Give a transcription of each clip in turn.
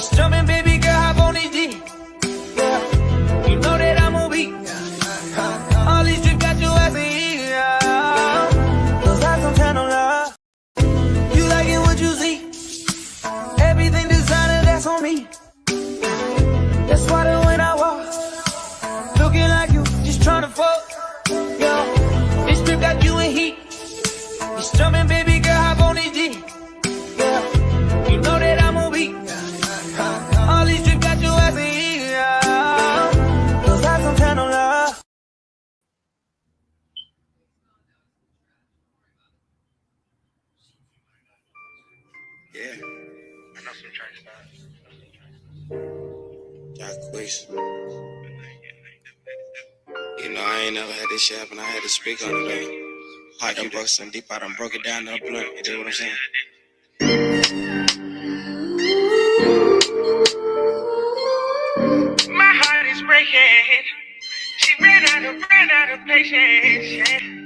Just jumping, baby girl, hop on this D. Yeah, you know that I'm a beat. All these trips got your ass in here. Those eyes don't tell no love. You like it what you see. Everything designer, that's on me. That's why that when I walk, looking like you, just trying to fuck. Yo, this trip got you in heat. Just jumping, baby girl, hop on this D. Yeah, you know that I'm a beat. All these trips got your ass in here. Those eyes don't tell no love. Yeah. I know some track styles. You know, I ain't never had this shit happen. I had to speak on it, though. I done broke some deep. I done broke it down to a blunt. You know what I'm saying? My heart is breaking. She ran out of patience. Yeah.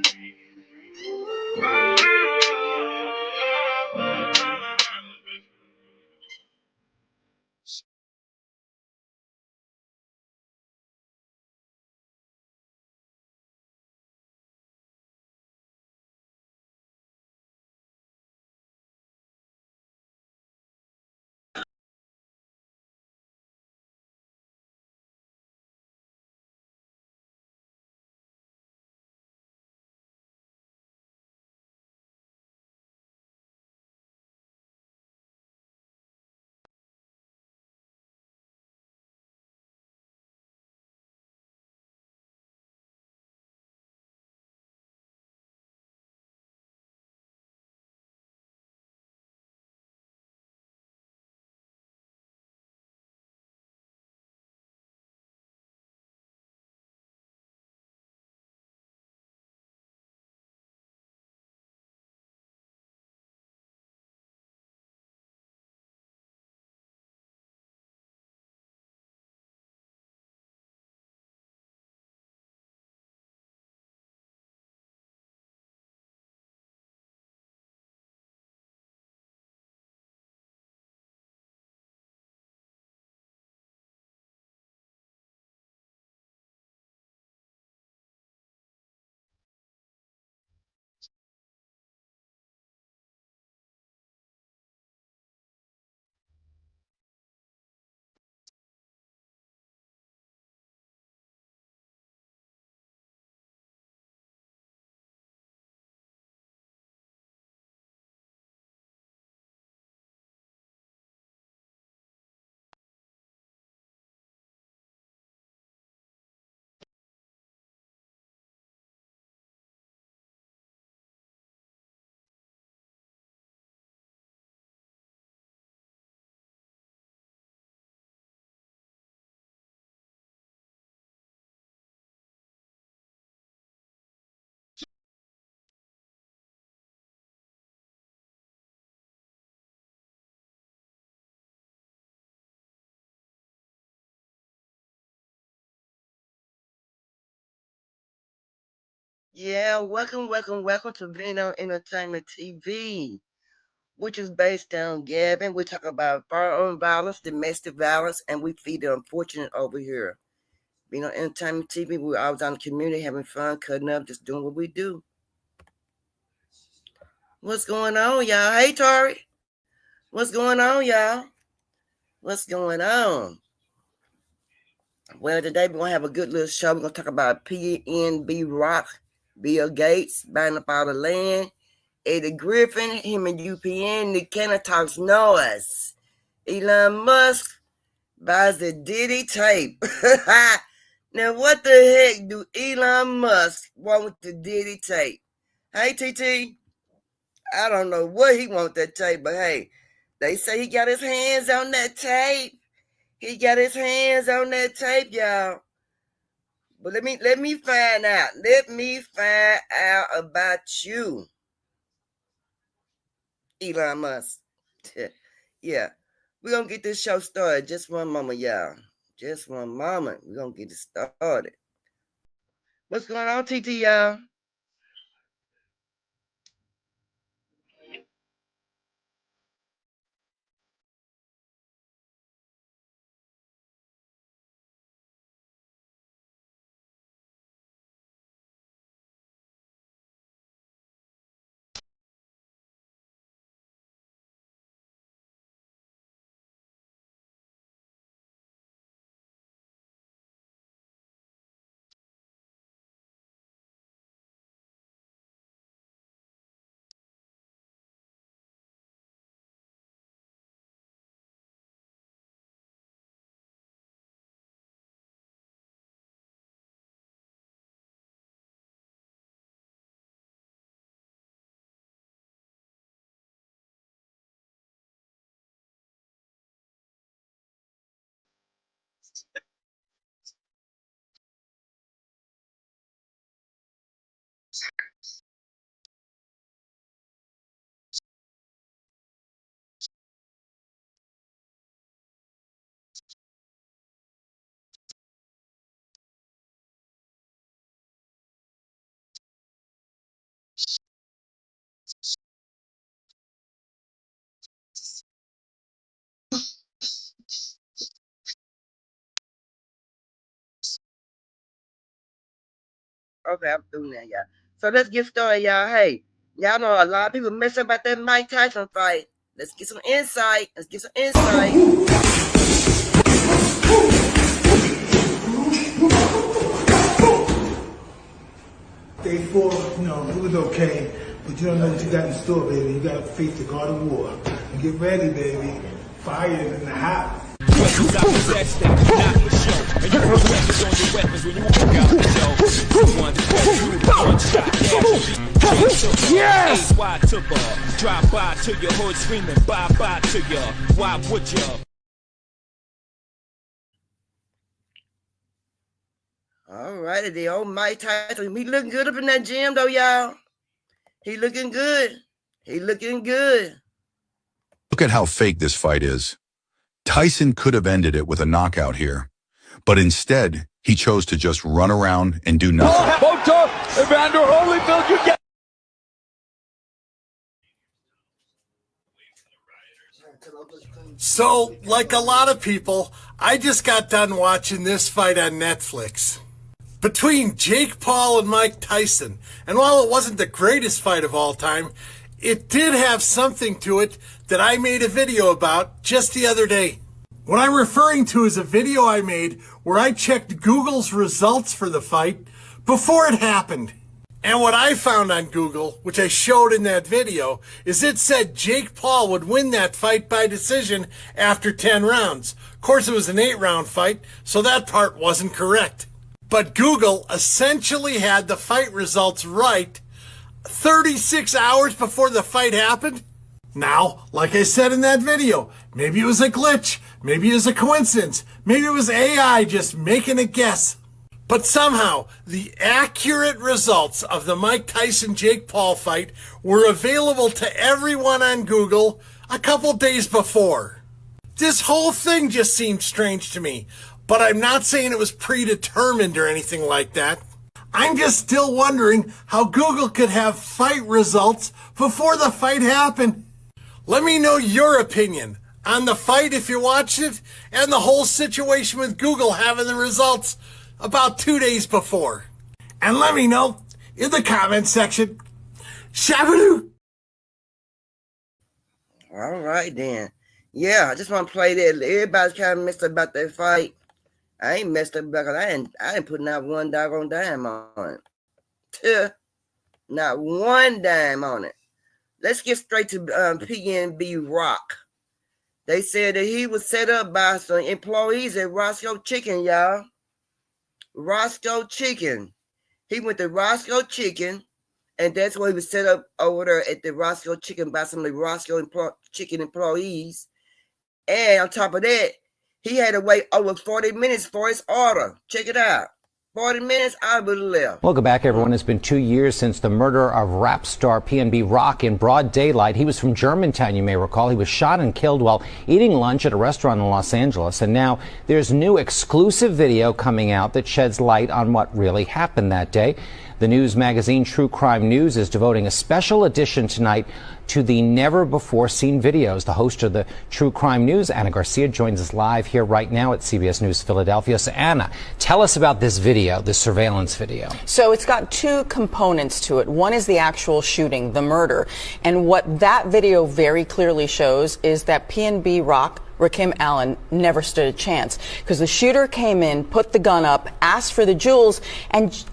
Yeah, welcome to Vino Entertainment TV, which is based on Gavin. We talk about firearm violence, domestic violence, and we feed the unfortunate over here. Vino Entertainment TV, we're always on the community having fun, cutting up, just doing what we do. What's going on, y'all? Hey, Tori. What's going on, y'all? What's going on? Well, today we're going to have a good little show. We're going to talk about PNB Rock, Bill Gates buying up all the land, Eddie Griffin, him and UPN.NICK talks noise. Elon Musk buys the Diddy tape. Now, what the heck do Elon Musk want with the Diddy tape? Hey, TT, I don't know what he wants that tape, but hey, they say he got his hands on that tape. He got his hands on that tape, y'all. But let me find out. Let me find out about you, Elon Musk. Yeah. We're going to get this show started. Just one moment, y'all. Just one moment. We're going to get it started. What's going on, TT, y'all? Okay, I'm doing that, y'all. So let's get started, y'all. Hey, y'all know a lot of people mess up about that Mike Tyson fight. Let's get some insight. Let's get some insight. Day 4, it was okay, but you don't know what you got in store, baby. You got to face the God of War. And get ready, baby. Fire is in the house. Yes! Drive by to your hood screaming bye bye to you. Why would you? All righty, the old Mike Tyson. He looking good up in that gym, though, y'all. He looking good. He looking good. Look at how fake this fight is. Tyson could have ended it with a knockout here, but instead, he chose to just run around and do nothing. Evander Holyfield, you get. So, like a lot of people, I just got done watching this fight on Netflix between Jake Paul and Mike Tyson. And while it wasn't the greatest fight of all time, it did have something to it that I made a video about just the other day. What I'm referring to is a video I made where I checked Google's results for the fight before it happened. And what I found on Google, which I showed in that video, is it said Jake Paul would win that fight by decision after 10 rounds. Of course, it was an 8-round fight, so that part wasn't correct. But Google essentially had the fight results right 36 hours before the fight happened. Now, like I said in that video, maybe it was a glitch, maybe it was a coincidence, maybe it was AI just making a guess. But somehow, the accurate results of the Mike Tyson-Jake Paul fight were available to everyone on Google a couple days before. This whole thing just seemed strange to me, but I'm not saying it was predetermined or anything like that. I'm just still wondering how Google could have fight results before the fight happened. Let me know your opinion on the fight if you watched it, and the whole situation with Google having the results about 2 days before. And let me know in the comment section. Shabaloo! All right, then. Yeah, I just want to play that. Everybody's kind of messed up about that fight. I ain't messed up because I ain't putting out one doggone dime on it. Not one dime on it. Let's get straight to PNB Rock. They said that he was set up by some employees at Roscoe Chicken, y'all. Roscoe Chicken. He went to Roscoe Chicken, and that's where he was set up over there at the Roscoe Chicken by some of the Roscoe Chicken employees. And on top of that, he had to wait over 40 minutes for his order. Check it out. 40 minutes, I would have left. Welcome back, everyone. It's been 2 years since the murder of rap star PNB Rock in broad daylight. He was from Germantown, you may recall. He was shot and killed while eating lunch at a restaurant in Los Angeles. And now there's new exclusive video coming out that sheds light on what really happened that day. The news magazine True Crime News is devoting a special edition tonight to the never-before-seen videos. The host of the True Crime News, Anna Garcia, joins us live here right now at CBS News Philadelphia. So, Anna, tell us about this video, this surveillance video. So it's got two components to it. One is the actual shooting, the murder. And what that video very clearly shows is that PNB Rock, Rakim Allen, never stood a chance because the shooter came in, put the gun up, asked for the jewels, and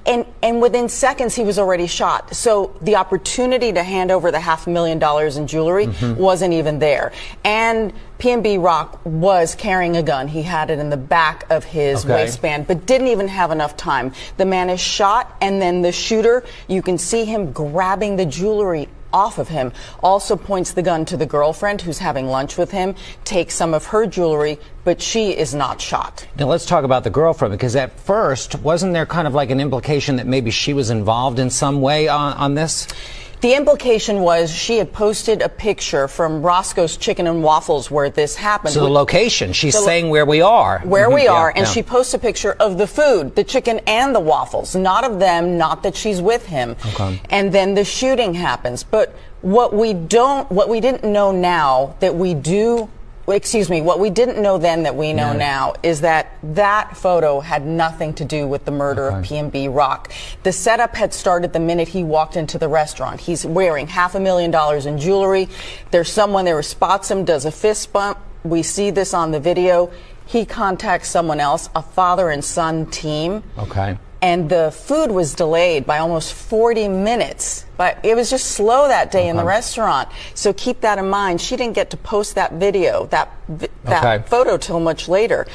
within seconds he was already shot. So the opportunity to hand over the $500,000 in jewelry wasn't even there. And PNB Rock was carrying a gun. He had it in the back of his waistband, but didn't even have enough time. The man is shot, and then the shooter, you can see him grabbing the jewelry off of him, also points the gun to the girlfriend who's having lunch with him, takes some of her jewelry, but she is not shot. Now let's talk about the girlfriend, because at first, wasn't there kind of like an implication that maybe she was involved in some way on this? The implication was she had posted a picture from Roscoe's Chicken and Waffles where this happened. So the location, she's saying where we are. Where we are, and yeah. she posts a picture of the food, the chicken and the waffles, not of them, not that she's with him. Okay. And then the shooting happens. But what we didn't know now that we do, what we didn't know then that we know now is that that photo had nothing to do with the murder of PNB Rock. The setup had started the minute he walked into the restaurant. He's wearing $500,000 in jewelry. There's someone there who spots him, does a fist bump. We see this on the video. He contacts someone else, a father and son team. Okay. And the food was delayed by almost 40 minutes. But it was just slow that day in the restaurant. So keep that in mind. She didn't get to post that video, that photo till much later.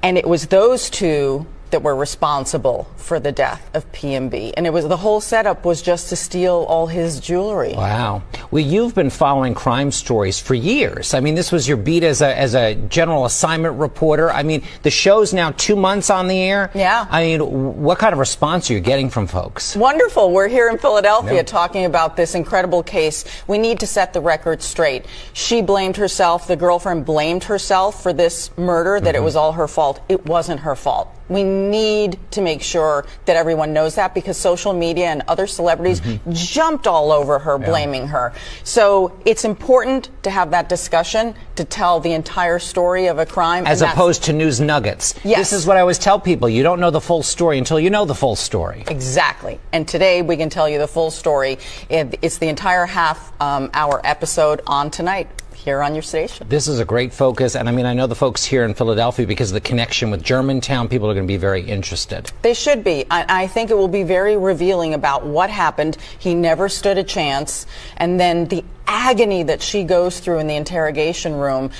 And it was those two that were responsible for the death of PNB. And it was, the whole setup was just to steal all his jewelry. Wow. Well, you've been following crime stories for years. I mean, this was your beat as a general assignment reporter. I mean, the show's now 2 months on the air. Yeah. I mean, what kind of response are you getting from folks? Wonderful. We're here in Philadelphia talking about this incredible case. We need to set the record straight. She blamed herself. The girlfriend blamed herself for this murder, that it was all her fault. It wasn't her fault. We need to make sure that everyone knows that, because social media and other celebrities jumped all over her, blaming her. So it's important to have that discussion, to tell the entire story of a crime. As opposed to news nuggets. Yes. This is what I always tell people. You don't know the full story until you know the full story. Exactly. And today we can tell you the full story. It's the entire half-hour episode on tonight, here on your station. This is a great focus, and I mean, I know the folks here in Philadelphia, because of the connection with Germantown, people are going to be very interested. They should be. I think it will be very revealing about what happened. He never stood a chance, and then the agony that she goes through in the interrogation room,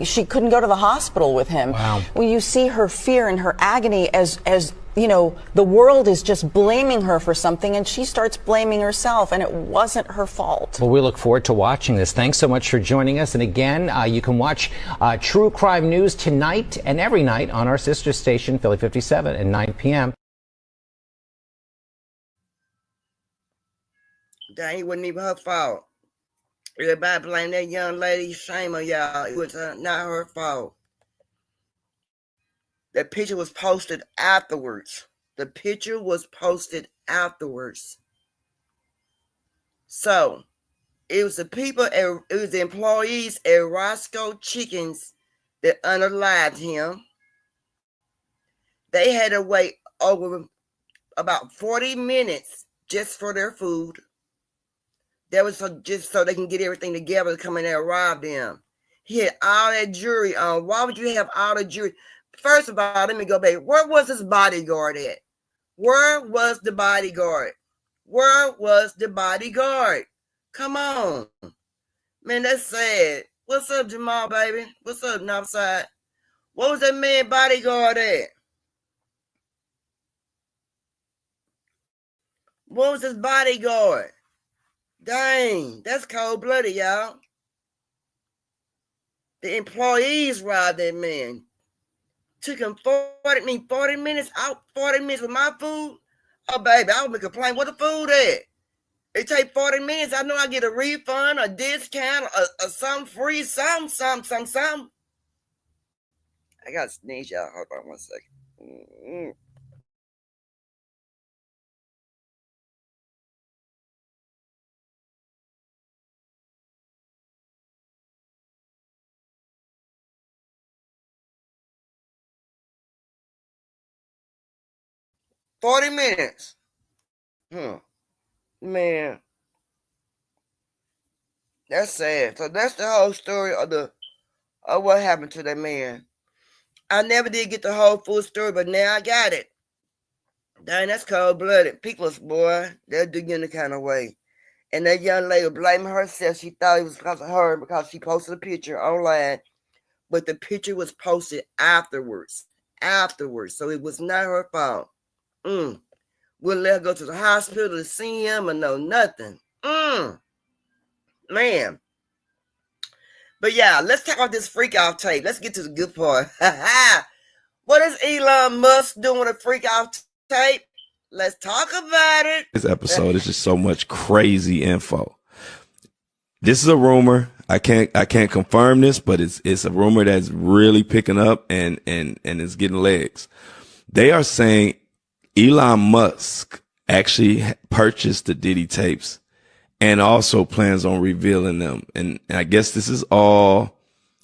she couldn't go to the hospital with him. Wow. When you see her fear and her agony as you know, the world is just blaming her for something, and she starts blaming herself, and it wasn't her fault. Well, we look forward to watching this. Thanks so much for joining us. And again, you can watch True Crime News tonight and every night on our sister station, Philly 57, at 9 p.m. Dang, it wasn't even her fault. Everybody blame that young lady. Shame on y'all. It was not her fault. That picture was posted afterwards. The picture was posted afterwards. So, it was the people, it was the employees at Roscoe Chickens that unalived him. They had to wait over about 40 minutes just for their food. That was just so they can get everything together to come in there and rob them. He had all that jewelry on. Why would you have all the jewelry? First of all, let me go back. Where was his bodyguard at? Where was the bodyguard? Where was the bodyguard? Come on. Man, that's sad. What's up, Jamal, baby? What's up, Northside? What was that man bodyguard at? What was his bodyguard? Dang, that's cold-blooded, y'all. The employees robbed that man. Took him 40 minutes out, 40 minutes with my food. Oh, baby, I would complain. Where the food at? It take 40 minutes. I know I get a refund, a discount, or something free, something. I got to sneeze, y'all. Hold on 1 second. 40 minutes. Man. That's sad. So that's the whole story of what happened to that man. I never did get the whole full story, but now I got it. Dang, that's cold-blooded. People's boy, they'll do you in the kind of way. And that young lady blaming herself. She thought it was because of her because she posted a picture online. But the picture was posted afterwards. So it was not her fault. Wouldn't let her go to the hospital to see him or no nothing. Man. But yeah, let's talk about this freak off tape. Let's get to the good part. What is Elon Musk doing with a freak off tape? Let's talk about it. This episode is just so much crazy info. This is a rumor. I can't confirm this, but it's a rumor that's really picking up and it's getting legs. They are saying Elon Musk actually purchased the Diddy tapes and also plans on revealing them. And I guess this is all,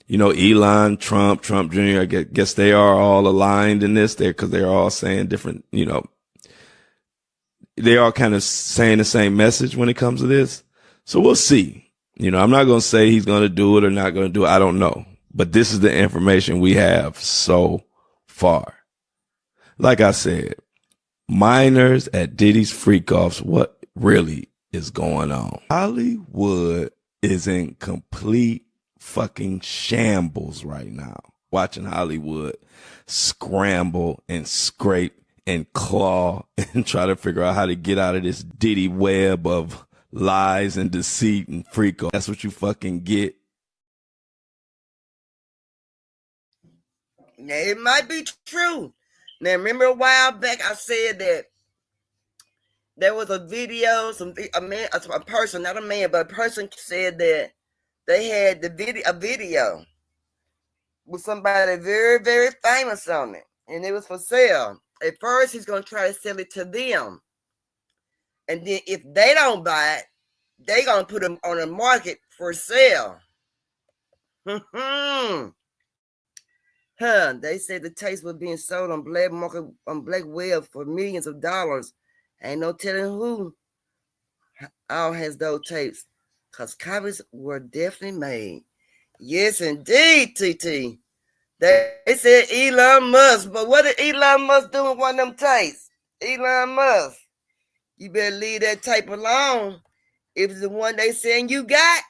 you know, Elon, Trump Jr. I guess they are all aligned in this there because they're all saying different, you know, they are kind of saying the same message when it comes to this. So we'll see. You know, I'm not going to say he's going to do it or not going to do it. I don't know. But this is the information we have so far. Like I said, minors at Diddy's freak-offs, what really is going on? Hollywood is in complete fucking shambles right now. Watching Hollywood scramble and scrape and claw and try to figure out how to get out of this Diddy web of lies and deceit and freak off. That's what you fucking get. Now, it might be true. Now, remember a while back I said that there was a video, a person, not a man, but a person said that they had a video with somebody very, very famous on it, and it was for sale. At first, he's going to try to sell it to them. And then if they don't buy it, they're going to put them on the market for sale. They said the tapes were being sold on black market, on black web for millions of dollars. Ain't no telling who all has those tapes, because copies were definitely made. Yes, indeed, TT. They said Elon Musk, but what did Elon Musk do with one of them tapes? Elon Musk, you better leave that tape alone. If it's the one they saying you got,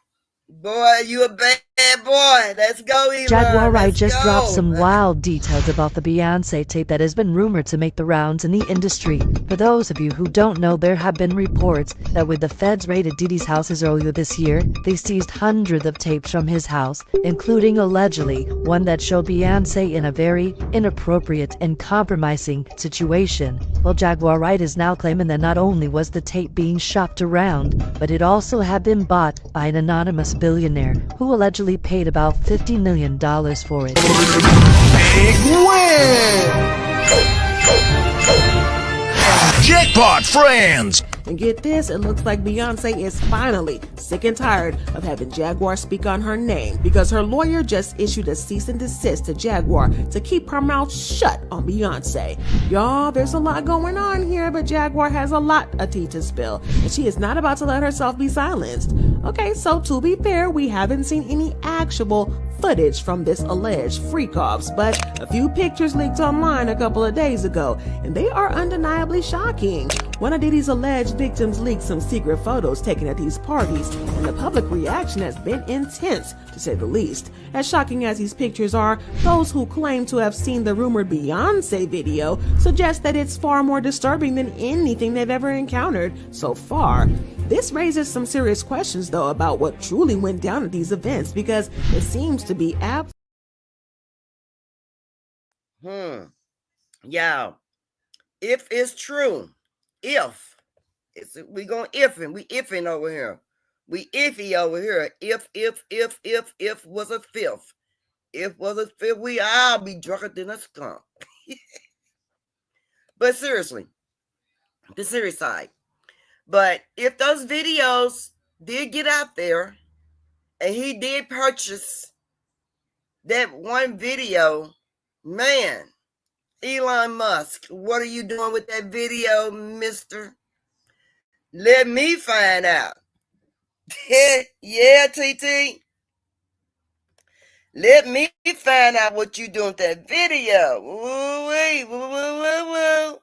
boy, you a bad boy. Let's go, Elon. Jaguar Right Let's just go. dropped some wild details about the Beyonce tape that has been rumored to make the rounds in the industry. For those of you who don't know, there have been reports that when the feds raided Diddy's houses earlier this year, they seized hundreds of tapes from his house, including allegedly one that showed Beyonce in a very inappropriate and compromising situation. Well, Jaguar Right is now claiming that not only was the tape being shopped around, but it also had been bought by an anonymous billionaire who allegedly paid about $50 million for it. Big win! Jackpot friends! And get this, it looks like Beyonce is finally sick and tired of having Jaguar speak on her name, because her lawyer just issued a cease and desist to Jaguar to keep her mouth shut on Beyonce. Y'all, there's a lot going on here, but Jaguar has a lot of tea to spill, and she is not about to let herself be silenced. Okay, so to be fair, we haven't seen any actual footage from this alleged freak-offs, but a few pictures leaked online a couple of days ago, and they are undeniably shocking. One of Diddy's alleged victims leaked some secret photos taken at these parties, and the public reaction has been intense, to say the least. As shocking as these pictures are, those who claim to have seen the rumored Beyonce video suggest that it's far more disturbing than anything they've ever encountered so far. This raises some serious questions, though, about what truly went down at these events, because it seems to be Y'all, if it's true, we gonna ifing, we ifing over here. We iffy over here. If was a fifth. If was a fifth, we all be drunker than a skunk. But seriously, the serious side. But if those videos did get out there and he did purchase that one video, man, Elon Musk, what are you doing with that video, mister? Let me find out. Yeah, TT. Let me find out what you doing with that video. Woo-wee, woo-woo-woo-woo.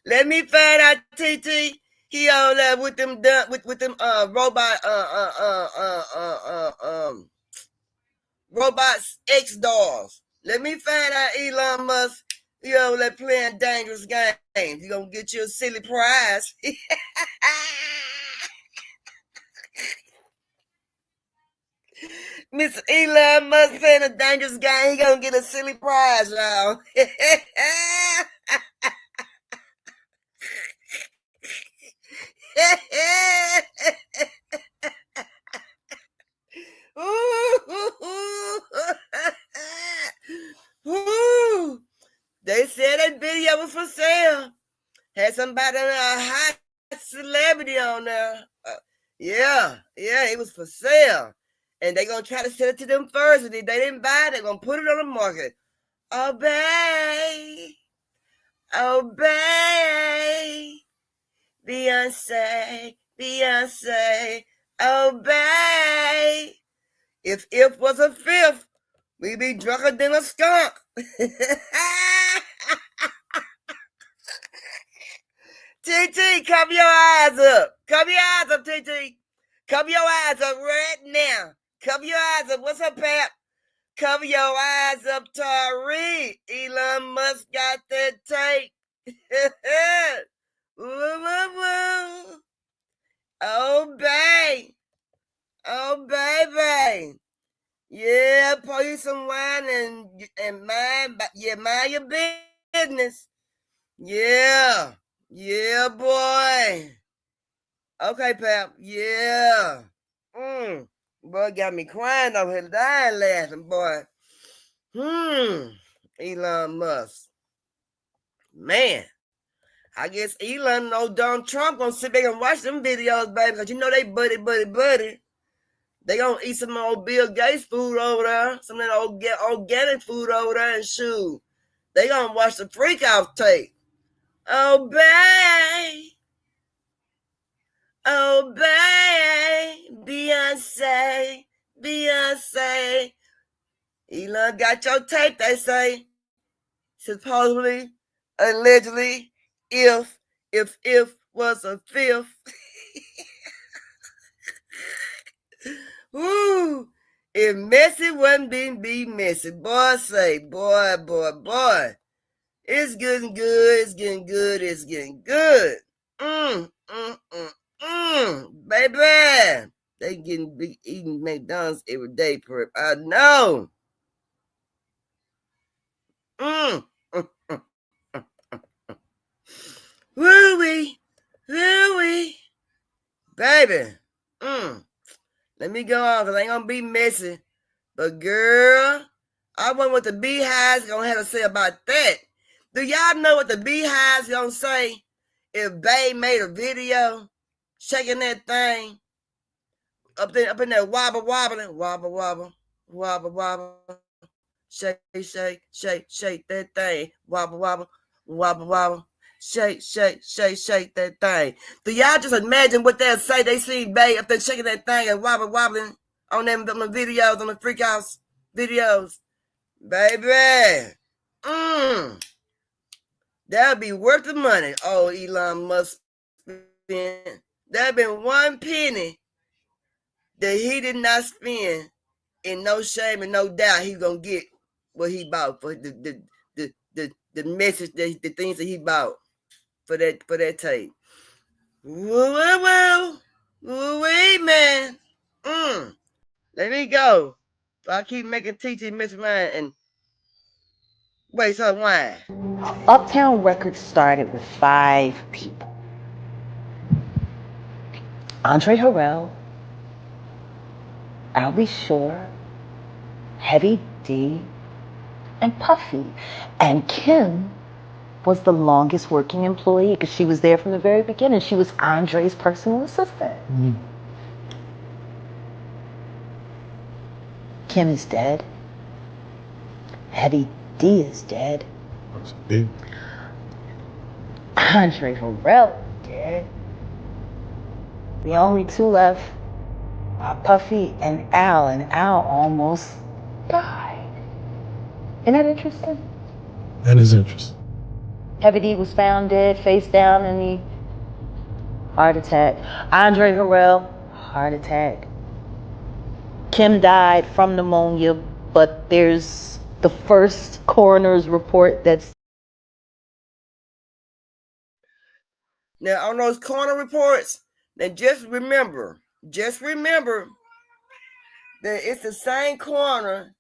Let me find out, TT. He all that with them robot robots X dolls. Let me find out, Elon Musk, You over there playing dangerous games. You gonna get you a silly prize. Mr. Elon Musk playing a dangerous game. He gonna get a silly prize, y'all. They said that video was for sale. Had somebody, a hot celebrity on there. Yeah, it was for sale. And they gonna try to sell it to them first. And if they didn't buy it, they're gonna put it on the market. Obey. Obey. Beyonce. Obey. If was a fifth, we'd be drunker than a skunk. TT, cover your eyes up. Cover your eyes up, TT. Cover your eyes up right now. Cover your eyes up. What's up, Pap? Cover your eyes up, Tari. Elon Musk got that tape. Woo, woo, woo. Obey. Oh, baby. Yeah, pour you some wine and mind your business. Yeah. Yeah, boy. Okay, Pap. Yeah. Boy, got me crying over here, dying laughing, boy. Elon Musk. Man, I guess Elon and old Donald Trump gonna sit back and watch them videos, baby, because you know they buddy. They gonna eat some old Bill Gates food over there, some of that old organic food over there, and shoot. They gonna watch the freak out tape. Obey. Obey. Beyonce. Elon got your tape, they say. Supposedly, allegedly, if was a fifth. Woo! If messy wasn't be messy. Boy, say, boy. It's getting good. Baby. They be eating McDonald's every day, perp. I know. Woo-wee. Baby. Let me go on, because I ain't going to be messy. But, girl, I wonder what the Beehive's going to have to say about that. Do y'all know what the Beehive's going to say if Bae made a video shaking that thing up in there wobbling, wobble, shake that thing, wobble, shake that thing. Do y'all just imagine what they'll say? They see Bae up there shaking that thing and wobbling on them videos, on the freak house videos. Baby. That'll be worth the money. Oh, Elon Musk spent. That'd been one penny that he did not spend, in no shame and no doubt he's gonna get what he bought for the message, the things that he bought for that tape. Woo, man. Let me go. I keep making TT miss mine and wait, so why? Uptown Records started with 5 people. Andre Harrell, Albie Shore, Heavy D, and Puffy. And Kim was the longest working employee because she was there from the very beginning. She was Andre's personal assistant. Kim is dead. Heavy D is dead. Andre Harrell is dead. The only 2 left are Puffy and Al almost died. Isn't that interesting? That is interesting. Heavy D was found dead, face down in the heart attack. Andre Harrell, heart attack. Kim died from pneumonia, but there's the first coroner's report that's Now, on those corner reports, now just remember that it's the same corner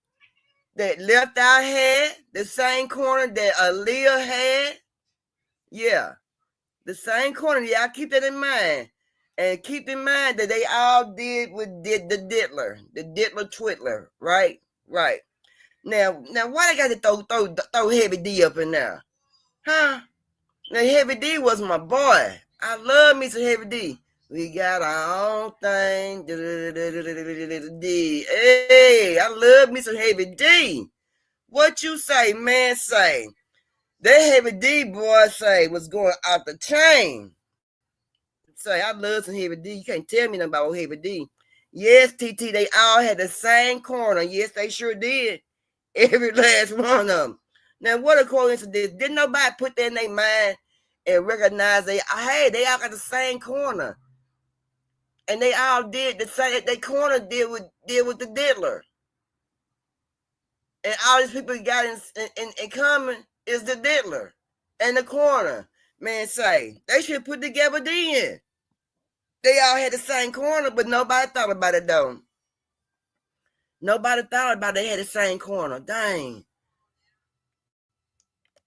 that Left Eye had, the same corner that Aaliyah had. Yeah, the same corner. Y'all keep that in mind. And keep in mind that they all did the Diddler Twiddler, right? Right. Now, why they got to throw Heavy D up in there? Huh? Now, Heavy D was my boy. I love me some Heavy D. We got our own thing. Hey, I love me some Heavy D. What you say, man, say. That Heavy D boy say was going out the chain. Say, I love some Heavy D. You can't tell me nothing about Heavy D. Yes, TT, they all had the same corner. Yes, they sure did. Every last one of them. Now, what a coincidence. Didn't nobody put that in their mind and recognize they all got the same corner. And they all did the same. They corner did with the Diddler. And all these people got in common is the Diddler and the corner. Man, say, they should put together then. They all had the same corner, but nobody thought about it, though. Nobody thought about they had the same corner. Dang.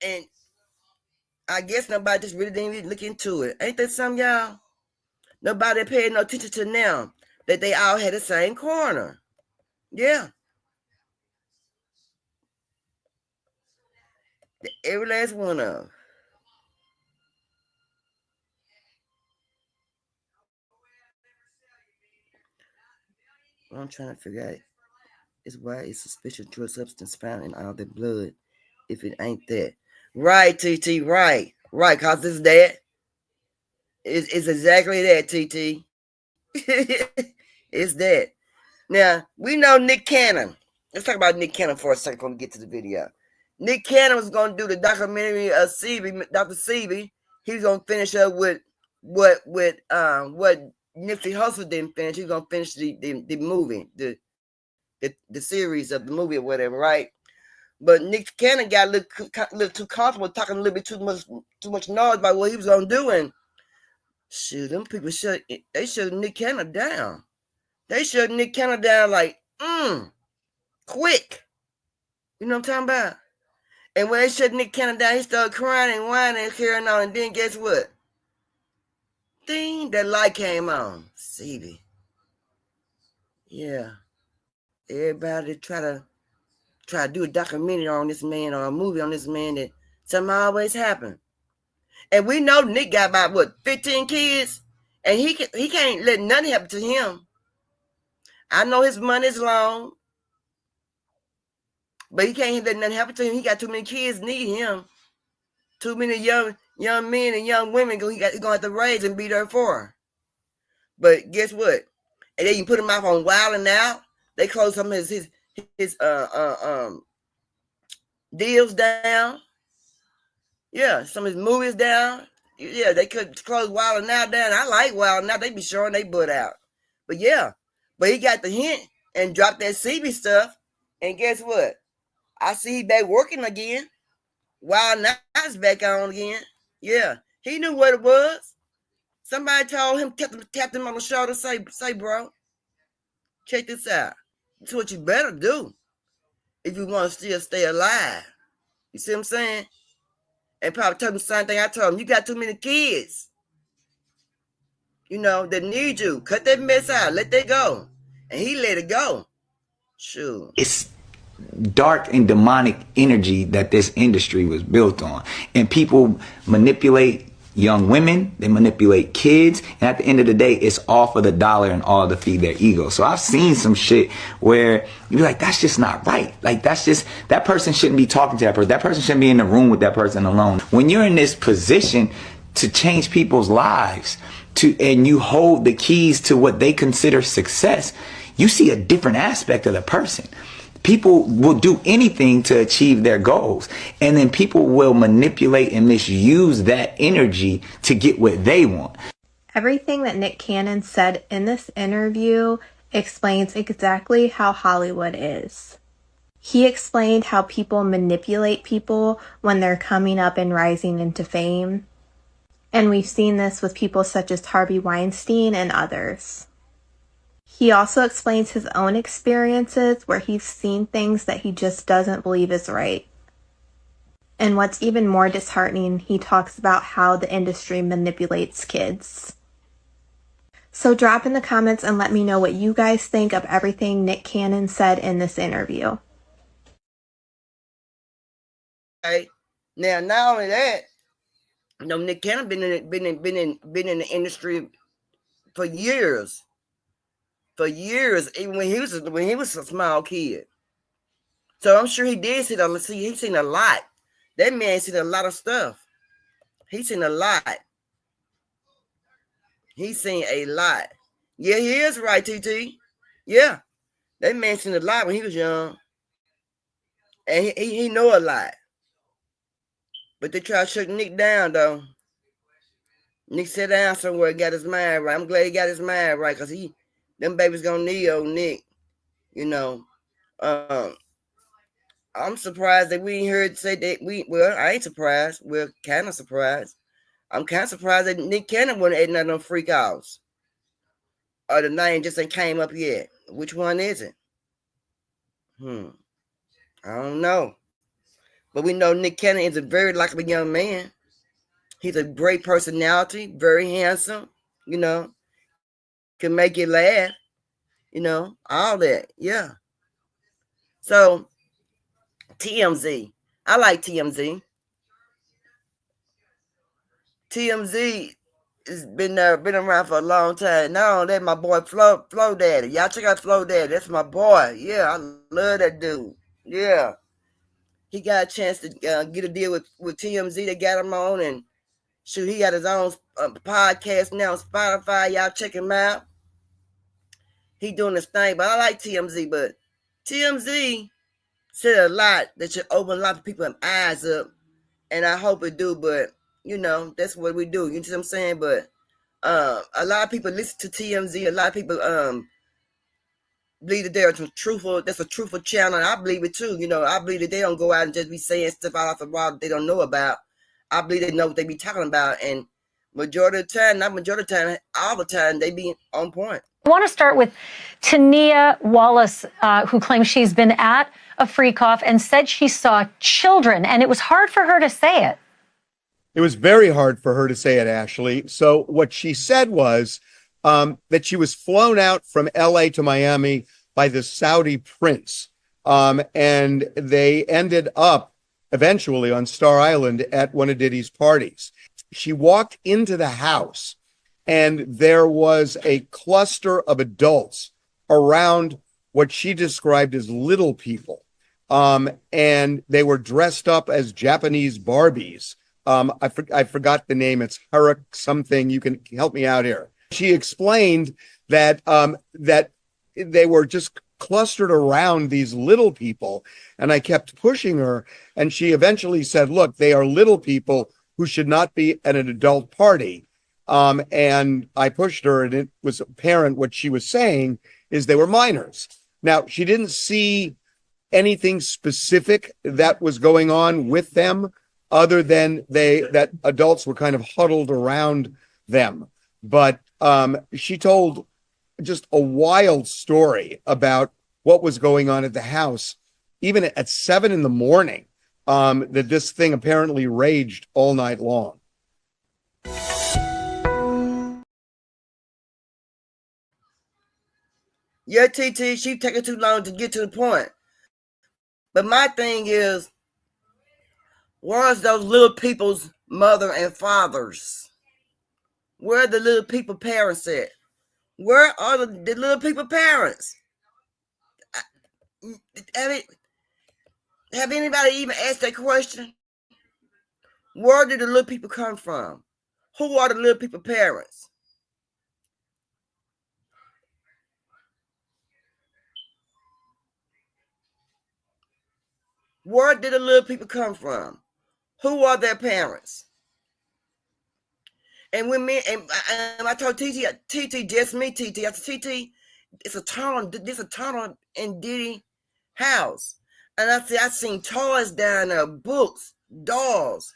And I guess nobody just really didn't even look into it. Ain't that something, y'all? Nobody paid no attention to them that they all had the same corner. Yeah. Every last one of them. What I'm trying to figure out is why is suspicious drug substance found in all their blood if it ain't that. Right, TT, right. Right, because it's that. It's exactly that, TT. It's that. Now, we know Nick Cannon. Let's talk about Nick Cannon for a second before we get to the video. Nick Cannon was going to do the documentary of Dr. Sebi. He's going to finish up with what Nipsey Hussle didn't finish. He's going to finish the movie, the series of the movie or whatever, right? But Nick Cannon got a little too comfortable talking a little bit too much noise about what he was going to do. And shoot, them people shut Nick Cannon down. They shut Nick Cannon down like, quick. You know what I'm talking about? And when they shut Nick Cannon down, he started crying and whining and carrying on. And then guess what? Ding, that light came on. Sebi. Yeah. Everybody try to do a documentary on this man or a movie on this man that something always happen. And we know Nick got about 15 kids, and he can't let nothing happen to him. I know his money's long, but he can't let nothing happen to him. He got too many kids need him. Too many young men and young women he's going to have to raise and be there for him. But guess what? And they can put him off on Wild 'N Out. They close some of his deals down. Yeah, some of his movies down. Yeah, they could close Wild 'N Out down. I like Wild 'N Out. They be showing they butt out. But yeah, but he got the hint and dropped that CB stuff. And guess what? I see he back working again. Wild 'N Out's back on again. Yeah, he knew what it was. Somebody told him, tapped him on the shoulder, say, bro, check this out. This is what you better do if you want to still stay alive. You see what I'm saying? And probably told him the same thing I told him. You got too many kids, that need you. Cut that mess out. Let that go. And he let it go. Sure. It's dark and demonic energy that this industry was built on. And people manipulate young women, they manipulate kids, and at the end of the day, it's all for the dollar and all to feed their ego. So I've seen some shit where you're like, that's just not right. Like, that person shouldn't be talking to that person. That person shouldn't be in the room with that person alone. When you're in this position to change people's lives, and you hold the keys to what they consider success, you see a different aspect of the person. People will do anything to achieve their goals. And then people will manipulate and misuse that energy to get what they want. Everything that Nick Cannon said in this interview explains exactly how Hollywood is. He explained how people manipulate people when they're coming up and rising into fame. And we've seen this with people such as Harvey Weinstein and others. He also explains his own experiences where he's seen things that he just doesn't believe is right. And what's even more disheartening, he talks about how the industry manipulates kids. So drop in the comments and let me know what you guys think of everything Nick Cannon said in this interview. Okay. Now, not only that, you know, Nick Cannon been in the industry for years. For years, even when he was a small kid. So I'm sure he did he's seen a lot. That man seen a lot of stuff. He's seen a lot. He's seen a lot. Yeah, he is right, TT. Yeah. That man seen a lot when he was young. And he know a lot. But they try to shut Nick down, though. Nick sat down somewhere and got his mind right. I'm glad he got his mind right, because them babies gonna need old Nick. You know. I'm surprised that we ain't heard say that I ain't surprised. We're kind of surprised. I'm kind of surprised that Nick Cannon wasn't adding none of them freak outs. Or the name just ain't came up yet. Which one is it? I don't know. But we know Nick Cannon is a very likable young man. He's a great personality, very handsome, you know, can make you laugh, you know, all that. Yeah. So, TMZ. I like TMZ. TMZ has been around for a long time. Not only that, my boy Flo Daddy. Y'all check out Flo Daddy. That's my boy. Yeah, I love that dude. Yeah. He got a chance to get a deal with TMZ. They got him on, and shoot, he got his own podcast now on Spotify. Y'all check him out. He doing his thing, but I like TMZ. But TMZ said a lot that should open a lot of people's eyes up, and I hope it do. But you know, that's what we do. You know what I'm saying? But a lot of people listen to TMZ. A lot of people believe that they're truthful. That's a truthful channel. And I believe it too. You know, I believe that they don't go out and just be saying stuff out of the wall that they don't know about. I believe they know what they be talking about, and majority of the time, not majority of the time, all the time, they be on point. I want to start with Tania Wallace, who claims she's been at a freak off and said she saw children, and it was hard for her to say it. It was very hard for her to say it, Ashley. So what she said was that she was flown out from LA to Miami by the Saudi prince. And they ended up eventually on Star Island at one of Diddy's parties. She walked into the house and there was a cluster of adults around what she described as little people. And they were dressed up as Japanese Barbies. I forgot the name. It's Harak something. You can help me out here. She explained that that they were just clustered around these little people, and I kept pushing her, and she eventually said, "Look, they are little people who should not be at an adult party." And I pushed her, and it was apparent what she was saying is they were minors. Now, she didn't see anything specific that was going on with them, other than that adults were kind of huddled around them. But she told just a wild story about what was going on at the house, even at 7 a.m, that this thing apparently raged all night long. Yeah, TT, she taking too long to get to the point. But my thing is, where's those little people's mother and fathers? Where are the little people parents at? Where are the little people parents? Have anybody even asked that question? Where did the little people come from? Who are the little people parents? Where did the little people come from? Who are their parents? And when me and I told TT, just me, TT. I said, TT, it's a tunnel. There's a tunnel in Diddy house. And I said, I seen toys down there, books, dolls.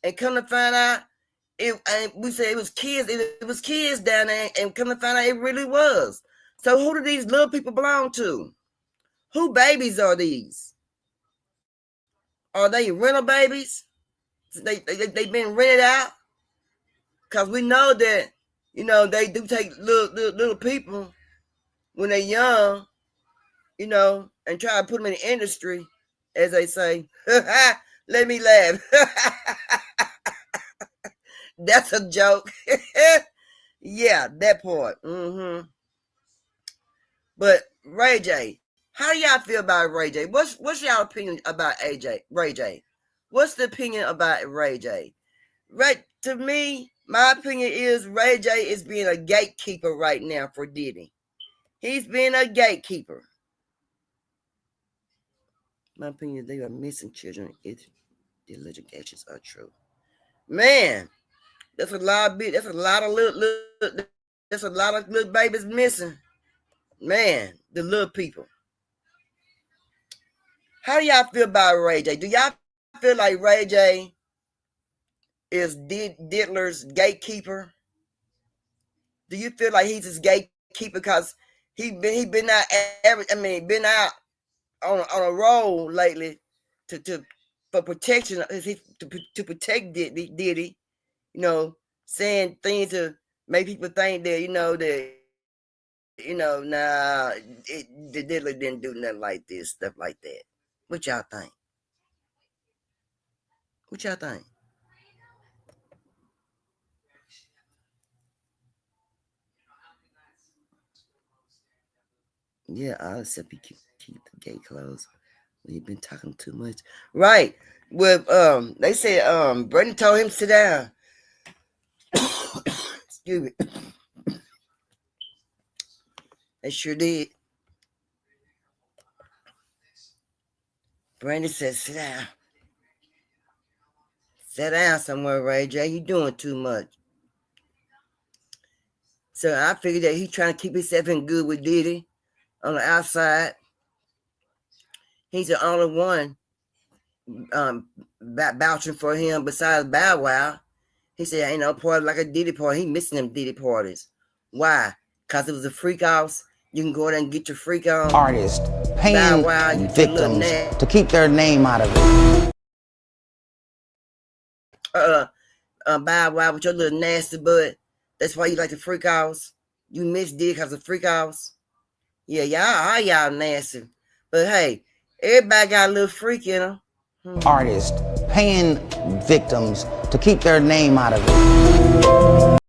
And come to find out, And we said it was kids. It was kids down there, and come to find out, it really was. So who do these little people belong to? Who babies are these? Are they rental babies? They been rented out? Because we know that, you know, they do take little people when they're young, you know, and try to put them in the industry, as they say. Let me laugh. That's a joke. Yeah, that part. Mm-hmm. But Ray J, how do y'all feel about Ray J? What's y'all opinion about Ray J? What's the opinion about Ray J? Right, to me, my opinion is Ray J is being a gatekeeper right now for Diddy. He's being a gatekeeper. My opinion is they are missing children if the allegations are true. Man, that's a lot of little babies missing. Man, the little people. How do y'all feel about Ray J? Do y'all feel like Ray J is Diddler's gatekeeper? Do you feel like he's his gatekeeper because he been out been out on a roll lately for protection, to protect Diddy, you know, saying things to make people think that, nah, the Diddler didn't do nothing like this, stuff like that. What y'all think? What y'all think? Yeah, I'll accept you keep the gate closed. Well, you've been talking too much. Right. Well, they said Brittany told him to sit down. Excuse me. They sure did. Brandy said, sit down. Sit down somewhere, Ray J. You doing too much. So I figured that he's trying to keep himself in good with Diddy on the outside. He's the only one vouching for him besides Bow Wow. He said, ain't no party like a Diddy party. He missing them Diddy parties. Why? Because it was a freak house. You can go there and get your freak on. Artists paying victims to keep their name out of it. Bow Wow with your little nasty butt. That's why you like the freak house. You miss Diddy because of freak house. Yeah, y'all nasty. But hey, everybody got a little freak in them. Artists paying victims to keep their name out of it.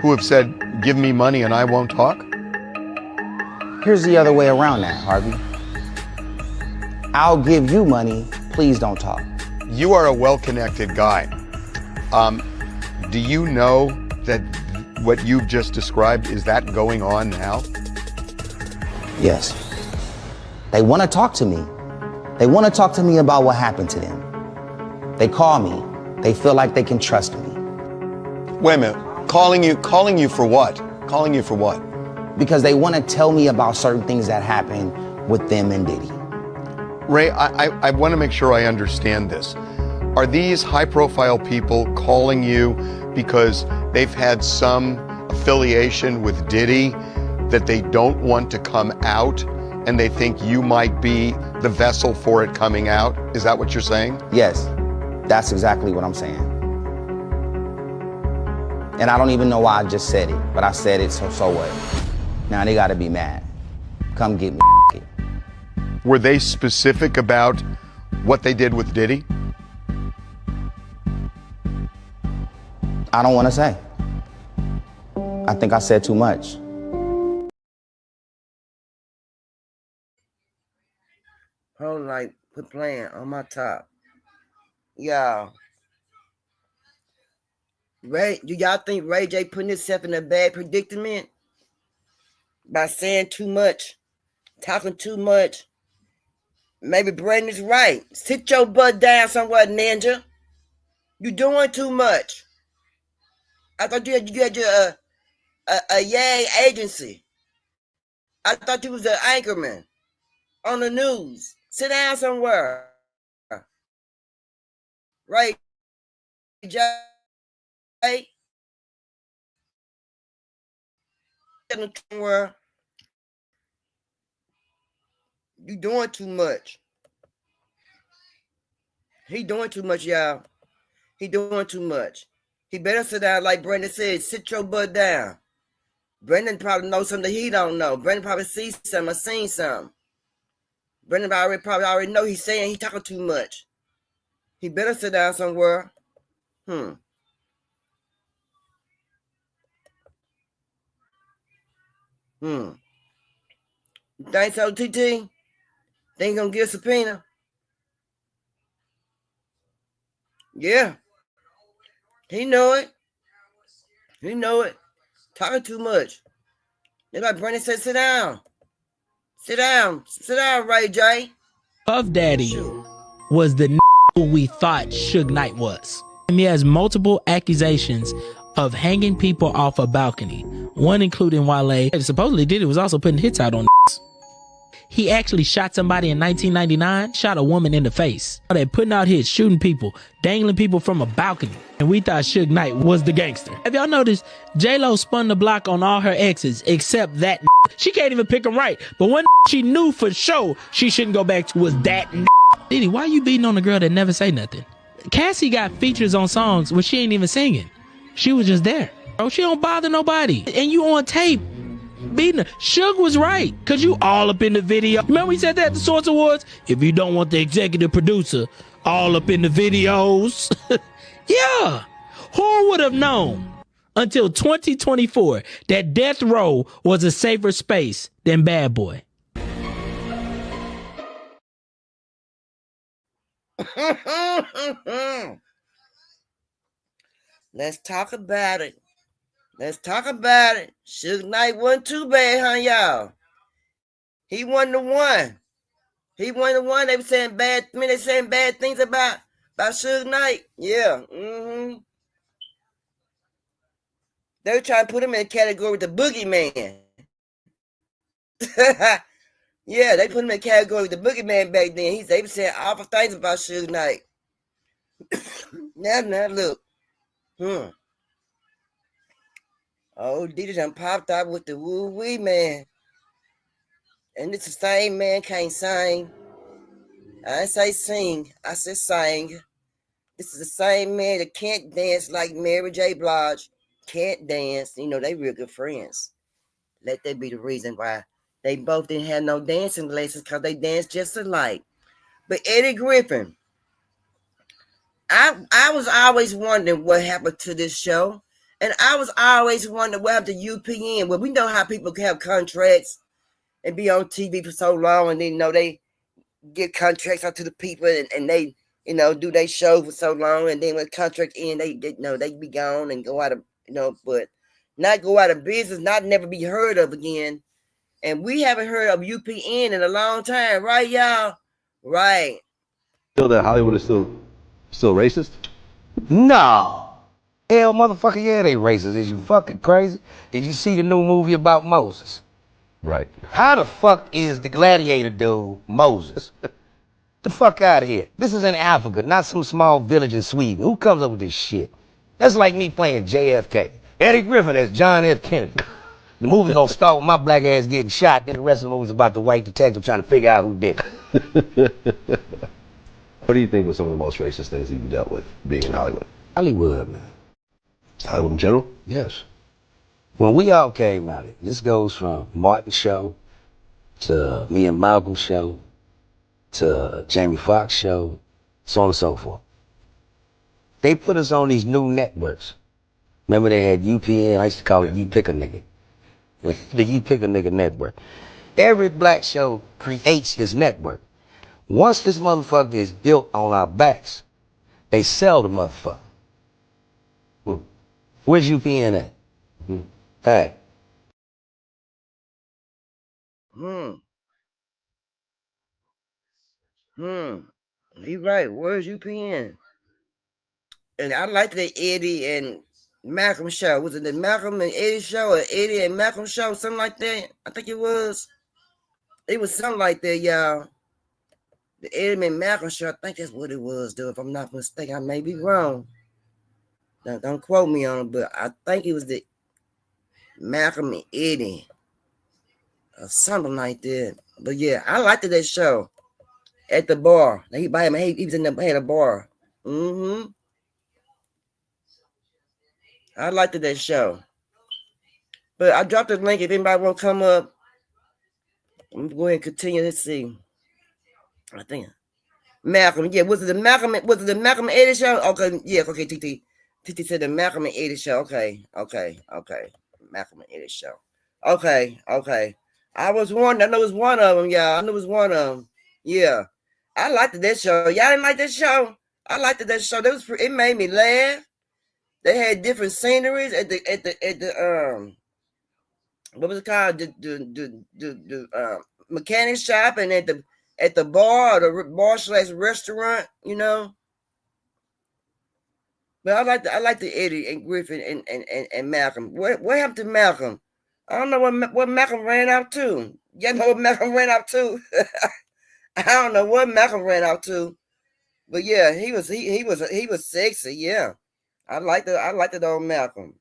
Who have said, give me money and I won't talk? Here's the other way around that, Harvey. I'll give you money, please don't talk. You are a well-connected guy. Do you know that what you've just described, is that going on now? Yes. They want to talk to me. They want to talk to me about what happened to them. They call me. They feel like they can trust me. Wait a minute. Calling you for what? Calling you for what? Because they want to tell me about certain things that happened with them and Diddy. Ray, I want to make sure I understand this. Are these high-profile people calling you because they've had some affiliation with Diddy that they don't want to come out and they think you might be the vessel for it coming out? Is that what you're saying? Yes, that's exactly what I'm saying. And I don't even know why I just said it, but I said it, so what? Now they gotta be mad. Come get me. Were they specific about what they did with Diddy? I don't want to say. I think I said too much. Whole night, quit playing on my top. Y'all. Ray, do y'all think Ray J putting himself in a bad predicament by saying too much, talking too much? Maybe Brandon's right. Sit your butt down somewhere, ninja. You doing too much. I thought you had your a Yang agency. I thought you was an anchorman on the news. Sit down somewhere. Ray J. Somewhere. You doing too much. He doing too much, y'all. He doing too much. He better sit down, like Brandon said. Sit your butt down. Brandon probably knows something he don't know. Brandon probably sees something or seen something. Brandon probably already know he's saying he talking too much. He better sit down somewhere. You think so, TT? Think gonna get a subpoena? Yeah. He know it. He know it. Talking too much. That's why Brandon said, sit down. Sit down. Sit down, Ray J. Puff Daddy was the who we thought Suge Knight was. He has multiple accusations of hanging people off a balcony, one including Wale. Supposedly Diddy was also putting hits out on. He actually shot somebody in 1999, shot a woman in the face. They're putting out hits, shooting people, dangling people from a balcony. And we thought Suge Knight was the gangster. Have y'all noticed J-Lo spun the block on all her exes except that. She can't even pick them right. But one she knew for sure she shouldn't go back to was that. Diddy, why you beating on a girl that never say nothing? Cassie got features on songs where she ain't even singing. She was just there. Bro, she don't bother nobody. And you on tape. Beating her. Suge was right, cause you all up in the video. Remember we said that at the Source Awards? If you don't want the executive producer all up in the videos. Yeah. Who would have known until 2024 that Death Row was a safer space than Bad Boy? Let's talk about it. Let's talk about it. Suge Knight wasn't too bad, huh, y'all? He wasn't the one. He wasn't the one. They were saying bad. I mean, they saying bad things about Suge Knight. Yeah. They were trying to put him in a category with the boogeyman. Yeah, they put him in a category with the boogeyman back then. They were saying awful things about Suge Knight. Now look. Oh, Diddy done popped out with the woo-wee, man. And it's the same man can't sing. I didn't say sing. I said sing. This is the same man that can't dance like Mary J. Blige. Can't dance. You know, they real good friends. Let that be the reason why they both didn't have no dancing lessons, because they danced just alike. But Eddie Griffin, I was always wondering what happened to this show. And I was always wondering what happened to UPN. Well, we know how people can have contracts and be on TV for so long, and then, they get contracts out to the people, and they, do their show for so long, and then when the contract end, they be gone and go out of, but not go out of business, not never be heard of again. And we haven't heard of UPN in a long time, right, y'all? Right. Still that Hollywood is still racist? No. Hell, motherfucker, yeah, they racist. Is you fucking crazy? Did you see the new movie about Moses? Right. How the fuck is the gladiator dude Moses? The fuck out of here. This is in Africa, not some small village in Sweden. Who comes up with this shit? That's like me playing JFK. Eddie Griffin as John F. Kennedy. The movie gonna start with my black ass getting shot, then the rest of the movie's about the white detective trying to figure out who did it. What do you think was some of the most racist things you've dealt with being in Hollywood? Hollywood, man. Hollywood in general? Yes. When we all came out, this goes from Martin's show to me and Malcolm's show to Jamie Foxx show, so on and so forth. They put us on these new networks. Remember they had UPN, I used to call it You Pick a Nigga. The You Pick a Nigga network. Every black show creates his network. Once this motherfucker is built on our backs, they sell the motherfucker. Where's UPN at? Hey. He right. Where's UPN? And I liked the Eddie and Malcolm show. Was it the Malcolm and Eddie show or Eddie and Malcolm show? Something like that. I think it was. It was something like that, y'all. The Eddie and Malcolm show. I think that's what it was, though. If I'm not mistaken, I may be wrong. Don't quote me on it, but I think it was the Malcolm and Eddie or something like that. But yeah, I liked that show at the bar. He was in the had a bar. I liked that show. But I dropped the link if anybody want to come up. I'm going to go ahead and continue. Let's see. I think Malcolm. Yeah, was it the Malcolm and Eddie show? Okay, yeah, okay, TT said the Malcolm and Eddie show. Okay. Malcolm and Eddie show. Okay. I was one. I know it was one of them, y'all. I know it was one of them. Yeah. I liked that show. Y'all didn't like that show? I liked that show. It made me laugh. They had different sceneries at the what was it called? The mechanic shop and at the bar or the bar/restaurant, you know. But I like the Eddie and Griffin and Malcolm. What happened to Malcolm? I don't know what Malcolm ran out to. Y'all know what Malcolm ran out to? I don't know what Malcolm ran out to. But yeah, he was sexy, yeah. I liked the old Malcolm.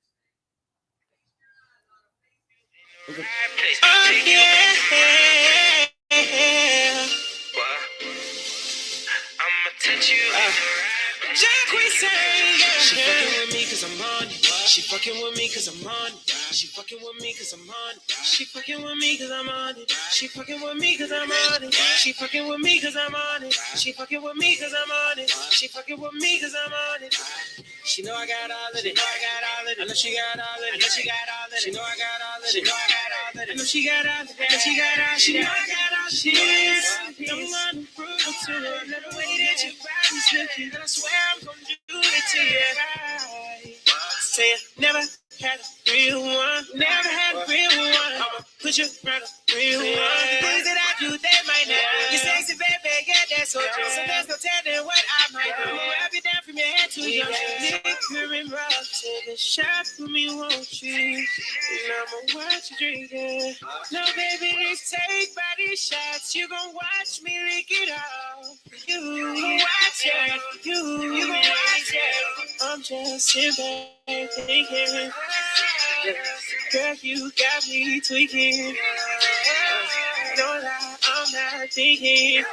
She fucking with me cause I'm on it. She fucking with me cause I'm on it. She fucking with me cause I'm on it. She fucking with me cause I'm on it. She fucking with me cause I'm on it. She fucking with me cause I'm on it. She fucking with me cause I'm on it. She fucking with me cause I'm on it. She know I got all of it. I know she got all of it. She know I got all of it. I know she got all of it. She know I got all of it. Don't want to prove it to her. Let the way that your body's looking, and I swear I'm gonna do it to you. Say I never had a real one. Never had a real one. I'ma put you around a real one. The things that I do, they might not. You're sexy, baby, yeah, that's so true. So there's no telling what I might do. I'll be down from your head to your feet. Liquor and rock, take a shot for me, won't you? And I'ma watch you drinking. No, baby, let's take body shots. You gon' watch me lick it off. You watch it. You gon' watch it. I'm just sitting back thinking. Girl, you got me tweaking. No lie, I'm not thinking.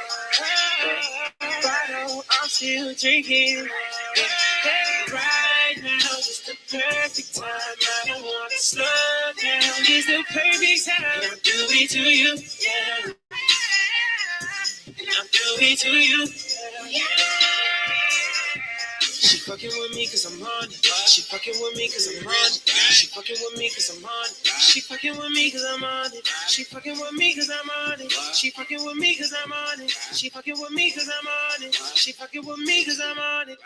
Bottle, I'm still drinking. Right now is the perfect time. I don't want to slow down. It's the perfect time. I'm do it to you. Yeah. I'm do it to you. Yeah. She fucking with me cause I'm on it. She fucking with me cause I'm on it. She fucking with me cause I'm on it. She fucking with me cause I'm on it. She fucking with me cause I'm on it. She fucking with me cause I'm on it. She fucking with me cause I'm on it. She fucking with me cause I'm on it.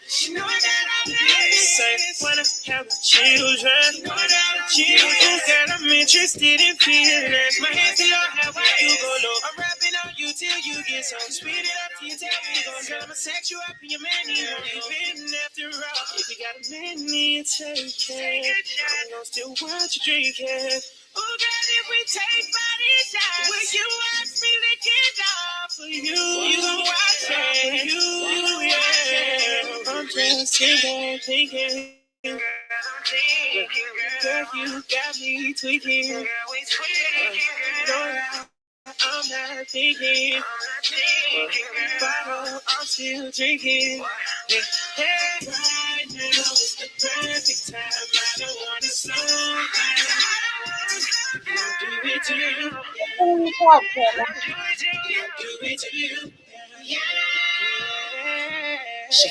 She know that I'm say wanna have children. Know that I'm children. Girl, I'm interested in feelings. My hands in your hair while you go low. I'm rapping on you till you get so sweet it up till you tell me go. Girl, I'ma sex you up in your man. After all, if you got a minute, take it. I'm gonna still watch you drinking. Oh, girl, if we take body shots, will you watch me lick it off for you? You gon' watch it. Yeah. I'm just sitting there thinking. Girl, you got me tweaking. No, I'm not thinking. Bottle, I'm still drinking. Hey, right now is the perfect time. I don't want to slow down. She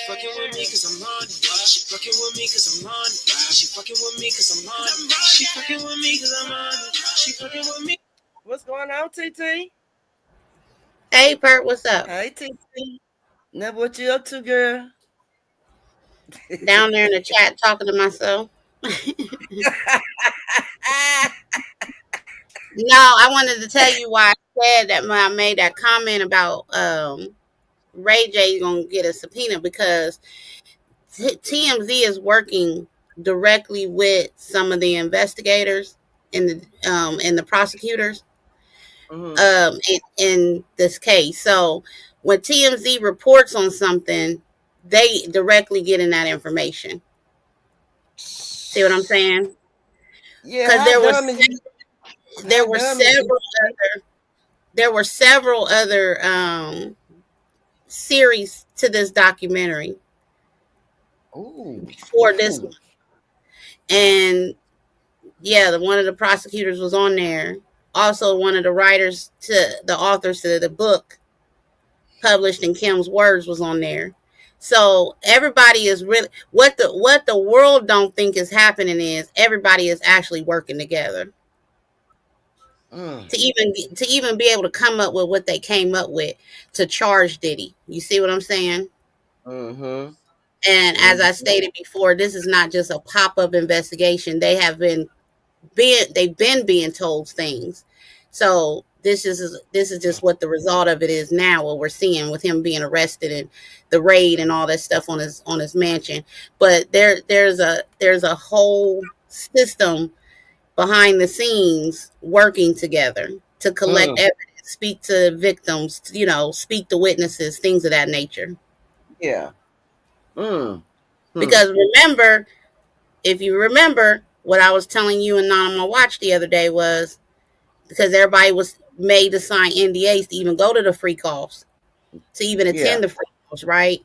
fucking with me cause I'm on it. She fucking with me cause I'm on it. She fucking with me cause I'm on it. She fucking with me cause I'm on it. She fucking with me. What's going on, TT? Hey, Bert, what's up? Hey, TT. Never what you up to, girl? Down there in the chat talking to myself. No, I wanted to tell you why I said that when I made that comment about Ray J gonna get a subpoena because TMZ is working directly with some of the investigators and the prosecutors in this case. So when TMZ reports on something, they directly get in that information. See what I'm saying? Yeah, Because there were there were several other series to this documentary before this one, and yeah, one of the prosecutors was on there. Also, one of the authors to the book published in Kim's Words was on there. So everybody is really what the world don't think is happening is everybody is actually working together. To even be able to come up with what they came up with to charge Diddy. You see what I'm saying? Mm-hmm. And as I stated before, this is not just a pop-up investigation. They've been being told things. So this is just what the result of it is now, what we're seeing with him being arrested and the raid and all that stuff on his mansion. But there's a whole system behind the scenes working together to collect evidence, speak to victims, speak to witnesses, things of that nature. Yeah. Because remember, if you remember what I was telling you and Not on My Watch the other day was because everybody was made to sign NDAs to even go to the free calls, to even attend the free calls, right?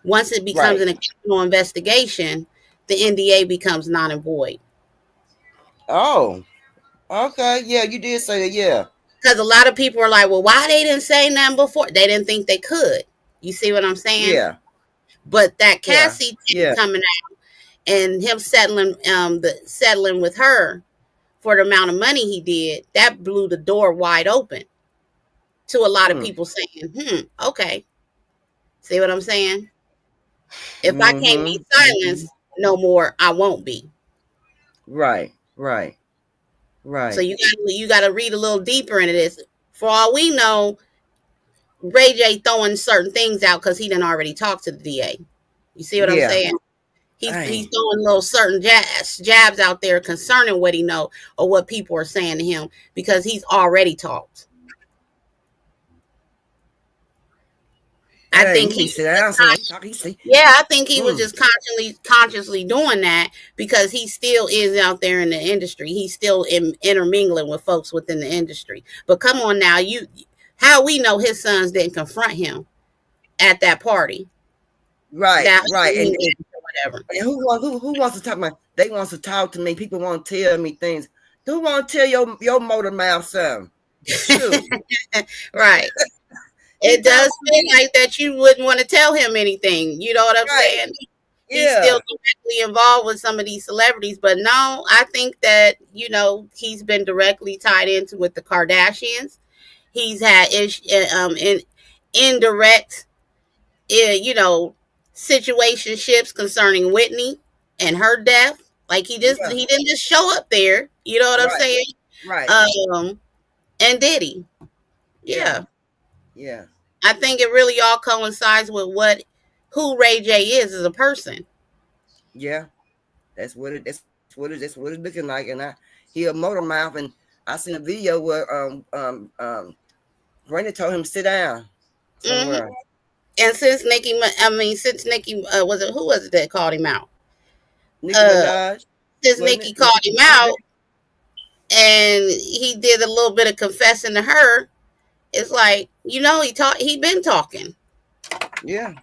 Once it becomes an criminal investigation, the NDA becomes non and void. Oh, okay. Yeah, you did say that. Yeah. Because a lot of people are like, well, why they didn't say nothing before? They didn't think they could. You see what I'm saying? Yeah. But that Cassie coming out and him settling with her for the amount of money he did, that blew the door wide open to a lot of people saying, okay. See what I'm saying? If I can't be silenced no more, I won't be. Right. So you gotta read a little deeper into this. For all we know, Ray J throwing certain things out because he didn't already talk to the DA. You see what I'm saying? He's throwing little certain jabs out there concerning what he know or what people are saying to him because he's already talked. I think I think he was just consciously doing that because he still is out there in the industry. He's still intermingling with folks within the industry. But come on now, how we know his sons didn't confront him at that party? Right. And whatever. And who wants to talk about? They want to talk to me. People want to tell me things. Who want to tell your motor mouth something? Right. It does feel like that you wouldn't want to tell him anything. You know what I'm saying? He's still directly involved with some of these celebrities. But no, I think that, he's been directly tied into with the Kardashians. He's had indirect, situationships concerning Whitney and her death. Like he didn't just show up there. You know what I'm saying? Right. And Diddy. Yeah. I think it really all coincides with who Ray J is as a person. Yeah, that's what it's looking like. And he a motor mouth, and I seen a video where Brenda told him to sit down somewhere. And since Nicki, who was it that called him out? Nicki Minaj. Since Nicki called him out, and he did a little bit of confessing to her. It's like, he been talking. Yeah.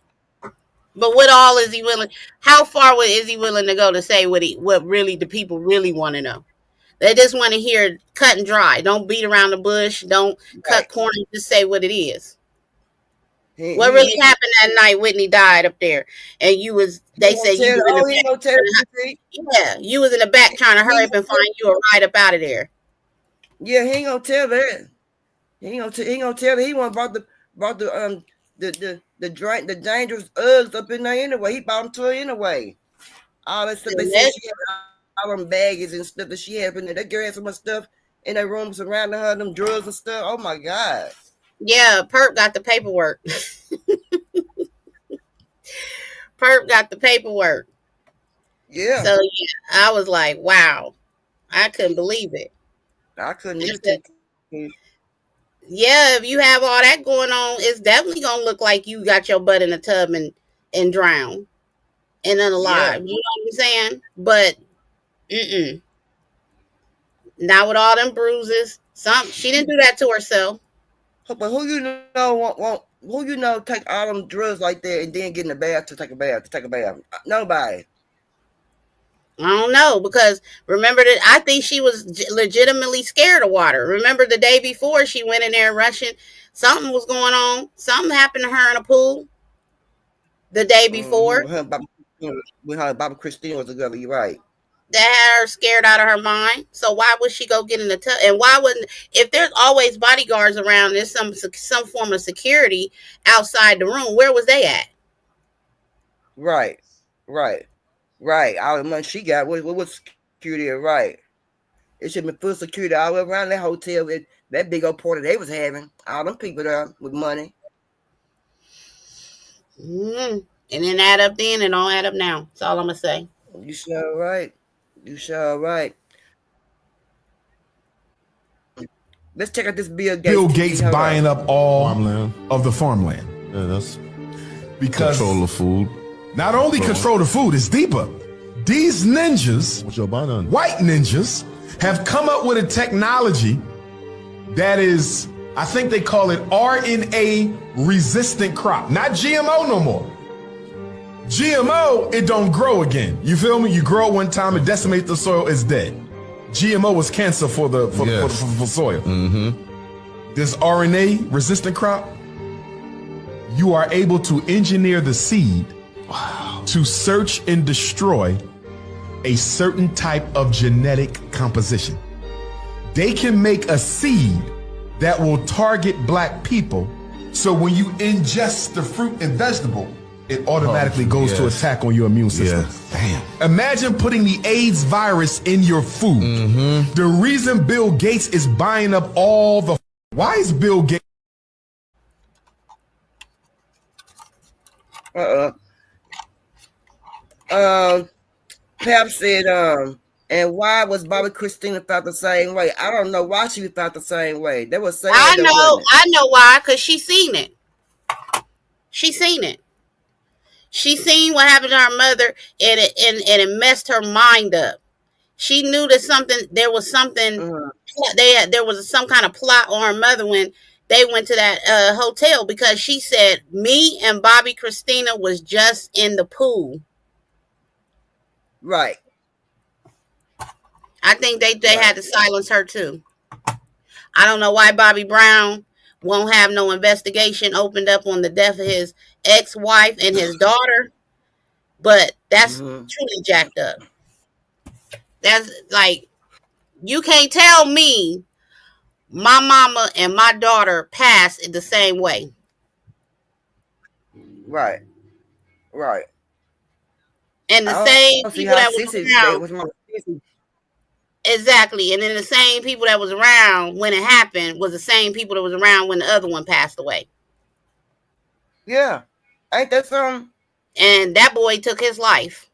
But what all is he willing? How far is he willing to go to say what really the people really want to know? They just want to hear cut and dry. Don't beat around the bush. Don't cut corners. Just say what it is. What really happened that night Whitney died up there? And you was, they said you was in the back. Yeah, you was in the back trying to hurry up and find you a ride up out of there. Yeah, he ain't gonna tell that. He ain't gonna tell that. He want brought the dangerous Uggs up in there anyway. He bought them to her anyway. All that stuff they said she had, all them baggages and stuff that she had in there. That girl had so much stuff in that room surrounding her, them drugs and stuff. Oh my God. Yeah, Perp got the paperwork. Perp got the paperwork. Yeah. So yeah, I was like, wow. I couldn't believe it. I couldn't either. Yeah, if you have all that going on, it's definitely gonna look like you got your butt in a tub and drown and unalive. Yeah. You know what I'm saying? But not with all them bruises. She didn't do that to herself. But who you know take all them drugs like that and then get in the bath to take a bath? Nobody. I don't know, because remember that I think she was legitimately scared of water. Remember the day before she went in there rushing, something was going on. Something happened to her in a pool the day before. When her Bobby Christine was together, you're right. That had her scared out of her mind. So why would she go get in the tub? And why wouldn't, if there's always bodyguards around, there's some form of security outside the room, where was they at? Right. All the money she got, what was security? Right. It should have been full security all the way around that hotel with that big old party they was having. All them people there with money. And then add up then and don't add up now. That's all I'm gonna say. You sure right. Let's check out this Bill Gates. Bill Gates buying up all of the farmland. Yeah, that's because control of food. Not only control the food, it's deeper. These ninjas, white ninjas, have come up with a technology that is, I think they call it RNA resistant crop. Not GMO no more. GMO, it don't grow again. You feel me? You grow it one time, it decimates the soil, it's dead. GMO is cancer for soil. This RNA resistant crop, you are able to engineer the seed to search and destroy a certain type of genetic composition. They can make a seed that will target black people, so when you ingest the fruit and vegetable, it automatically goes to attack on your immune system. Damn. Imagine putting the AIDS virus in your food. The reason Bill Gates is buying up all the... Why is Bill Gates... Pap said, and why was Bobby Christina felt the same way? I don't know why she felt the same way. They were saying I know why, because she seen it. She seen it. She seen what happened to her mother, and it messed her mind up. She knew that there was some kind of plot on her mother when they went to that hotel, because she said me and Bobby Christina was just in the pool. Right. I think they had to silence her too. I don't know why Bobby Brown won't have no investigation opened up on the death of his ex-wife and his daughter, but that's truly jacked up. That's like, you can't tell me my mama and my daughter passed in the same way. Right. And the same people that was around. Exactly. And then the same people that was around when it happened was the same people that was around when the other one passed away. Yeah. Ain't that something? And that boy took his life.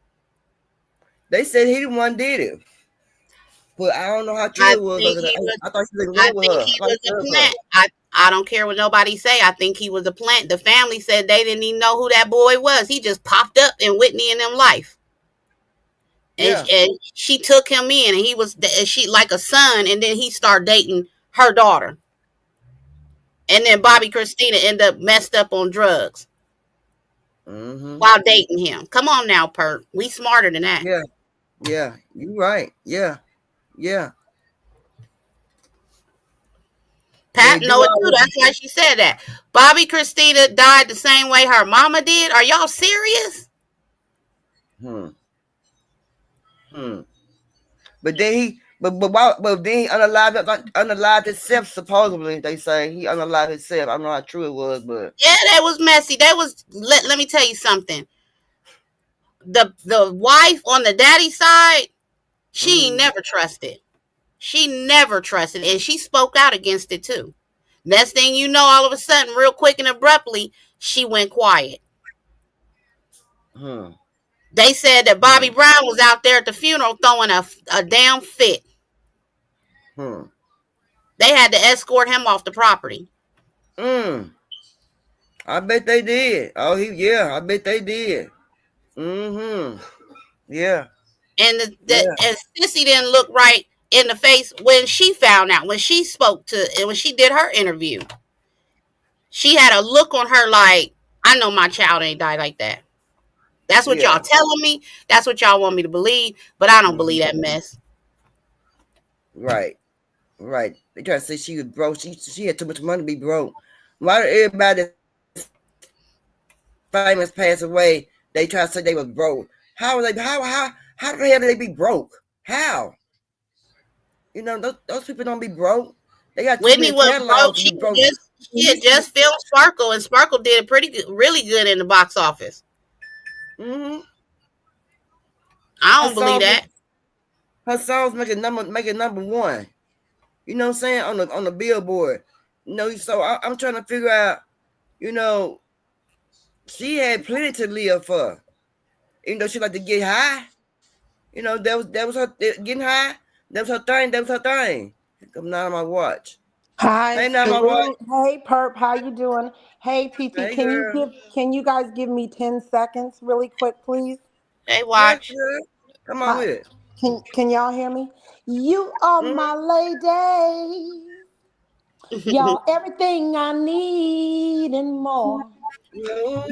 They said he the one did it. But I don't know how true it was. I thought he was in love with her. He was a plant. I don't care what nobody say. I think he was a plant. The family said they didn't even know who that boy was. He just popped up in Whitney and them life. And, and she took him in, and he was like a son, and then he started dating her daughter. And then Bobby Christina ended up messed up on drugs while dating him. Come on now, Perk. We smarter than that. Yeah. You're right. Yeah. Pat do know it all too. this. That's why she said that. Bobby Christina died the same way her mama did. Are y'all serious? Hmm. But then he, but then he unalived himself. Supposedly, they say he unalived himself. I don't know how true it was, but Yeah, that was messy. That was. Let me tell you something. The wife on the daddy side, she never trusted. She never trusted, and she spoke out against it too. Next thing you know, all of a sudden, real quick and abruptly, she went quiet. They said that Bobby Brown was out there at the funeral throwing a damn fit. They had to escort him off the property. I bet they did. I bet they did. Yeah. And and Sissy didn't look right in the face when she found out, when she spoke to, and when she did her interview. She had a look on her like, I know my child ain't died like that. That's what y'all telling me. That's what y'all want me to believe, but I don't believe that mess. Right. They try to say she was broke. She had too much money to be broke. Why did everybody that's famous pass away? They try to say they was broke. How the hell did they be broke? How? You know, those people don't be broke. They got too Whitney many was broke. catalogs to be broke. She had just filmed Sparkle, and Sparkle did pretty good, really good in the box office. I don't believe that. Her songs making number one. You know what I'm saying? On the Billboard. You know, so I'm trying to figure out, you know, she had plenty to live for. Even though she like to get high. You know, that was her getting high. That was her thing. Coming out of my watch. Hi, Hey, now my watch. hey Perp, how you doing? Hey PP, Hey, girl. can you guys give me 10 seconds really quick, please? Hey, watch. Yeah, come on with it. Can y'all hear me? You are my lady. Y'all, everything I need and more. You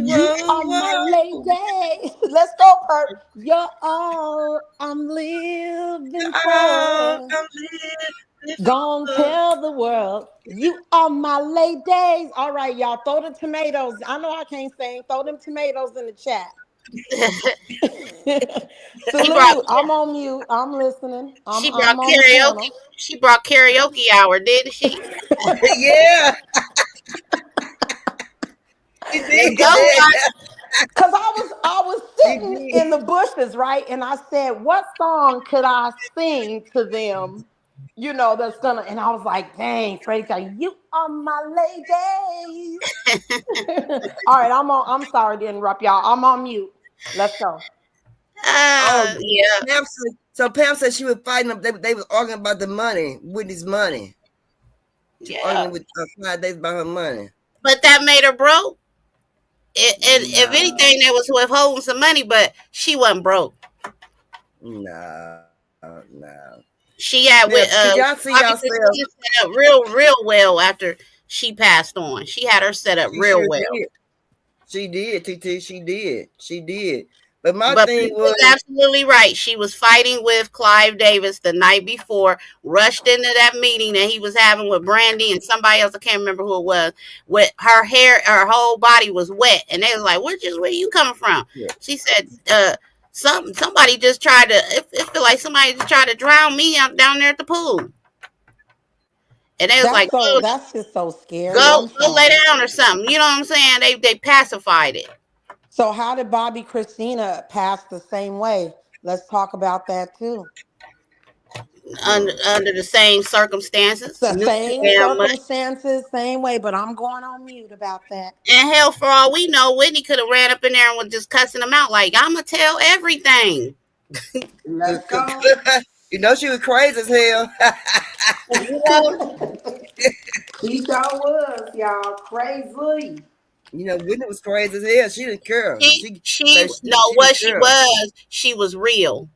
are my lady. Let's go, Perp. You're all I'm living for. Gonna tell the world you are my ladies. All right, y'all, throw the tomatoes. I know I can't sing. Throw them tomatoes in the chat. Salute. I'm on mute. I'm listening. She I'm brought on the karaoke. channel. She brought karaoke hour, didn't she? Yeah. Let's go, watch. Cause I was sitting in the bushes, right? And I said, what song could I sing to them? You know, that's gonna, and I was like, dang, Freddie, you are my ladies. All right, I'm sorry to interrupt y'all. I'm on mute. Let's go. Yeah. Pam said she was fighting them. They was arguing about the money, Whitney's money. Arguing with 5 days about her money. But that made her broke. If anything, they was withholding some money, but she wasn't broke. No. She had with y'all see yourself set up real well after she passed on. She had her set up real well. She did, TT. She did. But my But thing was absolutely right. She was fighting with Clive Davis the night before, rushed into that meeting that he was having with Brandy and somebody else. I can't remember who it was. With her hair, her whole body was wet. And they was like, where you coming from? Yeah. She said, somebody just tried to, it feel like somebody just tried to drown me out down there at the pool. And they was like, that's just so scary. Go lay down or something. You know what I'm saying? They pacified it. So how did Bobby Christina pass the same way? Let's talk about that too. Under the same circumstances. The same circumstances, same way, but I'm going on mute about that. And hell, for all we know, Whitney could have ran up in there and was just cussing them out like, I'm going to tell everything. Let's go. You know she was crazy as hell. She sure was, y'all. Crazy. You know, Whitney was crazy as hell. She didn't care. She was real.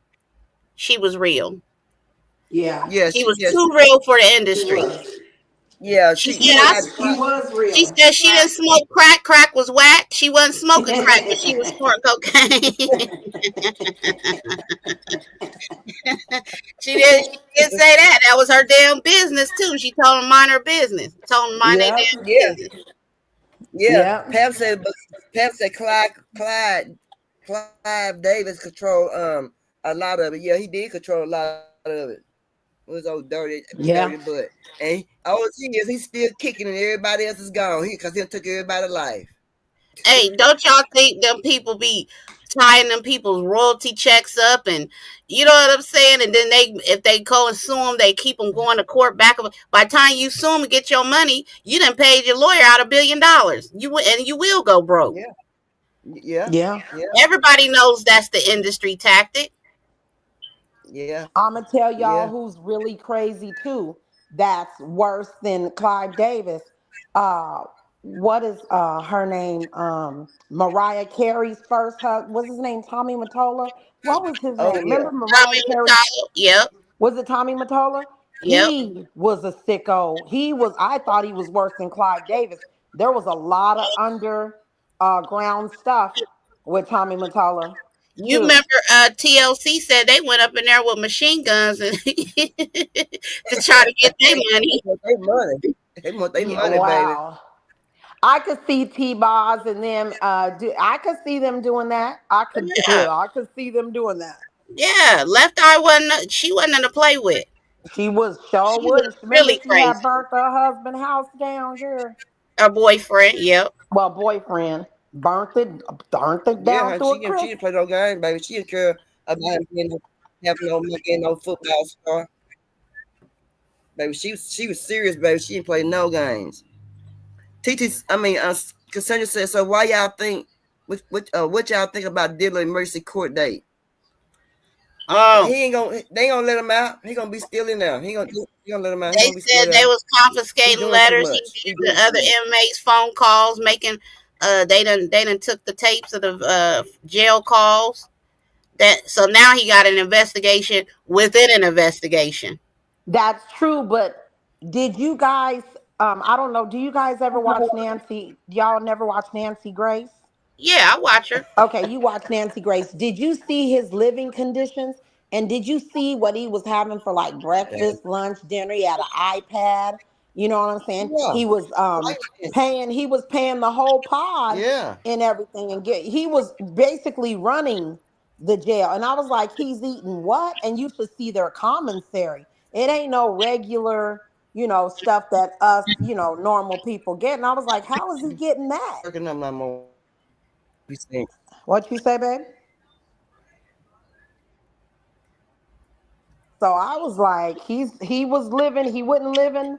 She was real. Yeah. She was too real for the industry. Yeah, She she said was I. like She was She real. said she didn't smoke crack. Crack was whack. She wasn't smoking crack, but she was snorting cocaine. She did say that. That was her damn business too. She told them mind her business. Told them mind their Yep. damn yeah, business. yeah. Yep. Pap said Clive Davis controlled a lot of it. Yeah, he did control a lot of it. It was old dirty Yeah. butt. And all he is, he's still kicking and everybody else is gone. Because he took everybody's life. Hey, don't y'all think them people be tying them people's royalty checks up, and you know what I'm saying? And then if they go and sue them, they keep them going to court back. By the time you sue them and get your money, you done paid your lawyer out $1 billion. You will go broke. Yeah. Yeah. Yeah. Yeah. Everybody knows that's the industry tactic. Yeah. I'm gonna tell y'all Yeah. who's really crazy too. That's worse than Clive Davis. Uh, what is her name? Mariah Carey's first husband. What's his name? Tommy Mottola. What was his Oh name? yeah. Remember Mariah Tommy Carey? Mottola. Yep. Was it Tommy Mottola? Yep. He was a sicko. He was. I thought he was worse than Clive Davis. There was a lot of ground stuff with Tommy Mottola You too. remember TLC said they went up in there with machine guns and to try to get their money. They want their money. They want their Yeah, money, baby. wow. I could see T-Boz and them I could see them doing that. I could Yeah. I could see them doing that. Yeah. Left Eye she wasn't to play with. She was sure She was would. Remember really she had crazy. burnt her husband's house down, girl. Her boyfriend, yep. Well, boyfriend burnt it down Yeah, through she a crisp. didn't play no game, baby. She didn't care about him having no money and no football star. Baby, she was serious, baby. She didn't play no games. Cassandra said, so why y'all think what y'all think about Diddy and Mercy court date? Oh. They ain't gonna let him out. He gonna be still in there. He gonna let him out. He They gonna be still said there. they was He confiscating doing too letters. much. He did the other inmates phone calls, making they done took the tapes of the jail calls. So now he got an investigation within an investigation. That's true, but did you guys I don't know, do you guys ever watch Nancy? Y'all never watch Nancy Grace? Yeah, I watch her. Okay, you watch Nancy Grace. Did you see his living conditions? And did you see what he was having for like breakfast, lunch, dinner? He had an iPad. You know what I'm saying? Yeah. He was paying the whole pod Yeah. and everything, and he was basically running the jail. And I was like, he's eating what? And you should see their commissary. It ain't no regular, stuff that us, normal people get. And I was like, how is he getting that? Working up my more. What you say, babe? So I was like, he wasn't living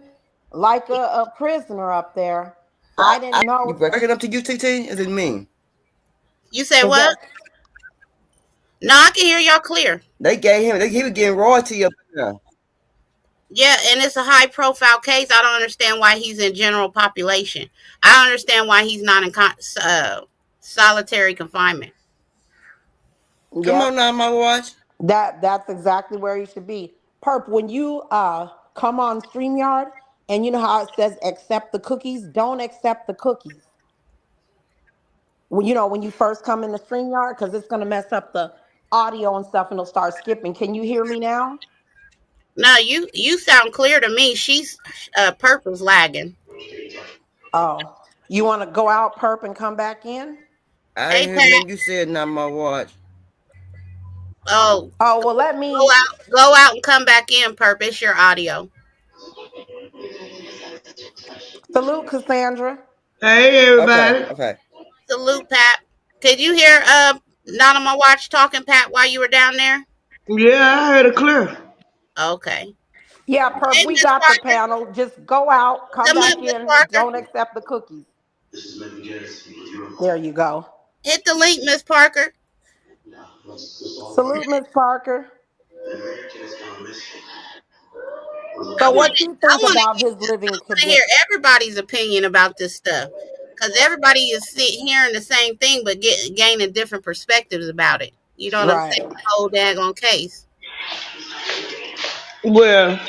like a prisoner up there. I didn't You know. breaking up to you, TT? Is it me? You say Is what? that No, I can hear y'all clear. They gave him. He was getting royalty up there. Yeah, and it's a high profile case. I don't understand why he's in general population. I don't understand why he's not in solitary confinement. Come on now, my watch. that's exactly where he should be. Perp, when you come on StreamYard and you know how it says accept the cookies, don't accept the cookies. When you first come in the StreamYard, because it's gonna mess up the audio and stuff and it'll start skipping. Can you hear me now? No, you sound clear to me. She's Perp was lagging. Oh. You wanna go out, Perp, and come back in? I Hey, ain't heard Pat. nothing you said, not my watch. Oh, well, let me go out and come back in, Perp. It's your audio. Salute, Cassandra. Hey, everybody. Okay. Salute, Pat. Could you hear not on my watch talking, Pat, while you were down there? Yeah, I heard it clear. Okay. Yeah, Perp, Hey, we Miss got the Parker. panel. Just go out, come Come back up, Miss in. Parker. Don't accept the cookies. There you go. Hit the link, Miss Parker. Salute, Miss Parker. I So want what you I think want about his living to hear condition? everybody's opinion about this stuff, because everybody is hearing the same thing but gaining different perspectives about it. You know what I'm Right. saying? The whole daggone case. Well,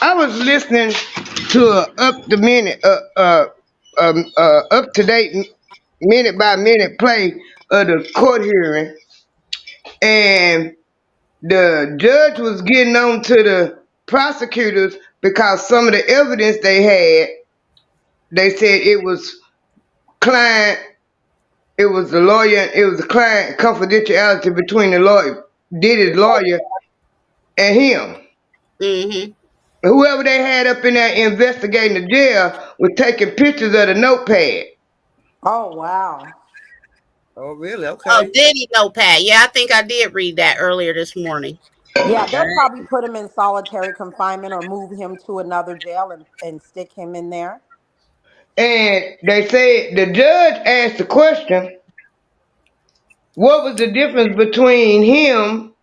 I was listening to a up to date minute by minute play of the court hearing, and the judge was getting on to the prosecutors because some of the evidence they had, they said it was client, it was the lawyer, it was the client confidentiality between the lawyer, Diddy's lawyer, and him. Mm-hmm. Whoever they had up in there investigating the jail was taking pictures of the notepad. Oh wow. Oh, really? Oh, Okay. Diddy notepad. Yeah, I think I did read that earlier this morning. Yeah, they'll probably put him in solitary confinement or move him to another jail and stick him in there. And they said the judge asked the question, what was the difference between him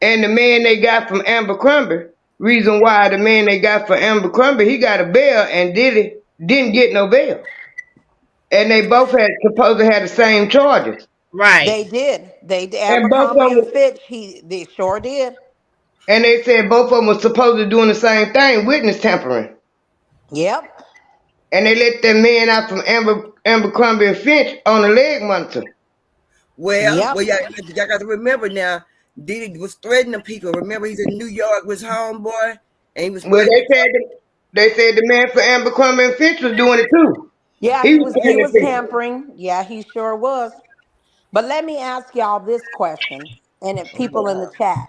and the man they got from Abercrombie? Reason why the man they got from Abercrombie, he got a bail and didn't get no bail. And they both had supposed to have the same charges. Right. They did. And both of Abercrombie and them, Fitch, they sure did. and they said both of them were supposed to doing the same thing, witness tampering. Yep. And they let that man out from Abercrombie and Finch on a leg monitor. Well, Yep. y'all got to remember now, Diddy was threatening people. Remember, he's in New York with his homeboy, and he was Well, threatening. they said the man for Abercrombie and Finch was doing it too. Yeah, He he was was he threatening was people. tampering. Yeah, he sure was. But let me ask y'all this question, and if people in the chat.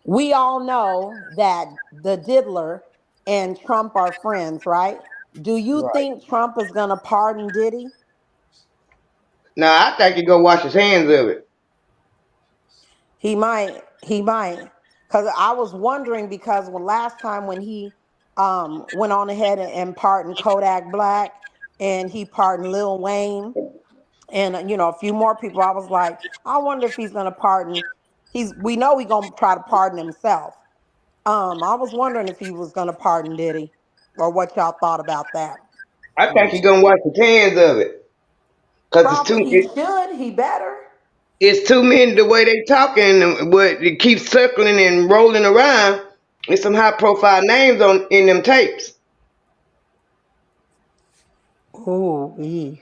We all know that the diddler and Trump are friends, right? Do you Right. think Trump is going to pardon Diddy? Now, I think he go wash his hands of it. He might. He might. Because I was wondering because when last time when he went on ahead and pardoned Kodak Black and he pardoned Lil Wayne and a few more people, I was like, I wonder if he's going to pardon. We know he's going to try to pardon himself. I was wondering if he was going to pardon Diddy or what y'all thought about that. I think he gonna wash his hands of it. Cause Probably he should. He better. it's too many the way they talking, but it keeps circling and rolling around. There's some high profile names in them tapes. Ooh wee.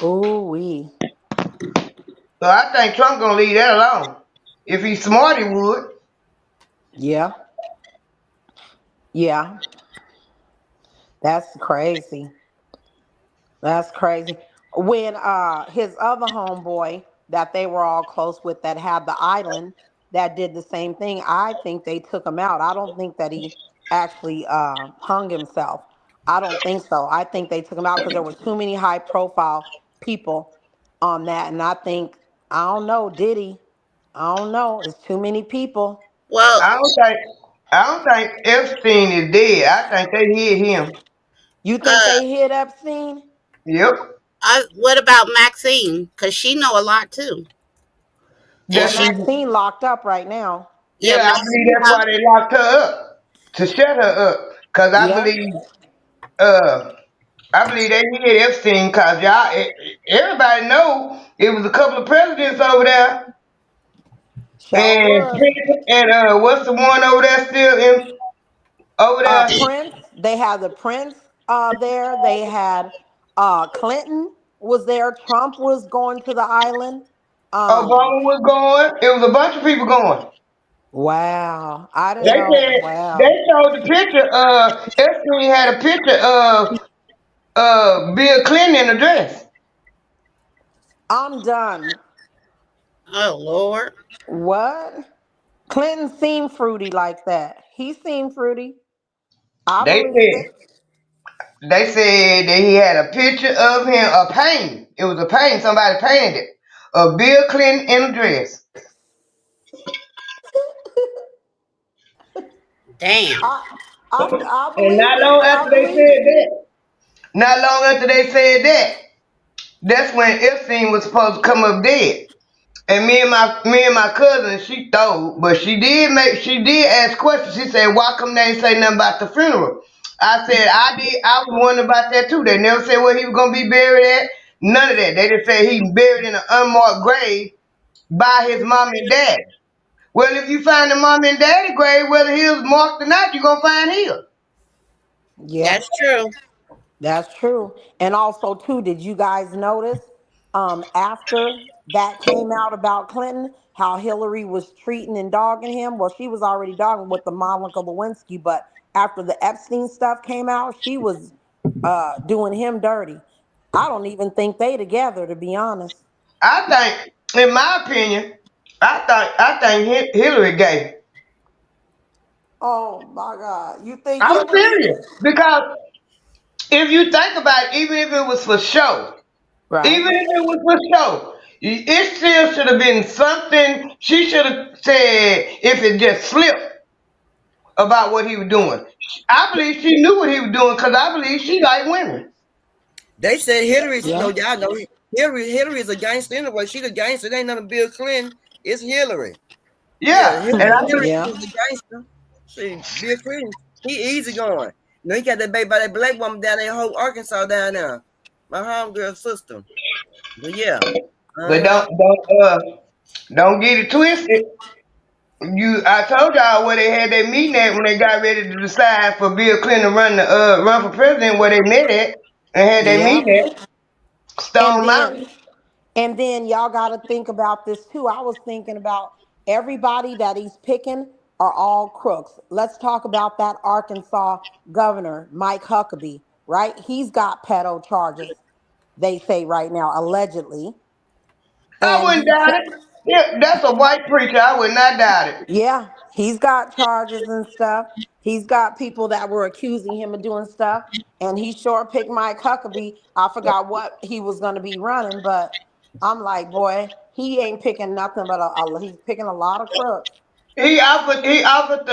Ooh wee. So I think Trump gonna leave that alone. If he's smart, he would. Yeah. Yeah. That's crazy. That's crazy. When his other homeboy that they were all close with that had the island that did the same thing, I think they took him out. I don't think that he actually hung himself. I don't think so. I think they took him out because there were too many high profile people on that. And I don't know, Diddy. I don't know. It's too many people. Well, I don't think Epstein is dead. I think they hid him. You think they hid Epstein? Yep. What about Maxine? Because she know a lot too. Well, Maxine locked up right now. Yeah, I believe that's why they locked her up, to shut her up. Cause I believe they hid Epstein. Cause everybody know it was a couple of presidents over there, and what's the one over there still over there? Prince. They had the Prince there. They had Clinton was there. Trump was going to the island. Obama was going. It was a bunch of people going. Wow, I They didn't know. said Wow, they showed the picture. Epstein had a picture of Bill Clinton in a dress. I'm done. Oh Lord, what? Clinton seemed fruity like that. He seemed fruity. I They believe it. said that he had a picture of him, a painting. It was a painting. Somebody painted it of Bill Clinton in a dress. damn. I And believe it. I believe it. not long after they said that, that's when Epstein was supposed to come up dead. And me and my cousin, she thought, but she did ask questions. She said, "Why come they ain't say nothing about the funeral?" I said, I was wondering about that too. They never said where he was gonna be buried at. None of that. They just said he buried in an unmarked grave by his mom and dad. Well, if you find the mom and daddy grave, whether he was marked or not, you're gonna find him. Yeah, That's true. that's true. And also, too, did you guys notice after that came out about Clinton, how Hillary was treating and dogging him? Well, she was already dogging with the Monica Lewinsky, but after the Epstein stuff came out, she was doing him dirty. I don't even think they together, to be honest. I think, in my opinion, I think Hillary gay. Oh my God. You think I'm Hillary? serious because if you think about it, even if it was for show, Right. even if it was for show, it still should have been something she should have said if it just slipped about what he was doing. I believe she knew what he was doing because I believe she liked women. They said Hillary's, Yeah. y'all know Hillary is a gangster anyway. She the gangster. It ain't nothing Bill Clinton. It's Hillary. Yeah, Yeah, and I Hillary Yeah. is the gangster. See, Bill Clinton, he easy going. You know, he got that baby by that black woman down there in whole Arkansas down there. My homegirl's sister. But yeah. but Uh-huh. don't get it twisted. I told y'all where they had their meeting at when they got ready to decide for Bill Clinton to run for president. Where they met at and had their Yeah. meeting at And Stone then Mountain. And then y'all got to think about this too. I was thinking about everybody that he's picking are all crooks. Let's talk about that Arkansas governor, Mike Huckabee, right? He's got pedo charges, they say right now, allegedly. I And wouldn't he, doubt it. Yeah, that's a white preacher. I would not doubt it. yeah, he's got charges and stuff. He's got people that were accusing him of doing stuff. And he sure picked Mike Huckabee. I forgot what he was going to be running, but I'm like, boy, he ain't picking nothing but he's picking a lot of crooks. He offered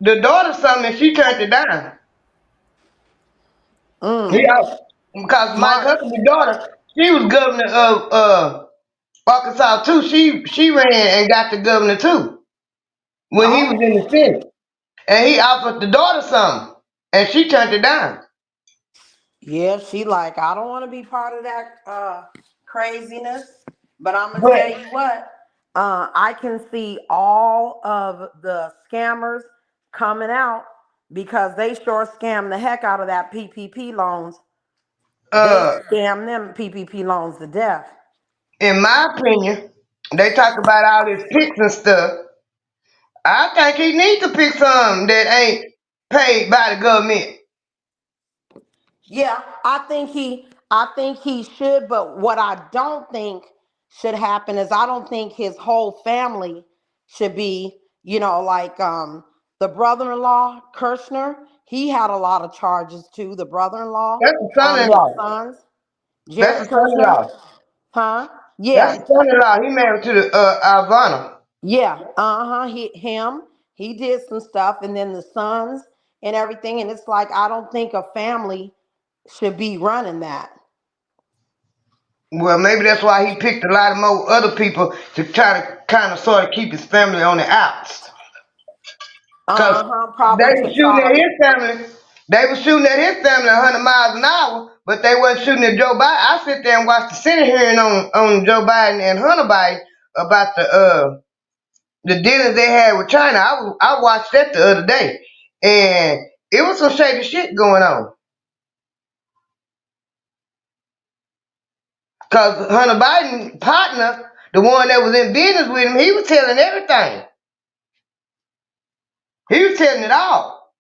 the daughter something and she turned it down. He Mm, offered, because Mike smart. Huckabee's daughter, she was governor of Arkansas too. She ran and got the governor too when he was Oh, in the Senate. And he offered the daughter something and she turned it down. yeah, she like, I don't want to be part of that craziness. But I'm gonna tell But you what, I can see all of the scammers coming out because they sure scammed the heck out of that PPP loans. They uh, scammed them PPP loans to death. in my opinion, they talk about all this picks and stuff. I think he needs to pick some that ain't paid by the government. Yeah, I think he should, but what I don't think should happen is I don't think his whole family should be, like the brother-in-law, Kirshner, he had a lot of charges too, the brother-in-law, That's the his son-in-law. sons, That's Jared the Kirshner, son-in-law. huh? That's Yeah, the son-in-law. He married to the Ivana. yeah, uh-huh. He did some stuff, and then the sons and everything, and it's like I don't think a family should be running that. Well, maybe that's why he picked a lot of more other people to try to kind of sort of keep his family on the outs. Cause Uh-huh, they probably were to shooting try at to. his family. They were shooting at his family 100 miles an hour, but they wasn't shooting at Joe Biden. I sit there and watch the Senate hearing on Joe Biden and Hunter Biden about the dealings they had with China. I watched that the other day, and it was some shady shit going on. Cause Hunter Biden partner, the one that was in business with him, he was telling everything. He was telling it all.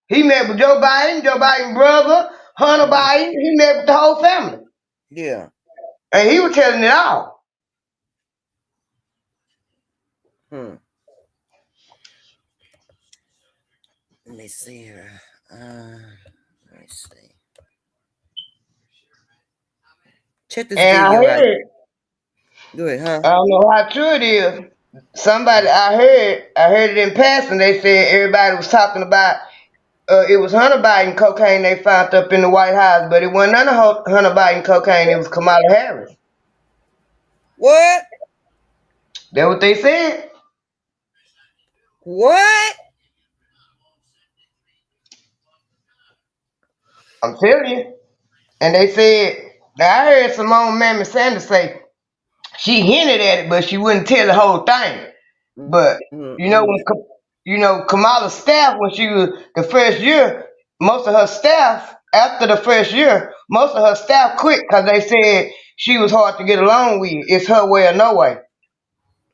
He met with Joe Biden's brother, Hunter Biden. He met with the whole family. Yeah. And he was telling it all. Hmm. Let me see here. Let me see. Check this And video out. Go ahead, huh? I don't know how true it is. I heard it in passing. They said everybody was talking about it was Hunter Biden cocaine they found up in the White House, but it wasn't none of Hunter Biden cocaine. It was Kamala Harris. What? That's what they said. What? I'm telling you. And they said, now I heard Simone Mammy Sanders say she hinted at it, but she wouldn't tell the whole thing. But you know, Mm-mm. Kamala's staff when she was the first year, most of her staff after the first year, most of her staff quit because they said she was hard to get along with. It's her way or no way.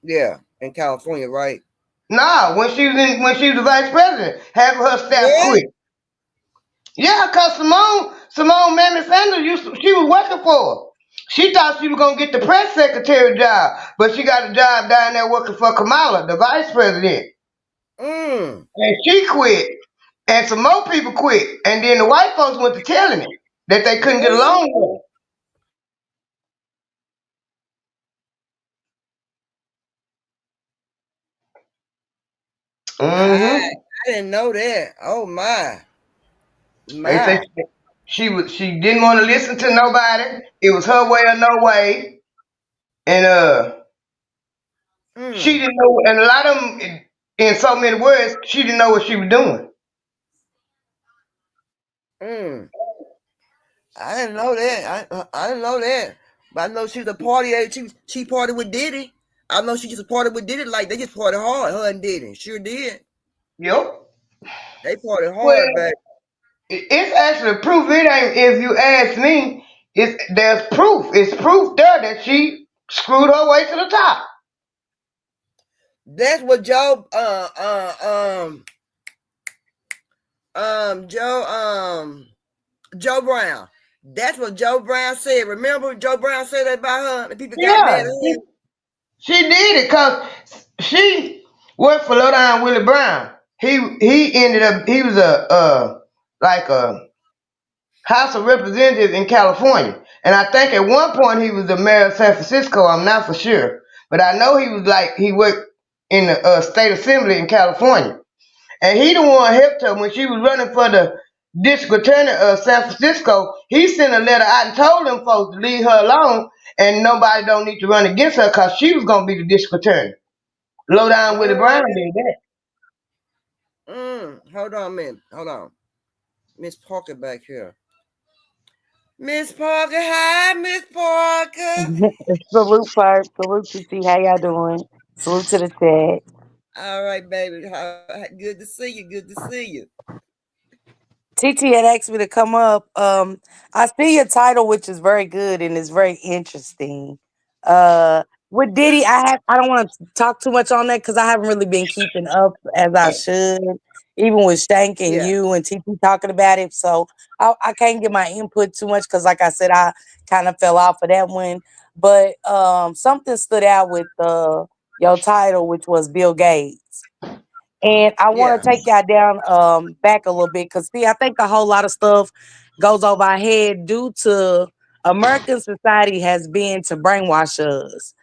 Yeah, in California, right? Nah, when she was the vice president, half of her staff Yeah. quit. Yeah, cause Simone Mammy Sanders she was working for her. She thought she was gonna get the press secretary job, but she got a job down there working for Kamala, the vice president. Mm. And she quit. And some more people quit. And then the white folks went to telling it that they couldn't get Really? along with her. I Mm-hmm. didn't know that. Oh my. They say My. she didn't want to listen to nobody. It was her way or no way. And she Mm. didn't know, and a lot of them, in so many words, she didn't know what she was doing. Mm. I didn't know that. I didn't know that. But I know she was a party. She partied with Diddy. I know she just partied with Diddy. Like they just partied hard. Her and Diddy sure did. Yep. They partied Well, hard back. it's actually proof. It ain't. If you ask me, there's proof. It's proof there that she screwed her way to the top. That's what Joe Brown. That's what Joe Brown said. Remember Joe Brown said that about her? The people got mad Yeah, at him. she did it because she worked for Low Down Willie Brown. He ended up he was like a House of Representative in California, and I think at one point he was the mayor of San Francisco. I'm not for sure, but I know he worked in the state assembly in California, and he the one helped her when she was running for the district attorney of San Francisco. He sent a letter out and told them folks to leave her alone, and nobody don't need to run against her because she was gonna be the district attorney. Low down Willie Brown did that. Hold on a minute. Hold on. Miss Parker back here. Miss Parker, hi, Miss Parker. Salute, Park. Salute, TT. How y'all doing? Salute to the chat. All right, baby. Good to see you. Good to see you. TT had asked me to come up. I see your title, which is very good and is very interesting. With Diddy, I don't want to talk too much on that because I haven't really been keeping up as I should, even with Stank and Yeah. you and TT talking about it. So I can't get my input too much because, like I said, I kind of fell off of that one. But something stood out with your title, which was Bill Gates. And I want Yeah. to take y'all down back a little bit because see, I think a whole lot of stuff goes over our head due to American society has been to brainwash us.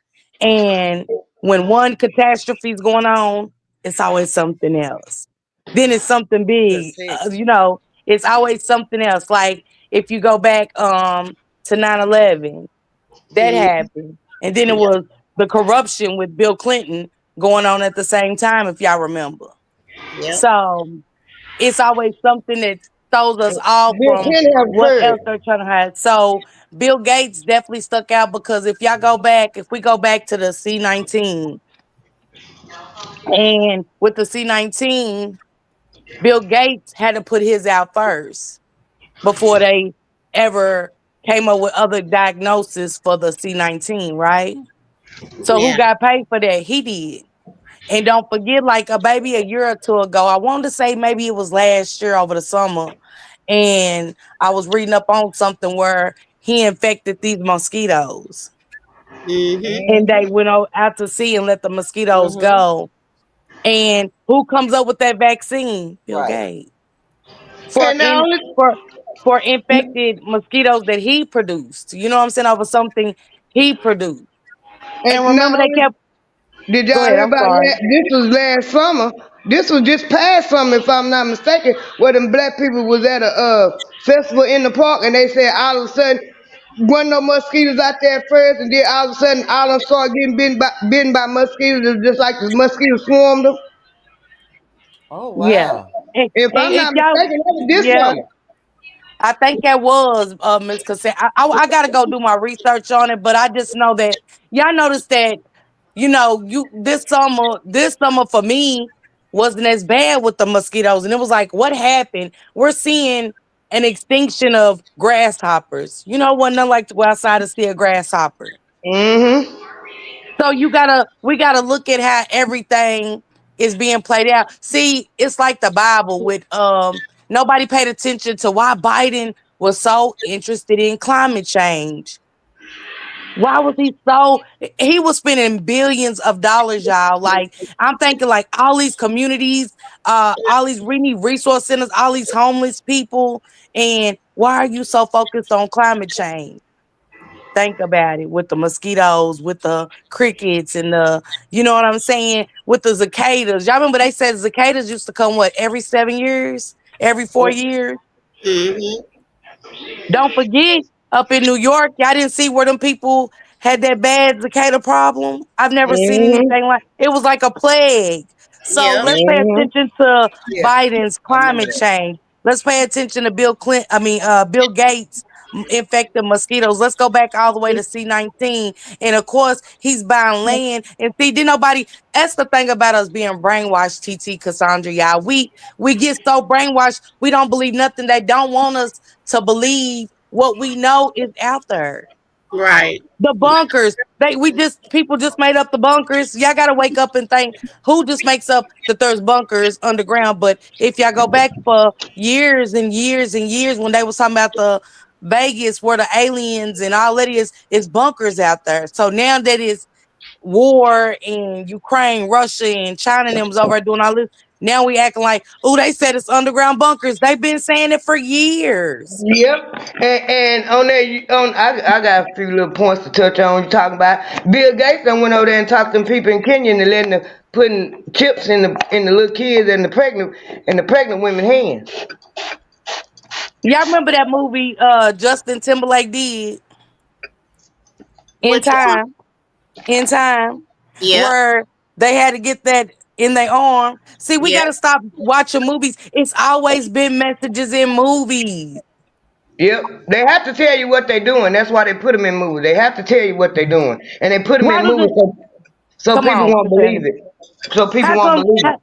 And when one catastrophe is going on, it's always something else. Then it's something That's big, it. it's always something else. Like if you go back to 9/11, that happened. And then it was the corruption with Bill Clinton going on at the same time, if y'all remember. Yep. So it's always something that throws us off Bill from Clinton have what else courage. they're trying to hide. So Bill Gates definitely stuck out because if we go back to the C-19, and with the C-19, Bill Gates had to put his out first before they ever came up with other diagnoses for the C-19, right? So who Yeah. got paid for that? He did. And don't forget, like a year or two ago, I wanted to say maybe it was last year over the summer, and I was reading up on something where he infected these mosquitoes. And they went out to sea and let the mosquitoes go. And who comes up with that vaccine? Bill Right. Gates. For And now in for infected mosquitoes that he produced. You know what I'm saying? Over something he produced. And and not remember they only kept did go y'all ahead, hear I'm about sorry. this was last summer. This was just past summer, if I'm not mistaken, where them black people was at a festival in the park, and they said all of a sudden wasn't no mosquitoes out there at first, and then all of a sudden all of them started getting bitten by mosquitoes, just like the mosquitoes swarmed them. Oh Yeah. wow. And If I'm if not y'all mistaken, that was this yeah. summer. I think that was Miss Cassette. I gotta go do my research on it, but I just know that y'all noticed that this summer for me wasn't as bad with the mosquitoes. And it was like, what happened? We're seeing an extinction of grasshoppers. What nothing like to go outside and see a grasshopper. Mm-hmm. So we gotta look at how everything is being played out. See, it's like the Bible with nobody paid attention to why Biden was so interested in climate change. Why was he was spending billions of dollars, y'all. Like, I'm thinking like all these communities, all these we need resource centers, all these homeless people, and why are you so focused on climate change? Think about it, with the mosquitoes, with the crickets, and you know what I'm saying, with the cicadas. Y'all remember they said cicadas used to come every 7 years, every 4 years. Mm-hmm. Don't forget, up in New York, y'all didn't see where them people had that bad cicada problem. I've never seen Mm-hmm. anything like it. Was like a plague. So Yep. let's pay Mm-hmm. attention to Yeah, Biden's I remember climate that. change. Let's pay attention to Bill Gates infected mosquitoes. Let's go back all the way to C-19. And of course, he's buying land. And see, did nobody, that's the thing about us being brainwashed, TT Cassandra, y'all. We get so brainwashed, we don't believe nothing. They don't want us to believe what we know is out there. Right. The bunkers. People just made up the bunkers. Y'all gotta wake up and think, who just makes up that there's bunkers underground? But if y'all go back for years and years and years when they was talking about the Vegas where the aliens and all that is bunkers out there. So now that it's war in Ukraine, Russia, and China and them was over there doing all this. Now we acting like, oh, they said it's underground bunkers. They've been saying it for years. Yep. And on that, I got a few little points to touch on. You talking about Bill Gates? Done went over there and talked to them people in Kenya and letting them putting chips in the little kids and the pregnant women hands. Y'all remember that movie Justin Timberlake did in Which one? time, in time, Yep. where they had to get that in their arm. See, we Yep. gotta stop watching movies. It's always been messages in movies. Yep. They have to tell you what they're doing. That's why they put them in movies. They have to tell you what they're doing, and they put them Why in do movies the so come people on, won't believe Cassandra? it. So people How won't come believe it.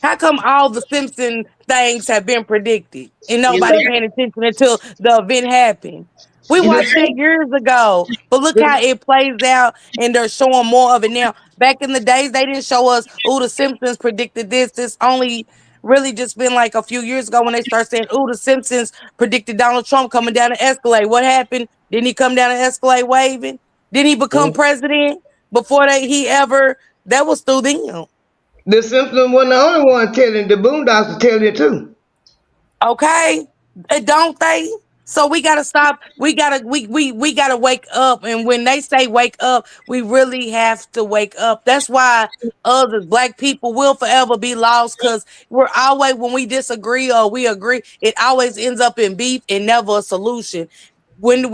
how come all the Simpson things have been predicted and nobody Exactly. paying attention until the event happened? We watched that years ago, but look how it plays out, and they're showing more of it now. Back in the days, they didn't show us, oh, the Simpsons predicted this. This only really just been like a few years ago when they start saying, oh, the Simpsons predicted Donald Trump coming down the Escalade. What happened? Didn't he come down the Escalade waving? Did he become president before that was through them? The Simpsons wasn't the only one telling. The Boondocks were telling it too. Okay, don't they? So we gotta stop. We gotta wake up. And when they say wake up, we really have to wake up. That's why us as black people will forever be lost, because we're always, when we disagree or we agree, it always ends up in beef and never a solution. When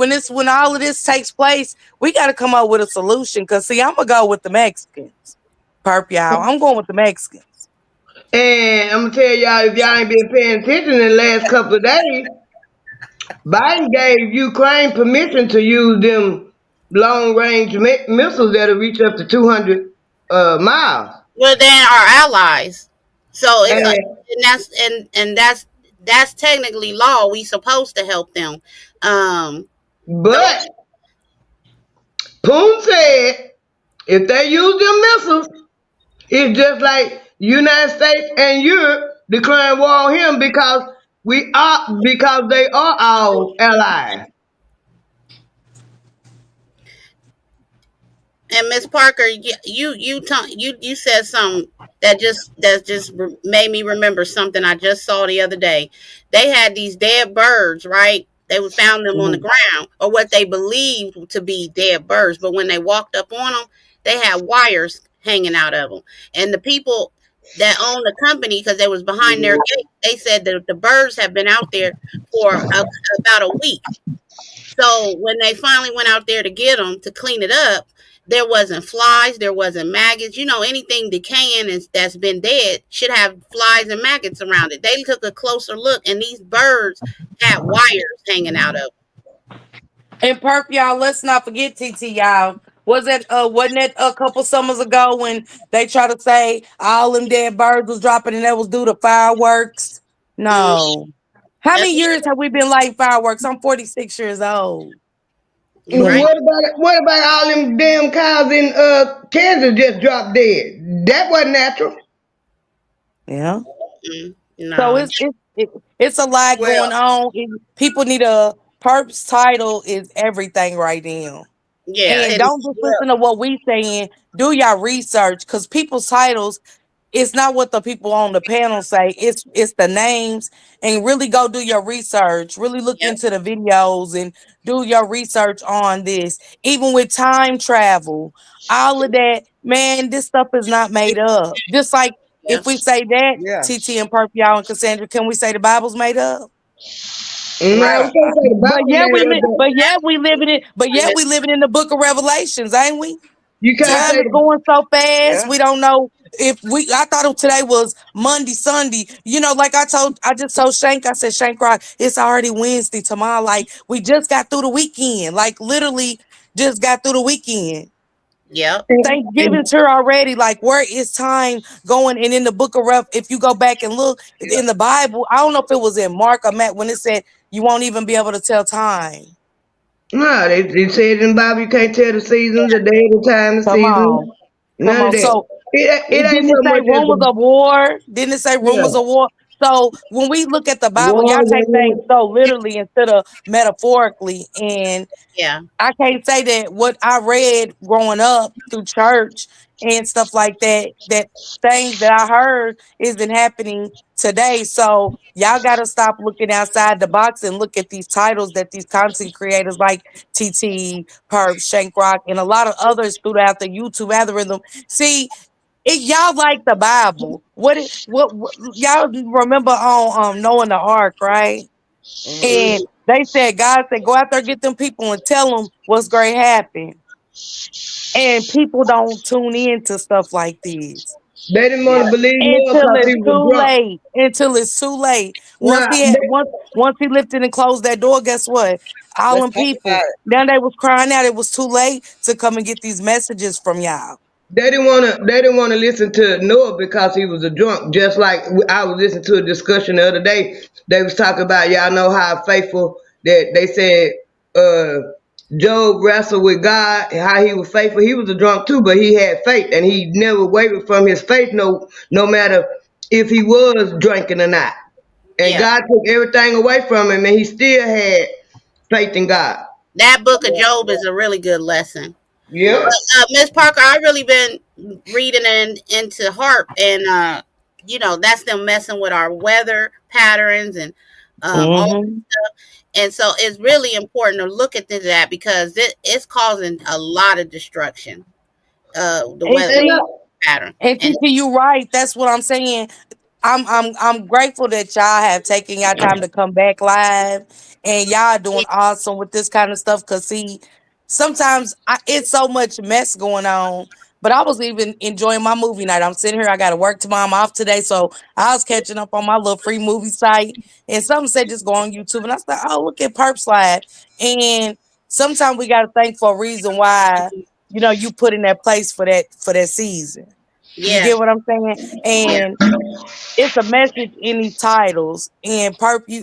all of this takes place, we gotta come up with a solution. Cause see, I'm gonna go with the Mexicans. Perp, y'all. I'm going with the Mexicans. And I'm gonna tell y'all, if y'all ain't been paying attention in the last couple of days, Biden gave Ukraine permission to use them long range missiles that'll reach up to 200 miles. Well, they are allies. So it's like, And and that's technically law. We supposed to help them. Those but Putin said if they use them missiles, it's just like United States and Europe declaring war on him because they are our allies. And Miss Parker, you said something that just made me remember something I just saw the other day. They had these dead birds, right? They found them on the ground, or what they believed to be dead birds. But when they walked up on them, they had wires hanging out of them. And the people that own the company, because they was behind their gate, they said that the birds have been out there for about a week. So when they finally went out there to get them to clean it up, there wasn't flies, there wasn't maggots. Anything decaying that's been dead should have flies and maggots around it. They took a closer look, and these birds had wires hanging out of them. And perp, y'all, let's not forget, TT, y'all. wasn't that a couple summers ago when they try to say all them dead birds was dropping and that was due to fireworks? No. How That's many years have we been lighting fireworks? I'm 46 years old. right. What about all them damn cows in Kansas just dropped dead? That wasn't natural. Yeah. So No. it's a lot Well, going on. People need a Perp's title is everything right now. Yeah, And and don't just well, listen to what we saying. Do your research because people's titles, it's not what the people on the panel say. It's the names. And really go do your research. Really look yep, into the videos and do your research on this. Even with time travel, all of that, man, this stuff is not made up. Just like yeah, if we say that, yeah, TT and Perp, y'all and Cassandra, can we say the Bible's made up? No, we right. can't say the But Bible yeah, made it up, but we living in the book of Revelations, ain't we? you can't Yeah, Time say is going so fast. yeah. We don't know if we. I thought today was Monday, Sunday. You know, like I just told Shank. I said, Shank, right? It's already Wednesday tomorrow. Like we just got through the weekend. Like literally, just got through the weekend. yep, Thanksgiving's here already. Like where is time going? And in the book of Rev, if you go back and look in the Bible, I don't know if it was in Mark or Matt when it said you won't even be able to tell time. no. They said in the Bible you can't tell the seasons, the day, the time, the Come season. on. Come None of on. that. So It ain't didn't it so say much as rumors the of war? Didn't it say rumors of war? So when we look at the Bible, war, y'all take things women. so literally instead of metaphorically. And yeah, I can't say that what I read growing up through church and stuff like that, that things that I heard isn't happening today. So y'all got to stop looking outside the box and look at these titles that these content creators like TT, Perp, Shank Rock, and a lot of others throughout the YouTube algorithm. See, y'all like the Bible. What y'all remember on knowing the ark, right? Mm-hmm. And they said, God said, go out there, get them people and tell them what's going to happen. And people don't tune in to stuff like this They didn't want Yeah. to believe Noah until because it's he was too drunk. late. Until it's too late. Nah, Once he lifted and closed that door, guess what? All Let's them talk people, about it. now they was crying out. It was too late to come and get these messages from y'all. they didn't want to. They didn't want to listen to Noah because he was a drunk. Just like I was listening to a discussion the other day. They was talking about y'all know how faithful that they said Job wrestled with God and how he was faithful. He was a drunk too, but he had faith and he never wavered from his faith. No matter if he was drinking or not. And yeah. God took everything away from him, and he still had faith in God. That book of Job is a really good lesson. Yep. But Miss Parker, I really been reading into harp, and that's them messing with our weather patterns and all, Mm-hmm. and so it's really important to look at that because it's causing a lot of destruction. The And weather see, pattern, and and TT, you right. That's what I'm saying. I'm grateful that y'all have taken y'all time to come back live and y'all doing awesome with this kind of stuff. Cause see, sometimes it's so much mess going on. But I was even enjoying my movie night. I'm sitting here. I got to work tomorrow. I'm off today, so I was catching up on my little free movie site. And something said just go on YouTube, and I said, "Oh, look at Perp Slide." And sometimes we got to think for a reason why you put in that place for that season. You yeah, get what I'm saying? yeah, And it's a message in these titles. And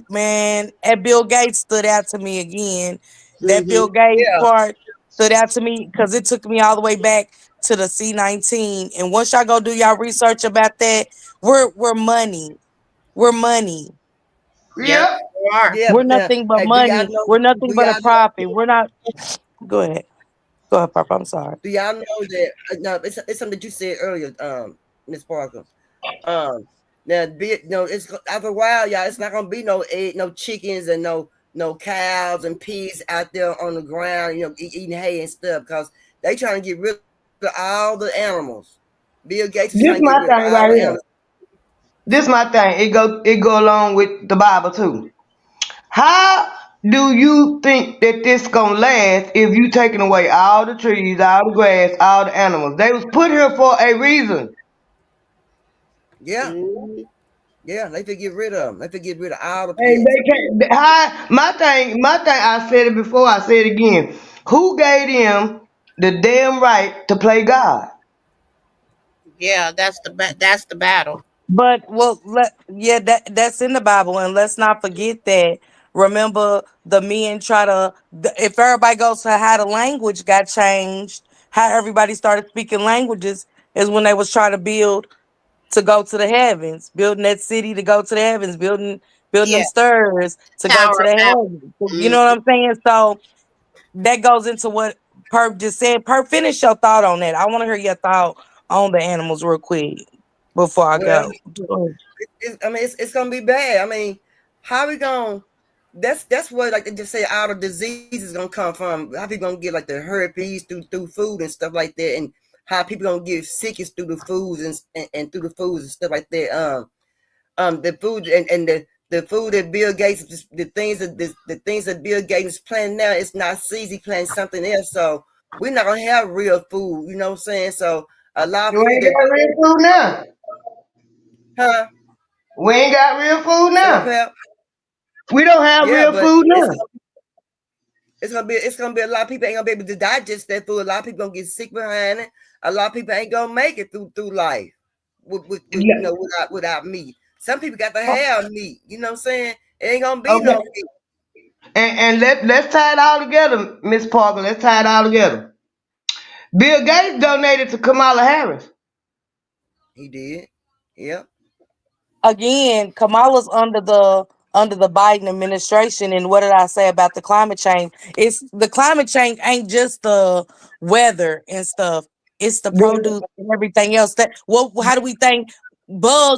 man, that Bill Gates stood out to me again. That hmm Bill Gates Yeah. part stood out to me because it took me all the way back to the C-19. And once y'all go do y'all research about that, we're money. We're money. yep, Yep. you are. Yeah. We're nothing but Hey, do y'all money. know? We're nothing Do but a y'all know? profit. We're not. Go ahead. Go ahead, Papa. I'm sorry. Do y'all know that? No, it's something that you said earlier, Miss Parker. Now, it's after a while, y'all. It's not gonna be no egg, no chickens, and no cows and pigs out there on the ground, eating hay and stuff, because they trying to get rid of all the animals. Bill Gates is This trying to get my rid of thing all right the here. animals. This my thing. It go along with the Bible too. How do you think that this gonna last if you taking away all the trees, all the grass, all the animals? They was put here for a reason. Yeah, Mhm. yeah. They could get rid of them. They could get rid of all the And pets. they can't. How my thing. I said it before. I said it again. Who gave them the damn right to play God. Yeah, that's the battle. But well, yeah, that's in the Bible, and let's not forget that. Remember, the men try to. If everybody goes to how the language got changed, how everybody started speaking languages is when they was trying to build to go to the heavens, building that city to go to the heavens, building Yeah, them stairs to go Tower to the of Babel. heavens. You Mm. know what I'm saying? So that goes into what Perp just said. Perp, finish your thought on that. I want to hear your thought on the animals real quick before I Well, go. I mean, it's gonna be bad. I mean, how we gonna? That's where like they just say all the diseases gonna come from. How people gonna get like the herpes through food and stuff like that, and how people gonna get sick is through the foods and through the foods and stuff like that. The food and the food that Bill Gates, the things that Bill Gates is planning now, it's not seeds. Planning something else. So we're not gonna have real food. You know what I'm saying? So a lot of You food ain't that, got real food now. huh? We ain't got real food Say what, now. pal? We don't have Yeah, real but food now. it's gonna be a lot of people ain't gonna be able to digest that food. A lot of people gonna get sick behind it. A lot of people ain't gonna make it through life with Yeah. without meat. Some people got to have meat. You know what I'm saying? It ain't gonna be no Okay. meat. And let's tie it all together, Miss Parker. Let's tie it all together. Bill Gates donated to Kamala Harris. He did. Yep. Again, Kamala's under the Biden administration, and what did I say about the climate change? It's the climate change ain't just the weather and stuff. It's the produce and everything else. That how do we think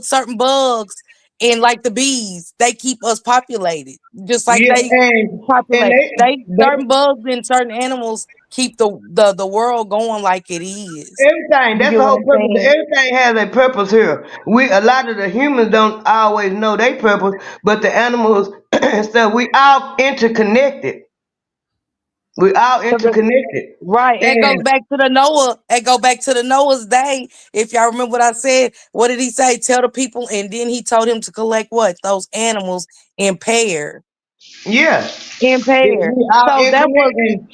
certain bugs, and like the bees, they keep us populated. Just like Yeah, they and populate. They they certain bugs and certain animals keep the world going like it is. everything. You That's get the what whole I'm purpose. saying? Everything has a purpose here. A lot of the humans don't always know their purpose, but the animals and stuff. We all interconnected. We all interconnected. Right. It goes And back to the Noah. It go back to the Noah's day. If y'all remember what I said, what did he say? Tell the people, and then he told him to collect what? Those animals in pair. yeah, In pair. we all So that was interconnected.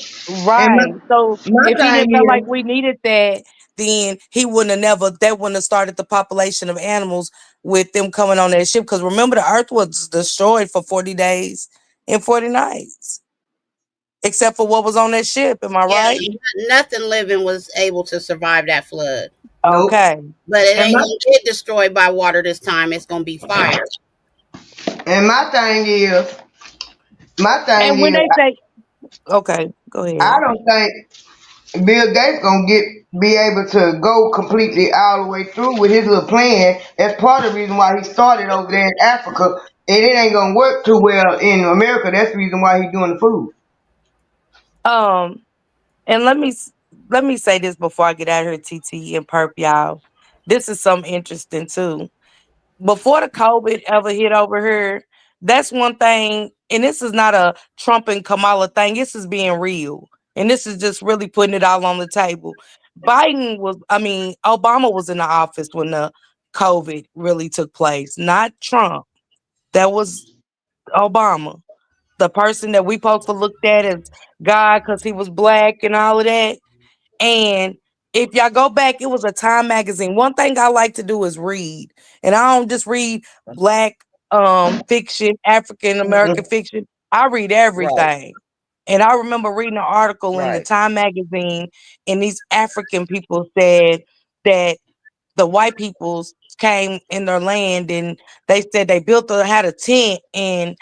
And right. So my if he thing didn't feel like is, we needed that, then he wouldn't have never that wouldn't have started the population of animals with them coming on that ship. Because remember the earth was destroyed for 40 days and 40 nights. Except for what was on that ship. Am I Yeah, right? nothing living was able to survive that flood. nope. Okay. But it And ain't gonna get destroyed by water this time. It's gonna be fire. my thing is, my And thing when is, they say, okay, go I ahead. don't think Bill Gates gonna be able to go completely all the way through with his little plan. That's part of the reason why he started over there in Africa, and it ain't gonna work too well in America. That's the reason why he's doing the food. Um, and let me say this before I get out of here, TT and Perp, y'all. This is something interesting too. Before the COVID ever hit over here, that's one thing, and this is not a Trump and Kamala thing. This is being real. And this is just really putting it all on the table. Obama was in the office when the COVID really took place, not Trump. That was Obama. The person that we supposed to look at as God because he was black and all of that. And if y'all go back, it was a Time magazine. One thing I like to do is read. And I don't just read black fiction, African American fiction. I read Right. everything. And I remember reading an article in the Right. Time magazine, and these African people said that the white peoples came in their land, and they said they had a tent, and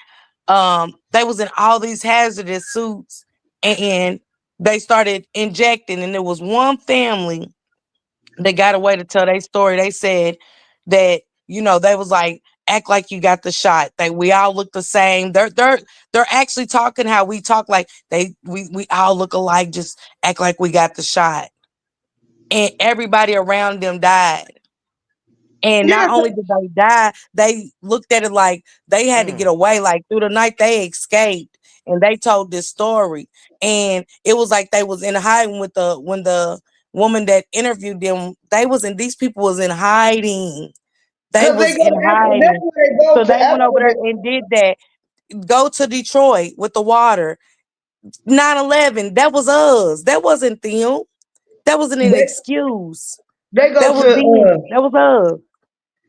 they was in all these hazardous suits, and they started injecting, and there was one family that got away to tell their story. They said that, they was like, act like you got the shot. We all look the same. They're actually talking how we talk, like we all look alike, just act like we got the shot. And everybody around them died. And Yeah, not only did they die, they looked at it like they had to get away. Like through the night, they escaped, and they told this story. And it was like they was in hiding when the woman that interviewed them. These people was in hiding. They because they was go in to Africa. That's hiding. where they So go to they went over there Africa. and did that. Go to Detroit with the water. 9/11. That was us. That wasn't them. That wasn't an excuse. They go That was to them. That was us.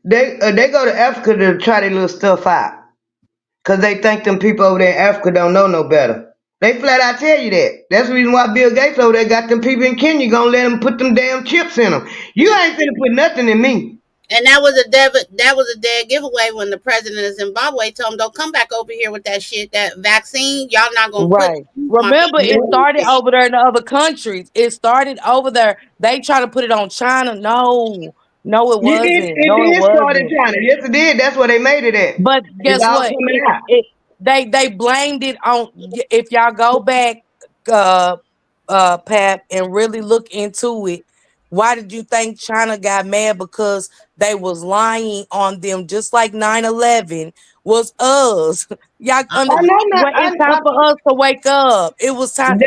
they go to Africa to try their little stuff out. Cause they think them people over there in Africa don't know no better. They flat out tell you that. That's the reason why Bill Gates over there got them people in Kenya gonna let them put them damn chips in them. You ain't finna put nothing in me. And that was a dead giveaway when the president of Zimbabwe told him, "Don't come back over here with that shit, that vaccine. Y'all not gonna put Right. my Remember, people." it started over there in the other countries. It started over there. They try to put it on China. No, no, it wasn't. It No, it did start in wasn't. China. Yes, it did. That's where they made it at. But It's guess all what? coming out. They blamed it on. If y'all go back, Pat, and really look into it, why did you think China got mad? Because they was lying on them, just like 9/11 was us. Y'all I know not. well, it's time for us to wake up. It was time.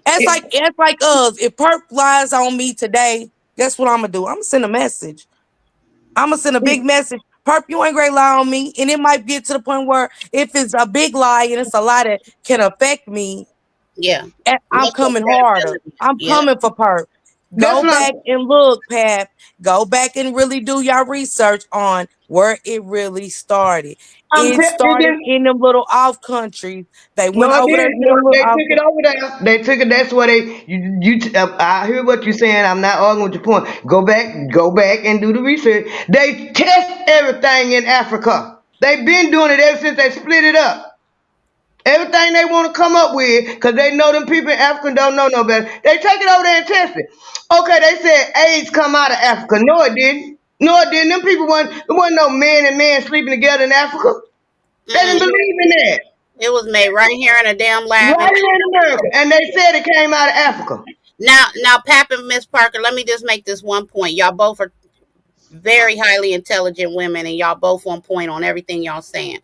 It's like us. If Perp lies on me today, guess what I'm gonna do? I'm gonna send a message. I'm gonna send a big message. Perp, you ain't great lie on me. And it might get to the point where if it's a big lie and it's a lie that can affect me, Yeah, I'm local coming harder. credibility. I'm Yeah, coming for Perp. That's Go not. back and look, Pat. Go back and really do your research on where it really started. It It started didn't. in them little off countries. They went No, it over there didn't. to No, them little they off. took it over there. They took it. That's what they. I hear what you're saying. I'm not arguing with your point. Go back, and do the research. They test everything in Africa. They've been doing it ever since they split it up. Everything they want to come up with, because they know them people in Africa don't know no better. They take it over there and test it. Okay, they said AIDS come out of Africa. No, it didn't. No, it didn't. Them people there wasn't no man and man sleeping together in Africa. They didn't believe in that. it was made right here in a damn lab. Right here in America. And they said it came out of Africa. Now, Pap and Miss Parker, let me just make this one point. Y'all both are very highly intelligent women, and y'all both on point on everything y'all saying.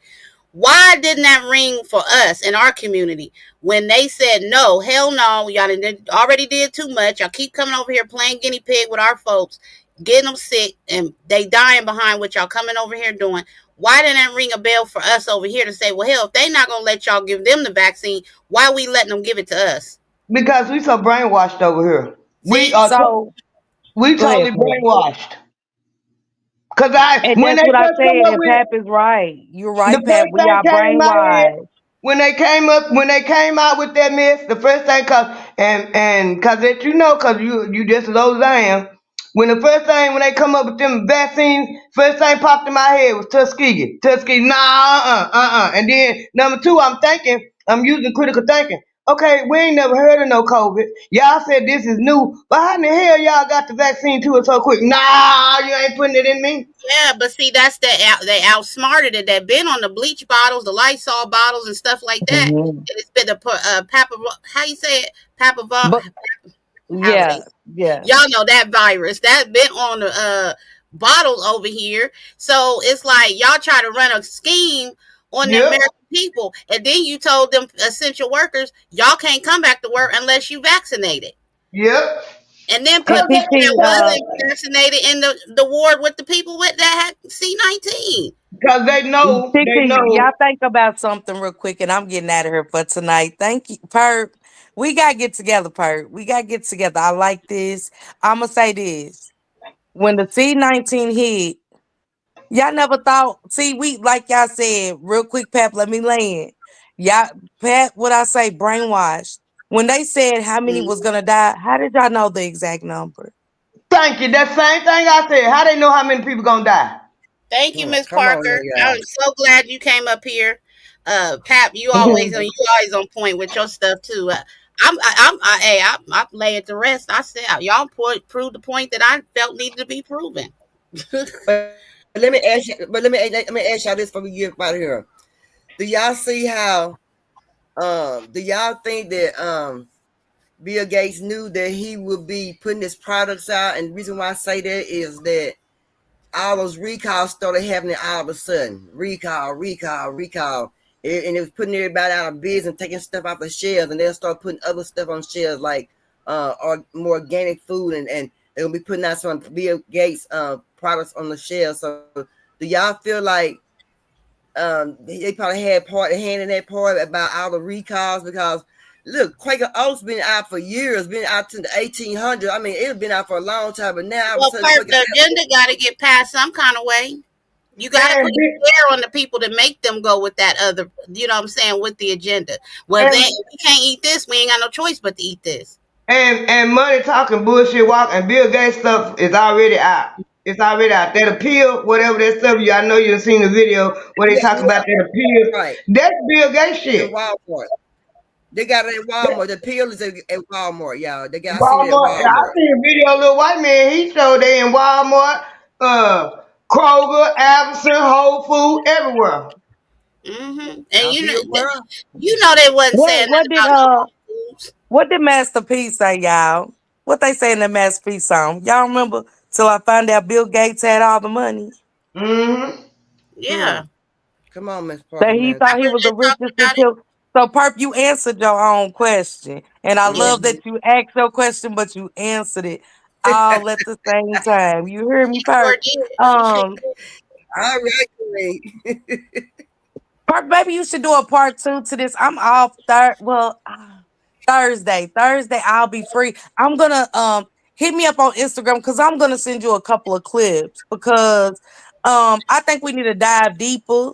Why didn't that ring for us in our community when they said no, hell no, y'all already did too much. Y'all keep coming over here playing guinea pig with our folks, getting them sick, and they dying behind what y'all coming over here doing. Why didn't that ring a bell for us over here to say, well, hell, if they not gonna let y'all give them the vaccine, why we letting them give it to us? Because we so brainwashed over here. See, We Go ahead, totally Pat. brainwashed. Cause And when that's they what I first come said. up And with Pap is right. You're the right, Pat. first We thing are came in my head brainwashed. when they came out with that mess, the first thing cause that cause you just as old as I am. When they come up with them vaccines, first thing popped in my head was Tuskegee. Tuskegee, nah, And then number two, I'm using critical thinking. Okay, we ain't never heard of no COVID. Y'all said this is new, but how in the hell y'all got the vaccine to it so quick? Nah, you ain't putting it in me. yeah, but see, that's they outsmarted it. They've been on the bleach bottles, the Lysol bottles, and stuff like that. Mhm. It's been the Papa, how you say it, Papa, But however they, yeah, yeah. y'all know that virus that's been on the bottles over here. So it's like y'all try to run a scheme on the Yep, American people, and then you told them essential workers y'all can't come back to work unless you vaccinated. yep. And then And put people that TT, wasn't vaccinated in the ward with the people with that had C-19. Because they TT, y'all know. think about something real quick, and I'm getting out of here for tonight. Thank you, Perp. We gotta get together, Perp. We gotta get together. I like this. I'ma say this. When the C-19 hit, y'all never thought, see, we like y'all said, real quick, Pap, let me land. Y'all, Pat, what I say, brainwashed. When they said how many was gonna die, how did y'all know the exact number? Thank you. That same thing I said. How they know how many people gonna die? Thank you, Miss Come on Parker. here, y'all. I'm so glad you came up here. Pap, you always on point with your stuff too. I lay it to rest. I said y'all proved the point that I felt needed to be proven. But let me ask you. But let me ask y'all this before we get out of here. Do y'all see how? Do y'all think that Bill Gates knew that he would be putting his products out? And the reason why I say that is that all those recalls started happening all of a sudden. Recall. And it was putting everybody out of business and taking stuff off the shelves, and they'll start putting other stuff on shelves like or more organic food, and they'll be putting out some Bill Gates products on the shelves. So do y'all feel like they probably had hand in that part about all the recalls, because Look, Quaker Oats been out for years, been out since the 1800s. I mean, it's been out for a long time, but now all of a Well, sudden Quaker the agenda got to get passed some kind of way. You got to put And a scare on the people to make them go with that other, you know what I'm saying, with the agenda. Well, then and if we can't eat this, we ain't got no choice but to eat this. and money talking bullshit walk and Bill Gates stuff is already out. It's already out. That appeal, whatever that stuff, I know you've seen the video where they yeah, talk about that appeal. right. That's Bill Gates In shit. Walmart. They got it at Walmart. The pill is at Walmart, y'all. I seen it at Walmart. I Walmart. seen a video of a little white man. He showed they in Walmart, Kroger, Albertson, Whole Food, everywhere. And I'll be a world. you know they wasn't saying What nothing did about no Whole Foods. what did Master P say, y'all? What they say in the Master P song? Y'all remember till I found out Bill Gates had all the money? Mm-hmm. Yeah. Come on, Miss That Parker, he man. thought he was the richest until. So, Perp, you answered your own question, and I Yeah. love that you asked your question, but you answered it all at the same time. You hear me, Sure Perp? did. All right, great. Perp, maybe you should do a part 2 to this. I'm off Thursday. Thursday, I'll be free. I'm gonna hit me up on Instagram because I'm gonna send you a couple of clips because I think we need to dive deeper.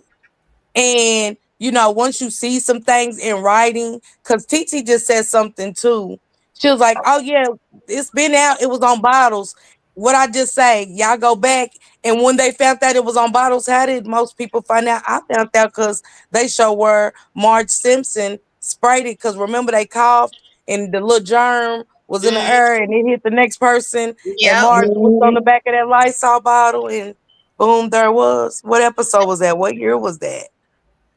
And once you see some things in writing, because TT just said something too. She was like, "Oh yeah, it's been out. It was on bottles." What I just say, y'all go back, and when they found that it was on bottles, how did most people find out? I found out because they show where Marge Simpson sprayed it. Because remember they coughed and the little germ was in the air and it hit the next person, and Yep. Marge was on the back of that Lysol bottle, and boom, there it was. What episode was that? What year was that?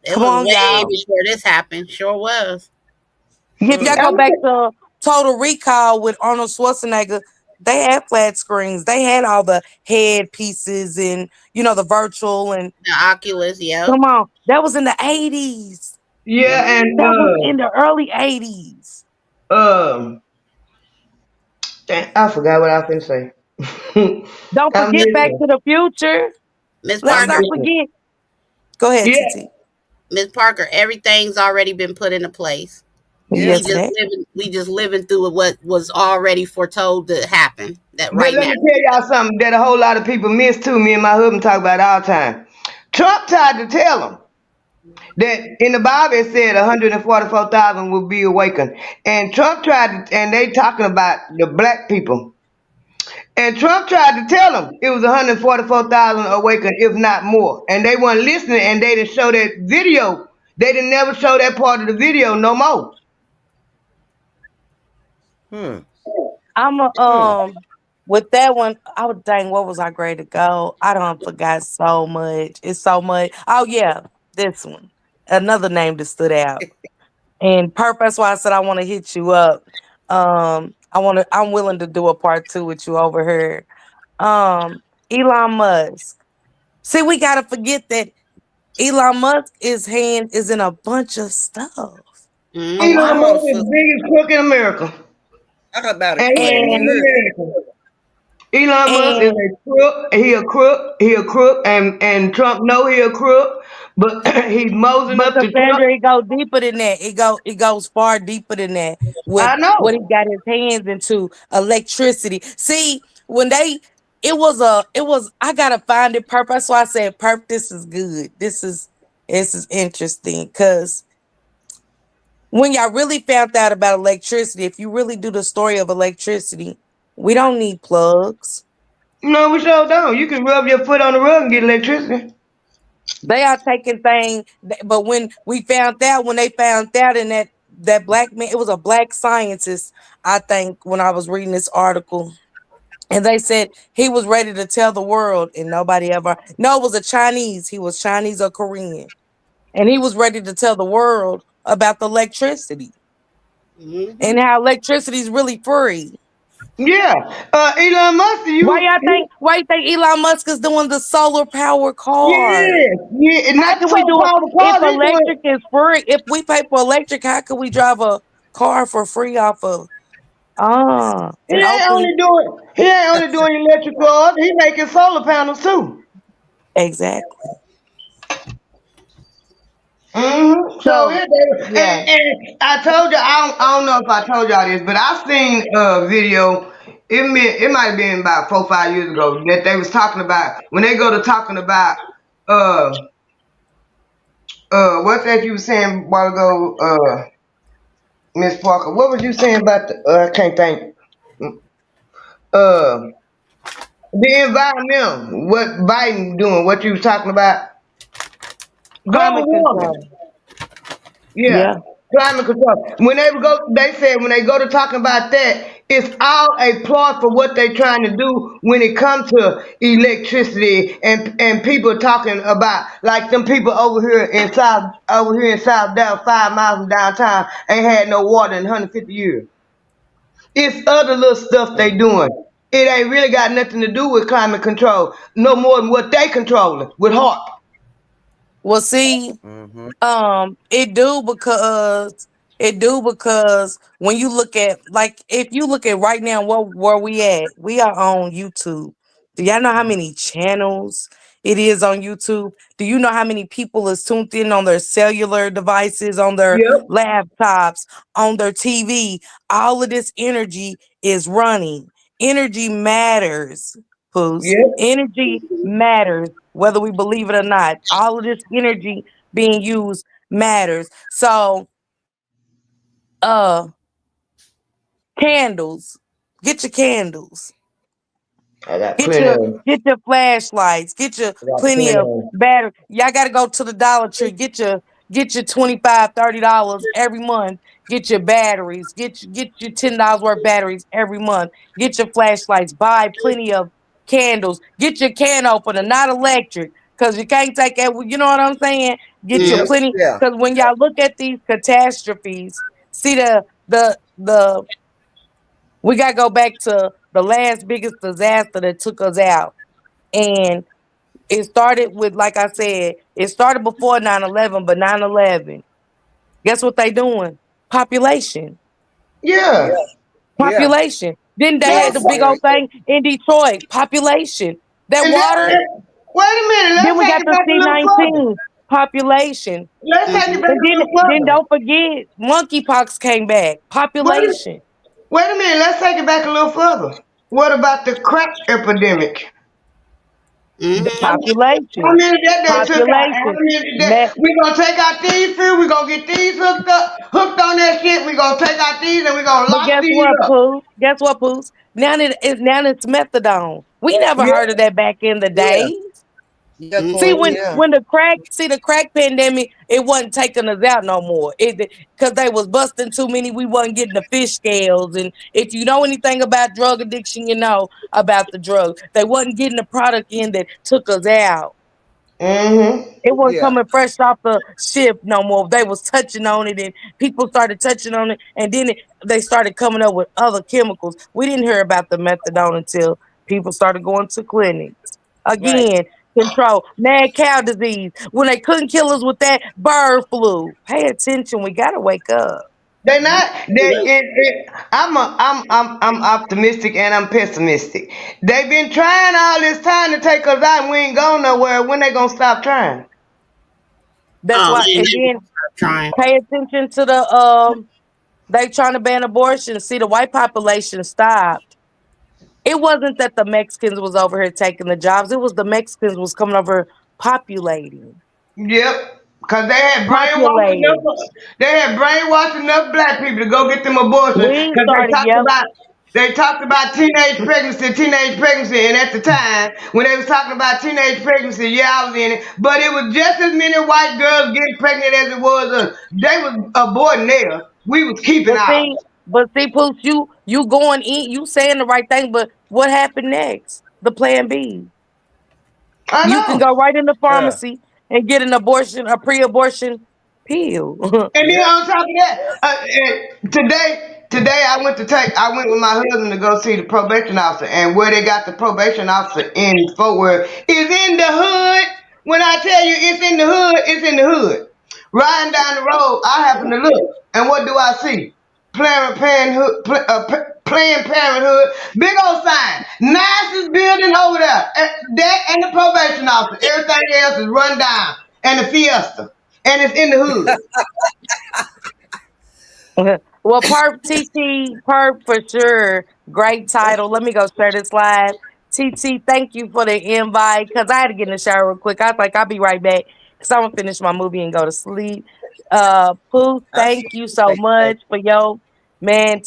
It Come was on, way y'all. before this happened. Sure was. If y'all go back to Total Recall with Arnold Schwarzenegger, they had flat screens. They had all the head pieces and the virtual and The Oculus, yep. come on. That was in the 80s. Yeah, and That was in the early 80s. I forgot what I was finna say. Don't I'm forget Back listening. to the Future. Miss Let's Parker. not forget. Go ahead, Yeah. TT. Miss Parker, everything's already been put into place. Yes, We just living through what was already foretold to happen. That But right let now. me tell y'all something that a whole lot of people miss too. Me and my husband talk about it all the time. Trump tried to tell them that in the Bible it said 144,000 will be awakened. And Trump tried to, and they talking about the black people. And Trump tried to tell them it was 144,000 awakened, if not more. And they weren't listening, and they didn't show that video. They didn't never show that part of the video no more. I'm a with that one, I would think what was I grade to go? I don't forgot so much. It's so much. Oh yeah, this one. Another name that stood out. And purpose why I said I want to hit you up. I'm willing to do a part 2 with you over here. Elon Musk. See, we gotta forget that Elon Musk hand is in a bunch of stuff. A Elon lot of Musk is the biggest crook in America. Talk about it, And he Queen. ain't You in heard it. America. Elon Musk is and a crook. He a crook. He a crook. And Trump know he a crook, but he's mosing But up to Trump. Cassandra, it goes deeper than that. It goes far deeper than that with I know. what he got his hands into, electricity. See, when it was I gotta find it Perp. That's why I said Perp, this is good. This is interesting. Cause when y'all really found out about electricity, if you really do the story of electricity, we don't need plugs. No, we sure don't. You can rub your foot on the rug and get electricity. They are taking things, but when they found out in that black man, it was a black scientist, I think, when I was reading this article, and they said he was ready to tell the world, and nobody ever. No, it was a Chinese. He was Chinese or Korean, and he was ready to tell the world about the electricity and how electricity is really free. Yeah. Elon Musk, Why you think Elon Musk is doing the solar power cars? yeah, How not can so we do it power if cars. He electric doing. is free? If we pay for electric, how can we drive a car for free off of He and ain't Oakley? only doing. He ain't only doing electric cars. He making solar panels too. Exactly. Mm-hmm. So So here they yeah, and I told you I don't know if I told y'all this, but I seen a video. It might have been about 4 or 5 years ago that they was talking about when they go to talking about uh what's that you was saying a while ago, Miss Parker. What was you saying about the I can't think uh the environmental, what Biden doing, what you was talking about. Global climate warming. control. Yeah, Yeah. climate control. When they said when they go to talking about that, it's all a plot for what they trying to do when it comes to electricity and people talking about like them people over here in South Dallas, 5 miles from downtown, ain't had no water in 150 years. It's other little stuff they doing. It ain't really got nothing to do with climate control, no more than what they controlling with HARP. Well, see, Mm-hmm. it do because when you look at like if you look at right now where we at, we are on YouTube. Do y'all know how many channels it is on YouTube? Do you know how many people is tuned in on their cellular devices, on their Yep, laptops, on their TV? All of this energy is running. Energy matters, Poos. yep. Energy matters, whether we believe it or not. All of this energy being used matters. So, uh, candles. Get your candles. I got Get plenty your of. get your flashlights. Get your I got plenty plenty of of. battery. Y'all gotta go to the Dollar Tree. Get your $25, $30 every month. Get your batteries. Get your $10 worth batteries every month. Get your flashlights. Buy plenty of candles. Get your can opener, not electric, because you can't take it. You know what I'm saying? Get your Yep. plenty. Yeah. Because when y'all look at these catastrophes, see the we gotta go back to the last biggest disaster that took us out. And it started with, like I said, it started before 9/11, but 9/11, guess what they doing? Population. Yeah. Yeah. Population. Then they Let's had the big Necessary. old thing in Detroit. Population. That and that, water. wait a minute. Then Let's we take got it the back a little further. C-19. Population. Let's take it back And a little then further. don't forget, monkeypox came back. Wait, Population. wait a minute. Let's take it back a little further. What about the crack epidemic? The How population. many that they took out? And how Population. many that we gonna take out these few? We gonna get these hooked on that shit. We gonna take out these and we gonna But lock guess these what, up. Pooh? Guess what, Pooh? Now it's methadone. We never Yeah, heard of that back in the Yeah. day. Yeah, See, Queen. when Yeah. when the crack pandemic, it wasn't taking us out no more. It because they was busting too many. We wasn't getting the fish scales. And if you know anything about drug addiction, you know about the drug. They wasn't getting the product in that took us out. Mm-hmm. It wasn't Yeah. coming fresh off the ship no more. They was touching on it, and people started touching on it, and then they started coming up with other chemicals. We didn't hear about the methadone until people started going to clinics. Right. Again, control mad cow disease. When they couldn't kill us with that bird flu. Pay attention. We gotta wake up. They not. I'm optimistic and I'm pessimistic. They've been trying all this time to take us out, and we ain't going nowhere. When they gonna stop trying? That's Oh, why. and they Again, trying. pay attention to the They trying to ban abortion. See, the white population stopped. It wasn't that the Mexicans was over here taking the jobs. It was the Mexicans was coming over populating. Yep. Cause they had brainwashed enough. Populating. They had brainwashed enough black people to go get them abortions. We Cause started yelling. they talked about teenage pregnancy, and at the time when they was talking about teenage pregnancy, yeah, I was in it. But it was just as many white girls getting pregnant as it was us. They was aborting theirs. We was keeping But ours. see, Pooch, you going in, you saying the right thing, but what happened next? The plan B. I You can know. go right in the Yeah. pharmacy and get an abortion, a pre-abortion pill. And then Yep. on top of that, today I went with my husband to go see the probation officer, and where they got the probation officer in Fort Worth is in the hood. When I tell you it's in the hood, it's in the hood. Riding down the road, I happen to look, and what do I see? Planned Parenthood, big old sign, nicest building over there. That and the probation officer. Everything else is run down, and the Fiesta. and it's in the hood. Well, Perp TT, Perp for sure. Great title. Let me go share this live. TT, thank you for the invite. Cause I had to get in the shower real quick. I was like, I'll be right back. Cause I'm gonna finish my movie and go to sleep. Pooh, I see thank you you so like that. much for your man.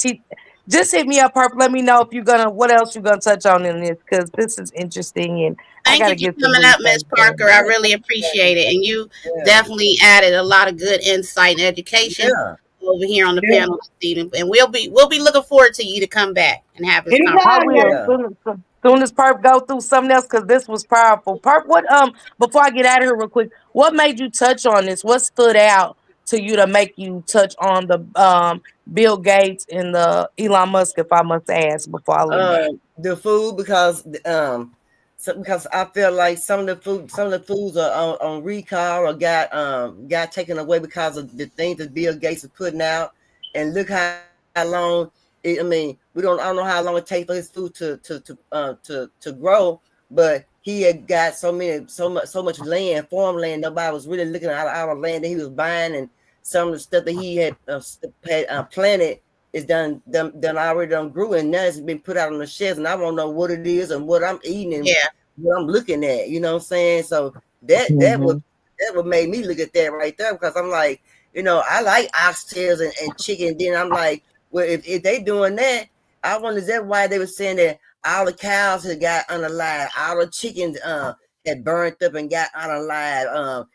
Just hit me up, Perp. Let me know if you're gonna what else you're gonna touch on in this, cause this is interesting and I Thank you gotta for get some coming up, research Miss Parker. done. I really appreciate it. And you Yeah. definitely added a lot of good insight and education Yeah. over here on the Yeah. panel this evening. And we'll be looking forward to you to come back and have this I conversation. Anytime will. now. Yeah. Soon as Perp go through something else, because this was powerful. Perp, what before I get out of here real quick, what made you touch on this? What stood out to you to make you touch on the Bill Gates and the Elon Musk, if I must ask before I leave? The food because I feel like some of the foods are on recall or got taken away because of the things that Bill Gates is putting out, and look how long I mean I don't know how long it takes for his food to grow, but he had got so much land, farmland. Nobody was really looking at our land that he was buying, and some of the stuff that he had planted is already done grew, and now it's been put out on the shelves, and I don't know what it is and what I'm eating and Yeah. what I'm looking at. You know what I'm saying? So that what made me look at that right there, because I'm like, I like oxtails and chicken. Then I'm like, well, if they doing that, I wonder is that why they were saying that all the cows had got unalive, all the chickens had burnt up and got unalive.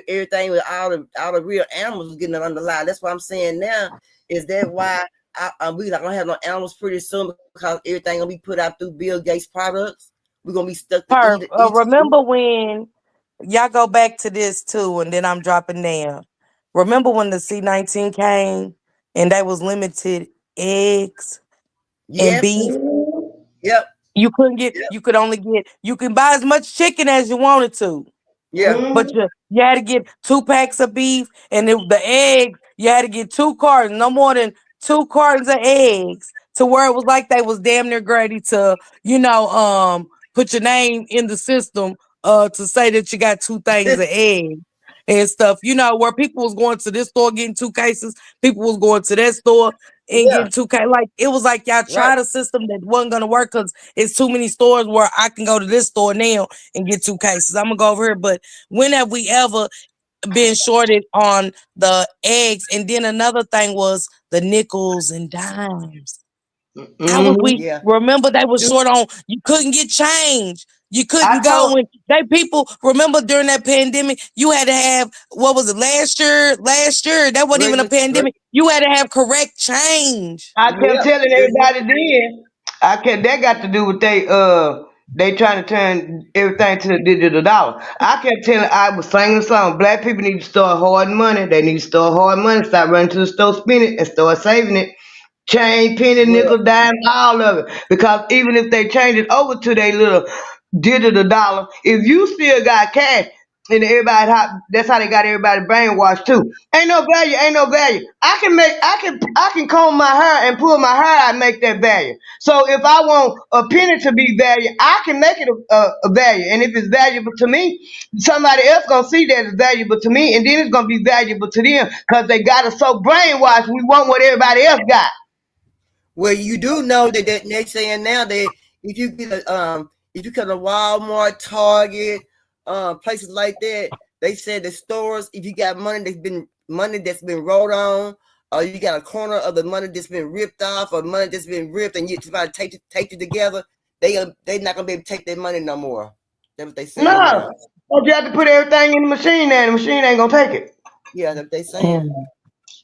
Everything with all the real animals was getting unalive. That's what I'm saying now. Is that why we not gonna have no animals pretty soon, because everything gonna be put out through Bill Gates products? We're gonna be stuck to Perp, eat. remember when y'all go back to this too, and then I'm dropping down. Remember when the C-19 came and they was limited eggs and Yes. beef? Yep. You could buy as much chicken as you wanted to, Yeah. but you had to get 2 packs of beef, and the eggs, you had to get 2 cartons, no more than 2 cartons of eggs, to where it was like they was damn near ready to, put your name in the system to say that you got 2 things of eggs and stuff. Where people was going to this store getting 2 cases, people was going to that store and Yeah. getting 2 cases. Like it was like y'all tried a system that wasn't gonna work because it's too many stores where I can go to this store now and get 2 cases. I'm gonna go over here, but when have we ever been shorted on the eggs? And then another thing was the nickels and dimes. How was we Yeah. remember they was short on, you couldn't get change. You couldn't I go told when people remember during that pandemic, you had to have, what was it, last year? That wasn't even a pandemic. You had to have correct change. I kept telling everybody then. That got to do with they trying to turn everything to the digital dollar. I was singing a song. Black people need to start hoarding money. They need to start hoarding money. Stop running to the store, spend it, and start saving it. Change, penny, nickel, dime, all of it. Because even if they change it over to their little digital dollar, if you still got cash, and that's how they got everybody brainwashed too. Ain't no value, ain't no value. I can comb my hair and pull my hair out and make that value. So if I want a penny to be value, I can make it a value. And if it's valuable to me, somebody else gonna see that it's valuable to me, and then it's gonna be valuable to them because they got us so brainwashed. We want what everybody else got. Well, you do know that they're saying now that if you come to Walmart, Target, places like that, they said the stores, if you got money that's been rolled on, or you got a corner of the money that's been ripped off, or money that's been ripped, and you try to take it together, they're not gonna be able to take their money no more. That's what they saying now. No, but you have to put everything in the machine, and the machine ain't gonna take it. Yeah, that's what they saying.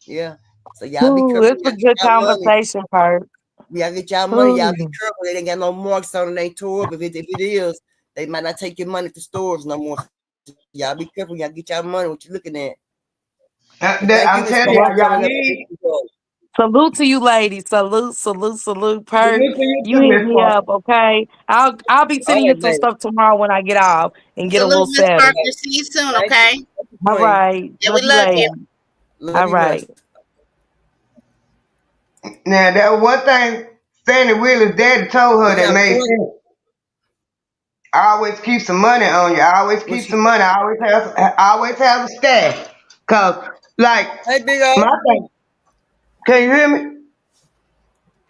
Yeah. So y'all be Ooh, careful. it's a good conversation, Perp. Y'all get y'all money. Y'all be Ooh. careful. They ain't got no marks on their tour. But if it is, they might not take your money to stores no more. Y'all be careful. Y'all get y'all money. What you looking at? Thank you, I'm Miss telling Parker, y'all, for y'all coming up. need. Salute to you, ladies. Salute, Perp. Salute to you You too, hit Miss me Parker. up, okay? I'll be All sending you right, some baby. stuff tomorrow when I get off and get a Salute, little Miss settled. Parker. See you soon, Thank you. okay? All right. Yeah, we Love you, love you. ladies. Love All you much. right. Now that one thing Fannie Willis' daddy told her that Yeah, made boy. sense. I always keep some money on you. I always keep some money. I always have a stash. Cause like Hey, Big O. my thing. Can you hear me?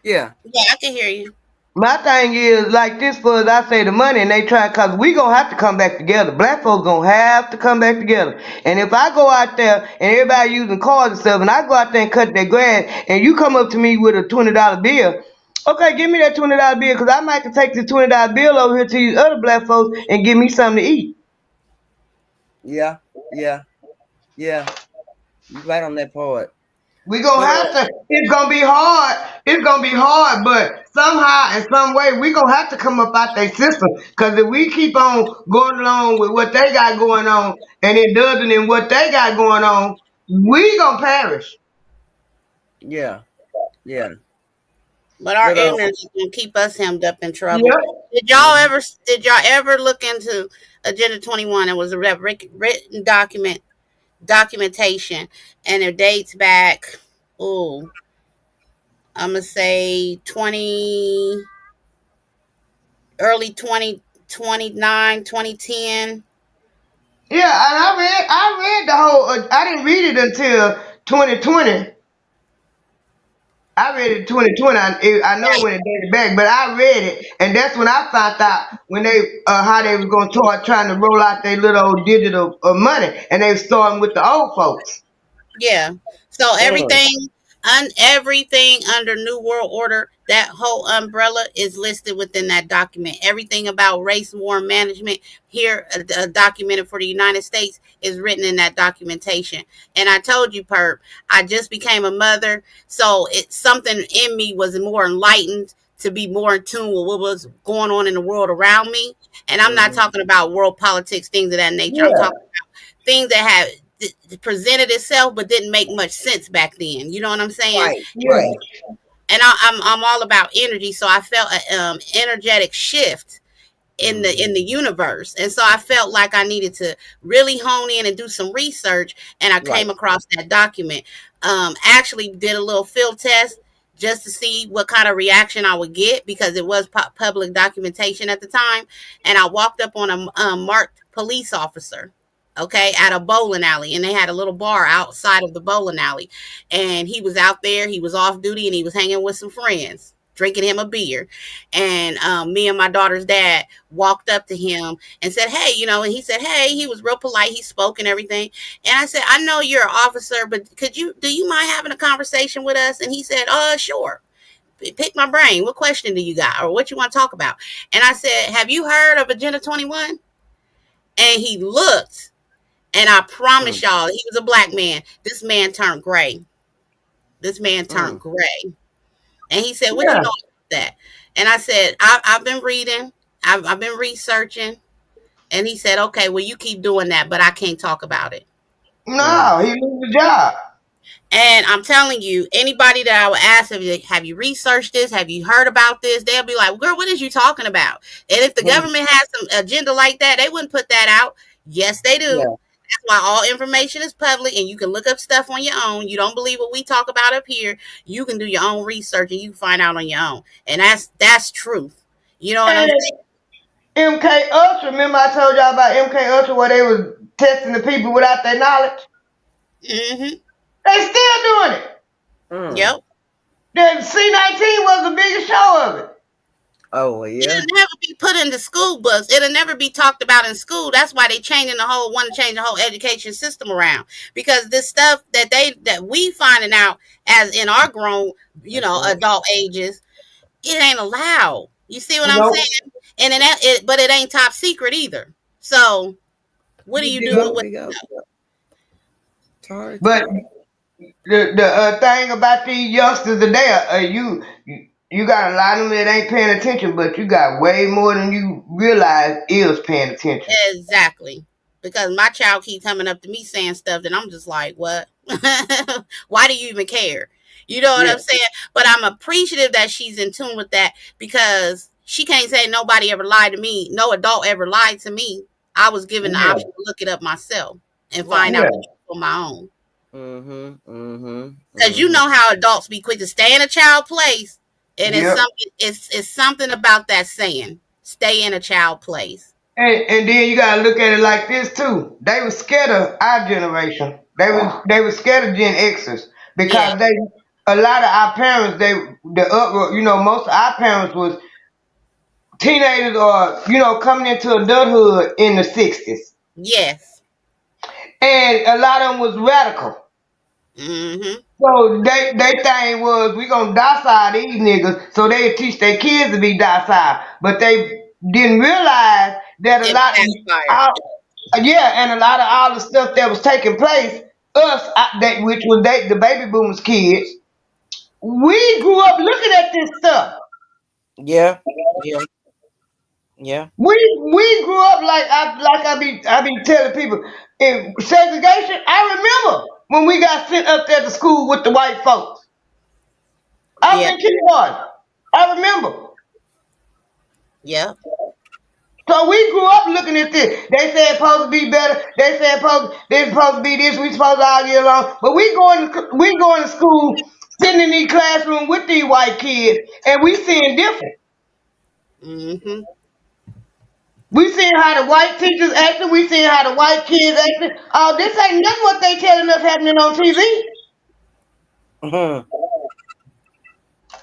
Yeah. Yeah, I can hear you. My thing is like this for as I say the money and they try cause we gonna have to come back together. Black folks gonna have to come back together. And if I go out there and everybody using cars and stuff and I go out there and cut their grass and you come up to me with a $20 bill, okay, give me that $20 bill because I might can take this $20 bill over here to these other black folks and give me something to eat. Yeah. You right on that part. We gonna have to. It's gonna be hard. It's gonna be hard, but somehow, in some way, we gonna have to come up out their system. Cause if we keep on going along with what they got going on, and it doesn't in what they got going on, we gonna perish. Yeah. But our But ignorance is gonna keep us hemmed up in trouble. Did y'all ever look into Agenda 21? It was a written documentation, and it dates back. I'm gonna say early 2010. Yeah, and I read the whole. I didn't read it until 2020. I read it in 2020. I know when it dated back, but I read it, and that's when I found out when they how they was gonna start trying to roll out their little old digital money, and they was starting with the old folks. Yeah. So everything under New World Order, that whole umbrella is listed within that document. Everything about race war management here, documented for the United States, is written in that documentation. And I told you, Perp, I just became a mother, so something in me was more enlightened to be more in tune with what was going on in the world around me. And I'm not talking about world politics, things of that nature. I'm talking about things that have presented itself but didn't make much sense back then. You know what I'm saying? Right. And I'm all about energy, so I felt an energetic shift in the universe, and so I felt like I needed to really hone in and do some research, and I came across that document. Actually did a little field test just to see what kind of reaction I would get, because it was public documentation at the time. And I walked up on a marked police officer, okay, at a bowling alley, and they had a little bar outside of the bowling alley, and he was out there, he was off duty, and he was hanging with some friends, drinking him a beer. And me and my daughter's dad walked up to him and said, hey, and he said, hey, he was real polite, he spoke and everything. And I said, I know you're an officer, but do you mind having a conversation with us? And he said, sure, pick my brain, what question do you got, or what you want to talk about? And I said, have you heard of Agenda 21? And he looked, and I promise y'all, he was a black man. This man turned gray. And he said, what you know about that? And I said, I've been reading. I've been researching. And he said, okay, well, you keep doing that, but I can't talk about it. No, he lose the job. And I'm telling you, anybody that I would ask, have you researched this? Have you heard about this? They'll be like, girl, what is you talking about? And if the government has some agenda like that, they wouldn't put that out. Yes, they do. Yeah. That's why all information is public, and you can look up stuff on your own. You don't believe what we talk about up here, you can do your own research and you can find out on your own. And that's truth. You know what I'm saying? MK Ultra, remember I told y'all about MK Ultra where they was testing the people without their knowledge? Mm-hmm. They still doing it. Yep. The C-19 was the biggest show of it. Oh, yeah. It'll never be put into school books. It'll never be talked about in school. That's why they want to change the whole education system around. Because this stuff that we finding out as in our grown, adult ages, it ain't allowed. You see what I'm saying? And but it ain't top secret either. So what do you do with it? But the thing about these youngsters today, you got a lot of them that ain't paying attention, but you got way more than you realize is paying attention. Exactly. Because my child keeps coming up to me saying stuff that I'm just like, what? Why do you even care? You know what I'm saying? But I'm appreciative that she's in tune with that, because she can't say nobody ever lied to me. No adult ever lied to me. I was given the option to look it up myself and find out the truth on my own. Because you know how adults be quick to stay in a child place. And it's something about that saying, stay in a child place. And then you gotta look at it like this too. They were scared of our generation. They were scared of Gen Xers Yeah. because a lot of our parents most of our parents was teenagers or coming into adulthood in the 60s, Yes. and a lot of them was radical. Mm-hmm. So they thing was we gonna docile these niggas so they teach their kids to be docile, but they didn't realize that a It lot backfired. and a lot of all the stuff that was taking place, which was the baby boomers kids, we grew up looking at this stuff. Yeah. Yeah. Yeah. We grew up I be telling people in segregation. I remember when we got sent up there to school with the white folks. I was Yeah. in kindergarten. I remember. Yeah. So we grew up looking at this. They said it's supposed to be better. They said it's supposed to be this. We supposed to all get along. But we going to school, sitting in these classrooms with these white kids, and we seeing different. Mm-hmm. We seeing how the white teachers acting. We seeing how the white kids acting. Oh, this ain't nothing what they telling us happening on TV. Mm-hmm. Yeah.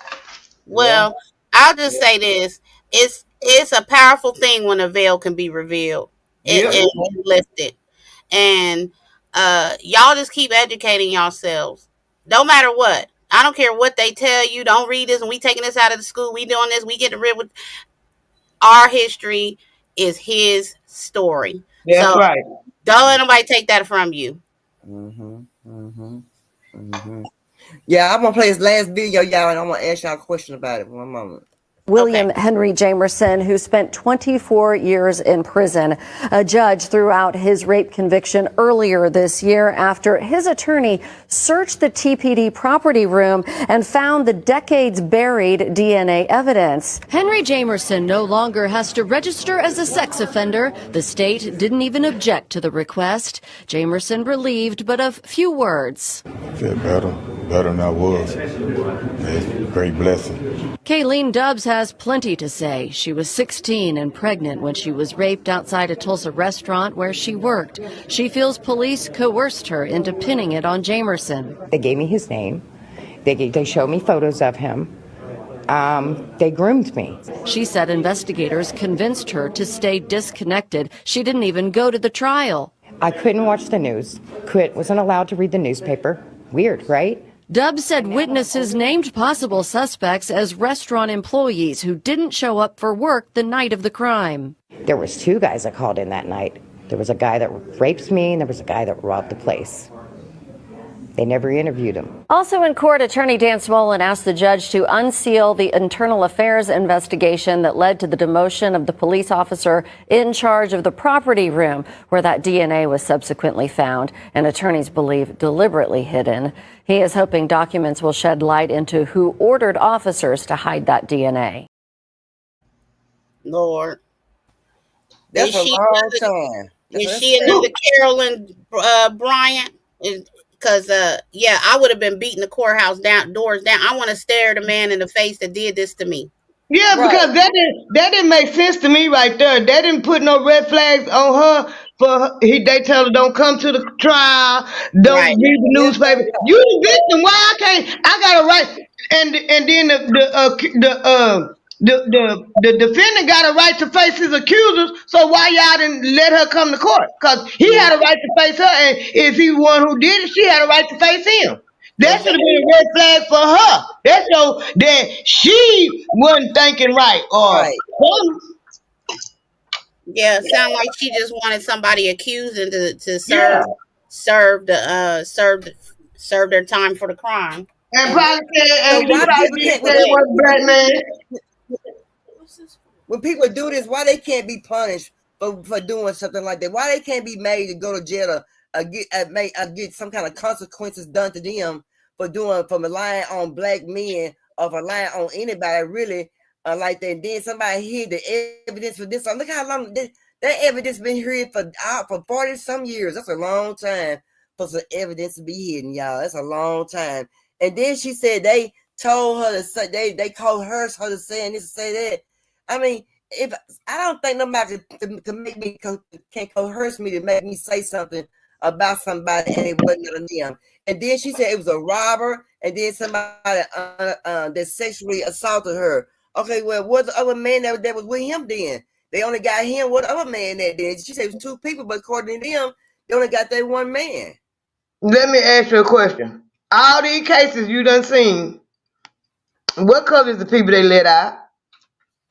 Well, I'll just say this: it's a powerful thing when a veil can be revealed Yeah. and lifted, and y'all just keep educating yourselves. No matter what, I don't care what they tell you. Don't read this, and we taking this out of the school. We doing this. We getting rid with our history is his story. That's So right. don't let nobody take that from you. Mm-hmm. Mm-hmm. Mm-hmm. Yeah, I'm gonna play his last video, y'all, and I'm gonna ask y'all a question about it. One moment. William Henry Jamerson, who spent 24 years in prison. A judge threw out his rape conviction earlier this year after his attorney searched the TPD property room and found the decades-buried DNA evidence. Henry Jamerson no longer has to register as a sex offender. The state didn't even object to the request. Jamerson relieved, but of few words. I feel better than I was. It's a great blessing. Kayleen Dubs has plenty to say. She was 16 and pregnant when she was raped outside a Tulsa restaurant where she worked. She feels police coerced her into pinning it on Jamerson. They gave me his name. They showed me photos of him. They groomed me. She said investigators convinced her to stay disconnected. She didn't even go to the trial. I couldn't watch the news. Wasn't allowed to read the newspaper. Weird, right? Dubs said witnesses named possible suspects as restaurant employees who didn't show up for work the night of the crime. There was two guys that called in that night. There was a guy that raped me, and there was a guy that robbed the place. They never interviewed him. Also in court, attorney Dan Smolin asked the judge to unseal the internal affairs investigation that led to the demotion of the police officer in charge of the property room where that DNA was subsequently found, and attorneys believe deliberately hidden. He is hoping documents will shed light into who ordered officers to hide that DNA. Lord. That's a long time. Is she another Carolyn Bryant? Because I would have been beating the courthouse doors down. I want to stare the man in the face that did this to me. Yeah, because that didn't make sense to me right there. They didn't put no red flags on her they tell her don't come to the trial, don't read the newspaper. You the victim. Why I can't? I got a right. And then the defendant got a right to face his accusers. So why y'all didn't let her come to court? Because he had a right to face her, and if he one who did it, she had a right to face him. That should have been a red flag for her. That shows that she wasn't thinking right. Yeah, sound like she just wanted somebody accusing to serve their time for the crime. And probably said, it was a black man. When people do this, why they can't be punished for doing something like that? Why they can't be made to go to jail or get some kind of consequences done to them for relying on black men or for relying on anybody really like that? And then somebody hid the evidence for this. Look how long that evidence been hid for 40 some years. That's a long time for some evidence to be hidden, y'all. That's a long time. And then she said they told her to say they called her to say this and say that. I mean, if I don't think nobody to make me can coerce me to make me say something about somebody and it wasn't none of them. And then she said it was a robber, and then somebody that sexually assaulted her. Okay, well, what the other man that was with him then? They only got him. What other man that did? She said it was two people, but according to them, they only got that one man. Let me ask you a question. All these cases you done seen, what color is the people they let out?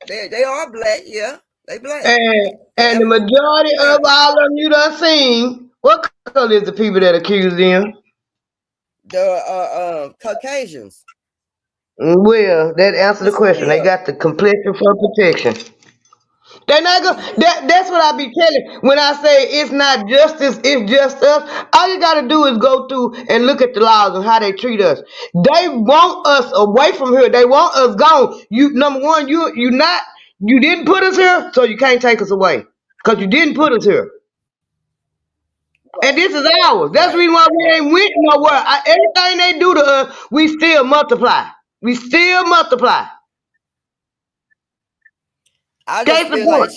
They are black, yeah. They black. And the majority of all of them you done seen, what color is the people that accuse them? The Caucasians. Well, that answer the question. They got the complexion for protection. They're not gonna. That's what I be telling. When I say it's not justice, it's just us. All you gotta do is go through and look at the laws and how they treat us. They want us away from here. They want us gone. You number one, you didn't put us here, so you can't take us away because you didn't put us here. And this is ours. That's the reason why we ain't went nowhere. Everything they do to us, we still multiply. We still multiply. I just feel like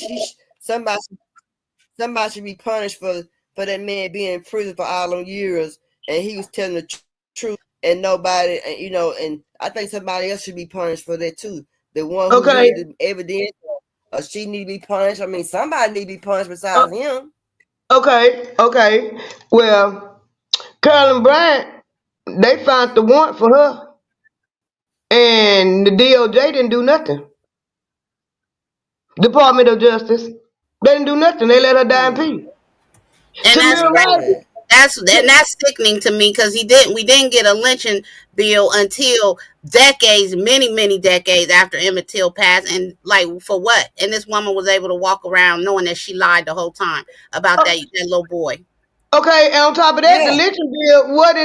somebody should be punished for that man being in prison for all them years, and he was telling the truth, and nobody, and I think somebody else should be punished for that too. The one who needed evidence, she need to be punished. I mean, somebody need to be punished besides him. Okay. Well, Carolyn Bryant, they found the warrant for her, and the DOJ didn't do nothing. Department of Justice, they didn't do nothing. They let her die in peace. And that's sickening to me because we didn't get a lynching bill until many decades after Emmett Till passed, and like for what? And this woman was able to walk around knowing that she lied the whole time about that little boy. Okay, and on top of that, the lynching bill, what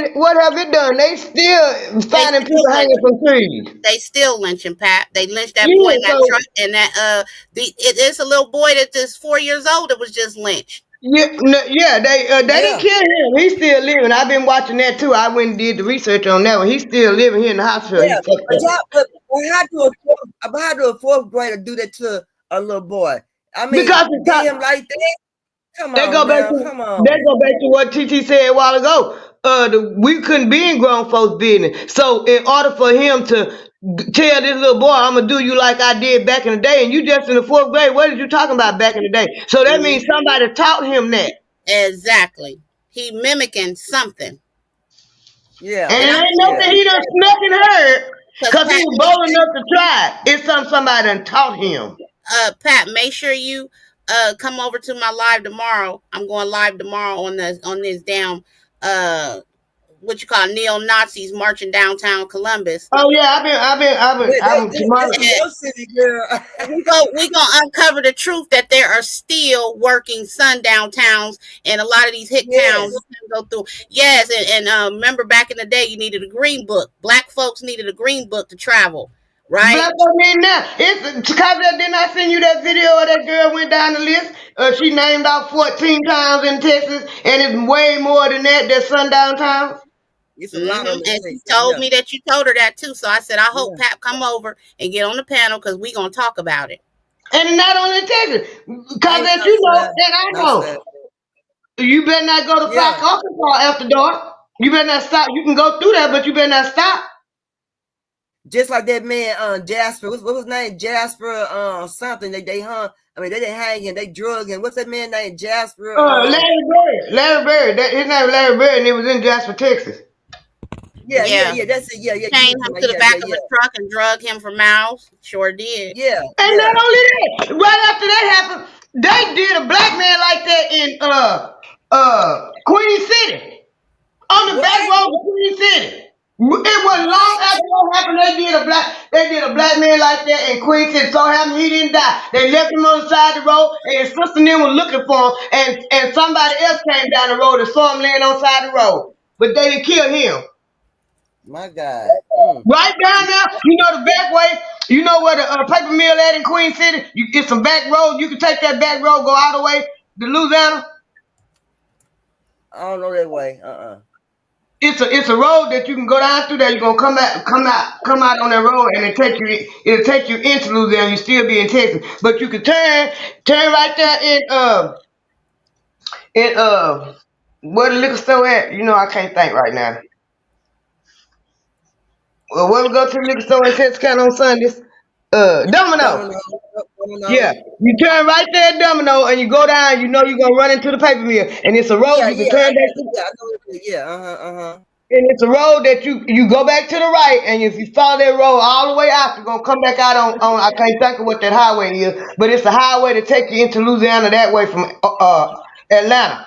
have it done? They still finding people hanging from trees. They still lynching, Pat. They lynched that boy in that truck, and that it's a little boy that is 4 years old that was just lynched. They didn't kill him. He's still living. I've been watching that too. I went and did the research on that one. He's still living here in the hospital. Yeah, but how do a fourth grader do that to a little boy? I mean, because damn like that. They go back to what TT said a while ago. We couldn't be in grown folks' business. So in order for him to tell this little boy, I'm gonna do you like I did back in the day, and you just in the fourth grade, what did you talking about back in the day? So that means somebody taught him that. Exactly. He mimicking something. Yeah. And it ain't nothing he done snuck and heard because he was bold enough to try. It's something somebody done taught him. Pat, make sure you come over to my live tomorrow. I'm going live tomorrow on this damn what you call neo-Nazis marching downtown Columbus. Oh yeah, I've been tomorrow. We gonna uncover the truth that there are still working sundown towns, and a lot of these hick towns go through. Yes, and remember back in the day, you needed a green book. Black folks needed a green book to travel. Right. Black folks need now. Didn't I send you that video of that girl went down the list? She named out 14 towns in Texas, and it's way more than that sundown towns. It's a lot of and she told me that you told her that too. So I said, I hope Pat come over and get on the panel because we're gonna talk about it. And not only in Texas, because as you know, and I know, you better not go to Fox, Arkansas after dark. You better not stop. You can go through that, but you better not stop. Just like that man, Jasper. What was his name? Jasper, something. They hung. I mean, they didn't hang him. They drug him. What's that man named Jasper? Larry Bird. Larry Bird. His name was Larry Bird, and it was in Jasper, Texas. Yeah. That's it. Yeah. Chained him to the back of a truck and drug him for miles. Sure did. Yeah. And not only that, right after that happened, they did a black man like that in Queen City. On the back road of Queen City. It was long after that happened. They did a black man like that in Queen City. So happened he didn't die. They left him on the side of the road, and his sister and them were looking for him, and somebody else came down the road and saw him laying on the side of the road. But they didn't kill him. My God. Right down there, you know the back way. You know where the paper mill at in Queen City? It's some back road. You can take that back road, go all the way to Louisiana. I don't know that way. it's a road that you can go down through there. You're gonna come out on that road, and it'll take you into Louisiana. You still be in Texas, but you can turn right there in where the liquor store at. You know, I can't think right now. Well, when we go to the liquor store in Texas County on Sundays, Domino. Yeah, you turn right there at Domino, and you go down. You know you're gonna run into the paper mill, and it's a road you can turn that. And it's a road that you go back to the right, and if you follow that road all the way out, you're gonna come back out on I can't think of what that highway is, but it's a highway to take you into Louisiana that way from Atlanta.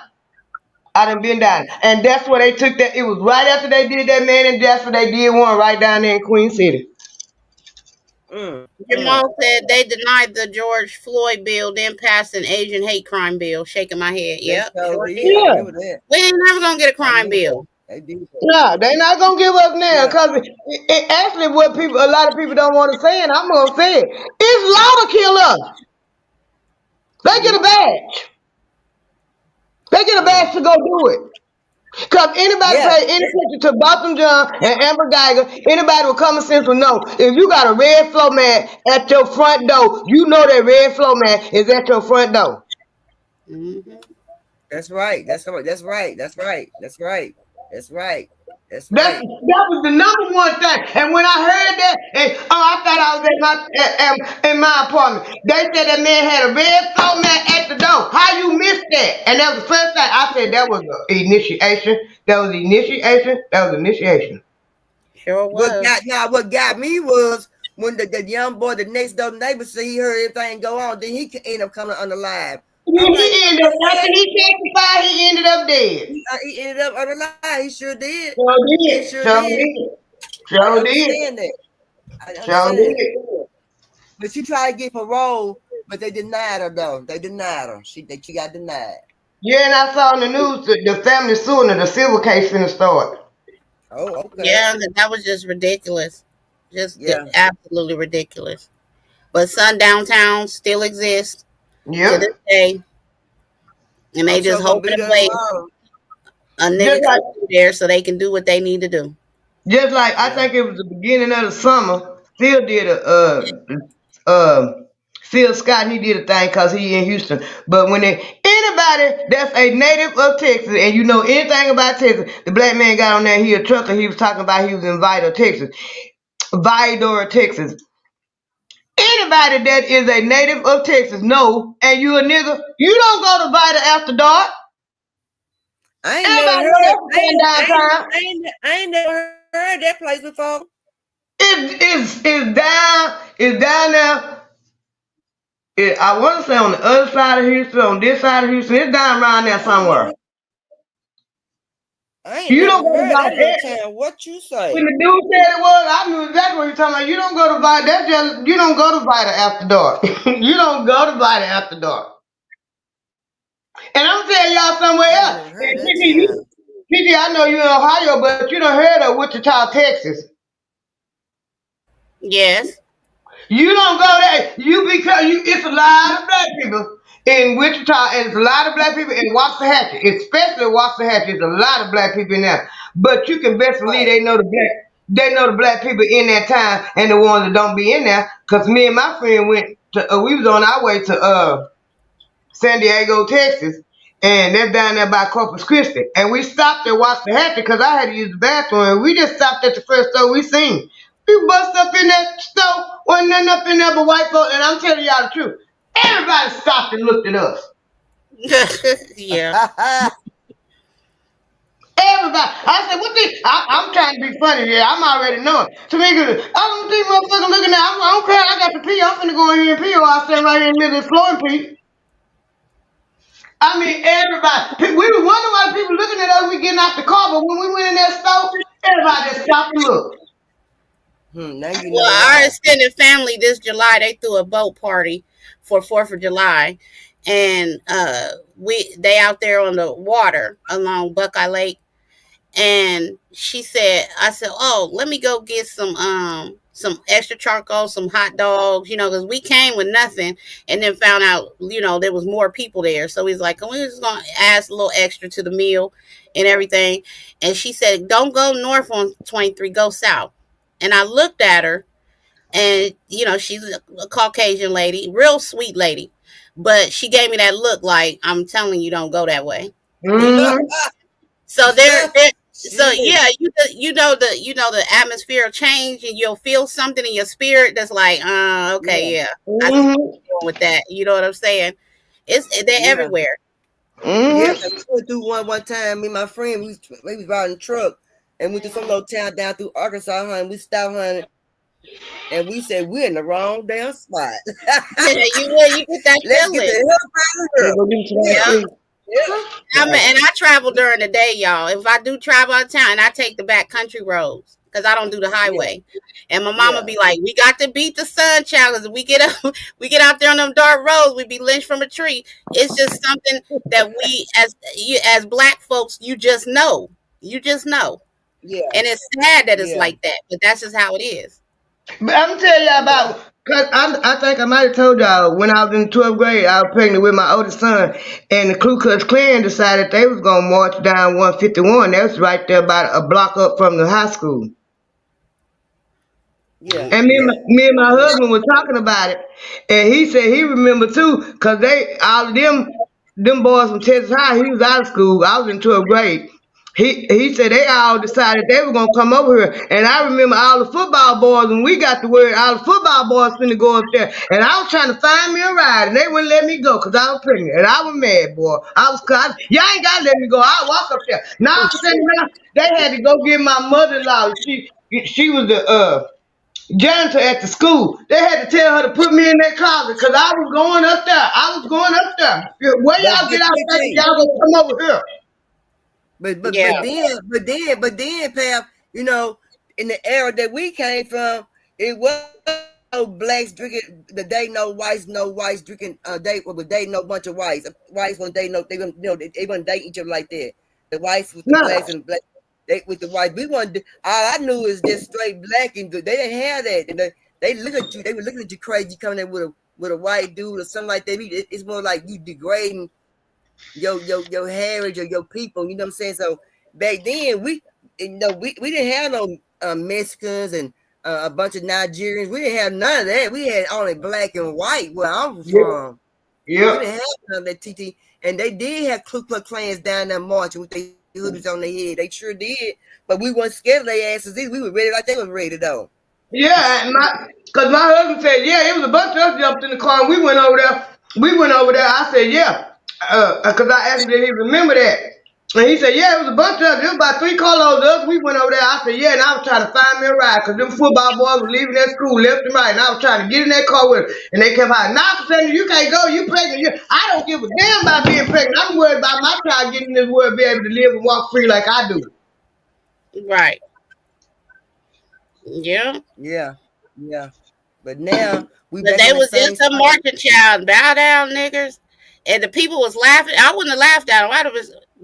I done been down, and that's where they took that. It was right after they did that man in Jasper. They did one right down there in Queen City. Jamal said they denied the George Floyd bill, then passed an Asian hate crime bill. Shaking my head. Yep. Sure did. Yeah. We ain't never gonna get a crime bill. No, they not gonna give up now because actually what a lot of people don't want to say, and I'm gonna say it. It's law to kill us. They get a badge. They get a badge to go do it. Because anybody pay any attention to Botham John and Amber Geiger, anybody with common sense will know. If you got a red flow mat at your front door, you know that red flow mat is at your front door. Mm-hmm. That's right. That's right. That's right. That's right. That's right. That's right. That's right. That was the number one thing. And when I heard that, I thought I was in my apartment. They said that man had a red flow mat at the door. How you missed that? And that was the first thing I said. That was initiation. That was initiation. That was initiation. Sure was. What got me was when the young boy, the next door neighbor, said he heard everything go on. Then he ended up coming on the live. After he testified, he ended up dead. He ended up on the line. He sure did. Sure did. But she tried to get parole, but they denied her though. They denied her. She got denied. Yeah, and I saw in the news the family suing her. The civil case finna start. Oh, okay. Yeah, that was just ridiculous. Just absolutely ridiculous. But Sundowntown still exists to this day. And they just hoping to wait a nigga come through there so they can do what they need to do. Just like I think it was the beginning of the summer, Phil did Phil Scott, he did a thing because he in Houston. But when anybody that's a native of Texas and you know anything about Texas, the black man got on there, he a trucker, he was talking about he was in Vidor, Texas. Anybody that is a native of Texas know, and you a nigga, you don't go to Vidor after dark. I ain't never heard that place before. It's down there. I want to say on the other side of Houston, on this side of Houston, it's down around there somewhere. I ain't never heard that town. What you say? When the dude said it was, I knew exactly what you're talking about. You don't go to Vidor. You don't go to Vidor after dark. You don't go to Vidor after dark. And I'm telling y'all somewhere else. PG, I know you're in Ohio, but you done heard of Wichita, Texas. Yes. You don't go there. It's a lot of black people in Wichita, and it's a lot of black people in Waxahachie, especially Waxahachie. There's a lot of black people in there. But you can best believe they know the black people in that town and the ones that don't be in there. Cause me and my friend went to we was on our way to San Diego, Texas, and that's down there by Corpus Christi. And we stopped at Waxahachie because I had to use the bathroom, and we just stopped at the first store we seen. We bust up in that store, wasn't nothing up in there but white folks, and I'm telling y'all the truth. Everybody stopped and looked at us. Yeah. Everybody. I said, what this? I'm trying to be funny here. I'm already knowing. Tamika, I don't think motherfucker looking at I don't care. I got to pee. I'm finna go in here and pee, or I'll stand right here in the middle of the floor and pee. I mean, everybody. We were wondering why people looking at us, we getting out the car, but when we went in that store, everybody just stopped and looked. Our extended family this July, they threw a boat party for 4th of July, and they out there on the water along Buckeye Lake. And I said, oh, let me go get some some extra charcoal, some hot dogs, because we came with nothing and then found out, there was more people there. So he's like, we're just going to add a little extra to the meal and everything. And she said, don't go north on 23, go south. And I looked at her and, she's a Caucasian lady, real sweet lady. But she gave me that look like, I'm telling you, don't go that way. Mm-hmm. So so yeah, the atmosphere will change and you'll feel something in your spirit that's like, okay, yeah. I see what you're doing with that. You know what I'm saying? They're everywhere. Yeah, we went through one time. Me and my friend, we was riding a truck and went to some little town down through Arkansas, honey. We stopped, honey, and we said we're in the wrong damn spot. Yeah, you get that Let's feeling. get the hell out of here. Yeah. And I travel during the day, y'all. If I do travel out of town, I take the back country roads because I don't do the highway. And my mama be like, "We got to beat the sun, child. Because we get out there on them dark roads, we be lynched from a tree." It's just something that we, as Black folks, you just know. You just know. Yeah. And it's sad that it's like that, but that's just how it is. But I'm gonna tell y'all about, cause I think I might have told y'all when I was in 12th grade, I was pregnant with my oldest son, and the Ku Klux Klan decided they was gonna march down 151. That was right there about a block up from the high school. Yeah. And me and my husband were talking about it, and he said he remember too, cause all of them boys from Texas High, he was out of school. I was in 12th grade. He said they all decided they were gonna come over here, and I remember all the football boys when we got the word. All the football boys finna go up there, and I was trying to find me a ride, and they wouldn't let me go because I was pregnant, and I was mad, boy. Y'all ain't gotta let me go. I'll walk up there. Now they had to go get my mother-in-law. She was the janitor at the school. They had to tell her to put me in that closet because I was going up there. I was going up there. Where y'all get out there? Y'all gonna come over here? But then, Pap, in the era that we came from, it was no blacks drinking the day, no whites drinking day with day no bunch of whites. Whites one day no they wouldn't date each other like that. The whites with the blacks and black they with the whites. We wanted all I knew is just straight black and good. They didn't have that. And they look at you, they were looking at you crazy coming in with a white dude or something like that. It's more like you degrading your heritage or your people, you know what I'm saying? So back then we didn't have no Mexicans and a bunch of Nigerians. We didn't have none of that. We had only black and white where I'm from. Yeah. We didn't have none of that TT. And they did have Ku Klux Klans down there marching with their hoodies on their head. They sure did. But we weren't scared of their asses either. We were ready like they were ready though. Yeah, because my husband said, yeah, it was a bunch of us jumped in the car and we went over there. I said, yeah, because I asked him did he remember that. And he said, yeah, it was a bunch of us. It was about 3 carloads of us. We went over there. I said, yeah, and I was trying to find me a ride because them football boys were leaving that school left and right. And I was trying to get in that car with them. And they kept hollering, nah, Cassandra, you can't go. You pregnant. I don't give a damn about being pregnant. I'm worried about my child getting in this world, be able to live and walk free like I do. Right. Yeah. Yeah. But now they was just a marching child. Bow down, niggers. And the people was laughing. I wouldn't have laughed at them.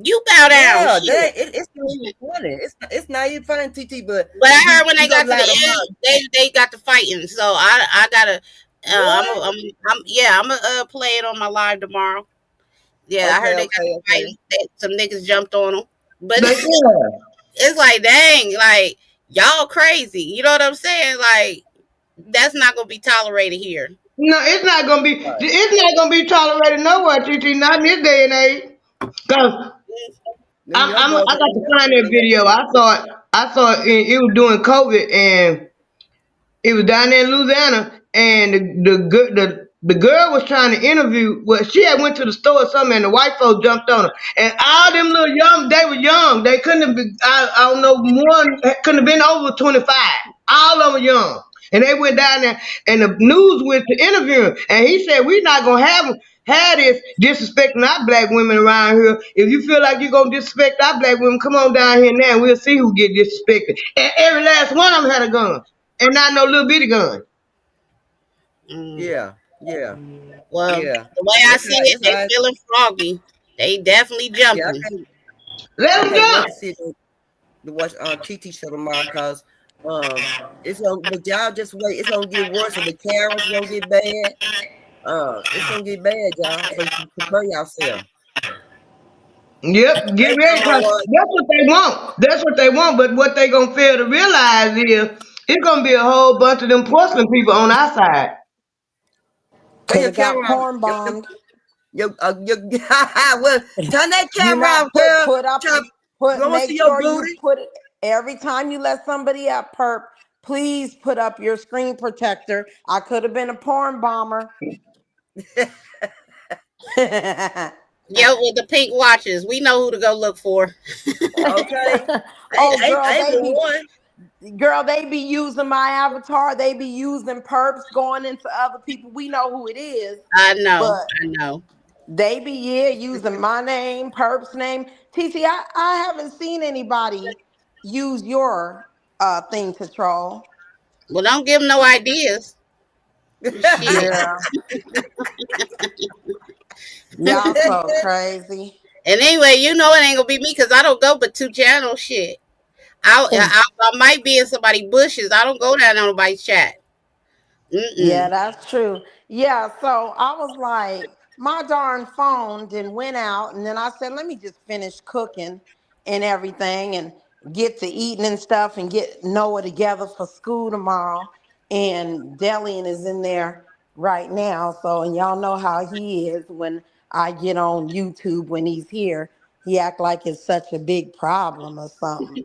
You bow down. Yeah, it's not even funny. It's not even funny, TT. But I heard when they got to the end, they got to fighting. So I gotta. I'm gonna play it on my live tomorrow. Yeah, I heard they got to fighting. Some niggas jumped on them, but it's like, dang, like y'all crazy. You know what I'm saying? Like that's not gonna be tolerated here. No, it's not gonna be. It's not gonna be tolerated nowhere, TT. Not in this day and age. Cause I got to find that video. I thought it was during COVID, and it was down there in Louisiana, and the girl was trying to interview. Well, she had went to the store or something, and the white folks jumped on her. And all them little young, they were young. They couldn't have been. I don't know. One couldn't have been over 25. All of them young. And they went down there, and the news went to interview him. And he said, we're not going to have this disrespecting our black women around here. If you feel like you're going to disrespect our black women, come on down here now, and we'll see who get disrespected. And every last one of them had a gun, and not no little bitty gun. Yeah. Well, the way I see it, they feeling froggy. They definitely jumping. Let them jump. To watch TT show tomorrow because It's gonna, but y'all just wait. It's gonna get worse, and the Karens gonna get bad. It's gonna get bad, y'all. So prepare yourself. Yep, get Hey, ready, Mama, 'cause that's what they want. That's what they want. But what they gonna fail to realize is it's gonna be a whole bunch of them porcelain people on our side. turn Cause your it got camera off. porn bombed. Well, turn that You camera not off, girl. put up, Try, you want to make see your sure you booty? put it every time you let somebody up, perp. Please put up your screen protector. I could have been a porn bomber. Yo, with the pink watches, we know who to go look for. Okay. Oh, girl, I ain't the one. they be using my avatar. They be using perps going into other people. We know who it is, I know, but I know. they be using my name, perp's name. TT, I haven't seen anybody use your thing to troll. Well, don't give them no ideas. Shit. Yeah, y'all so crazy. And anyway, you know it ain't gonna be me because I don't go but 2 channels. Shit. I might be in somebody's bushes. I don't go down on nobody's chat. Yeah, Mm-mm. that's true. Yeah, so I was like, my darn phone then went out, and then I said, let me just finish cooking and everything and get to eating and stuff and get Noah together for school tomorrow. And Delian is in there right now. So, and y'all know how he is when I get on YouTube when he's here. He act like it's such a big problem or something.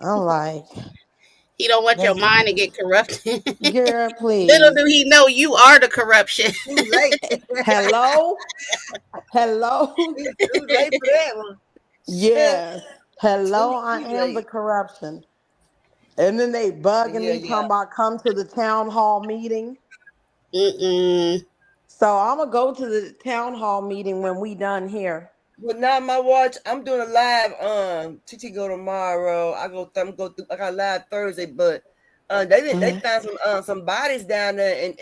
I'm like, He don't want your that's, mind to get corrupted. girl, Little please. do he know you are the corruption. Too late. Hello? Hello? Too late for that one. Yes. Hello, I Too am the late. corruption. And then they bugging Yeah, me, yeah. talking about come to the town hall meeting. Mm-mm. So I'm gonna go to the town hall meeting when we done here. But now my watch, I'm doing a live. TT go tomorrow. I'm go through. I got live Thursday, but they found some bodies down there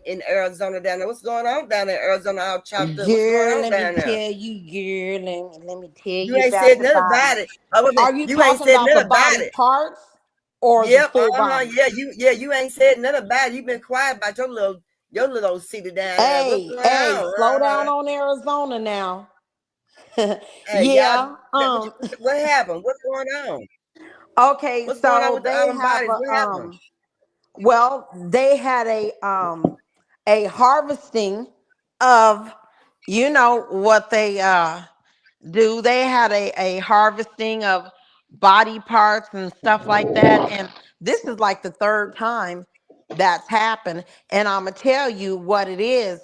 in Arizona down there. What's going on down there? Arizona all chopped up. What's going Girl, on let me down there? tell you, girl, let me tell You you ain't about said the nothing body. about it. I was Are you you ain't talking said about the nothing about body it. parts or the Yep, full body? you ain't said nothing about it. You've been quiet about your little city down there. What's Hey, going hey, on? slow down on Arizona now. Hey, y'all, Yeah. what happened? What's going on? Okay, What's going on so with all they them have bodies? What happened? well, they had a harvesting of what they do. They had a harvesting of body parts and stuff like that. And this is like the third time that's happened. And I'm gonna tell you what it is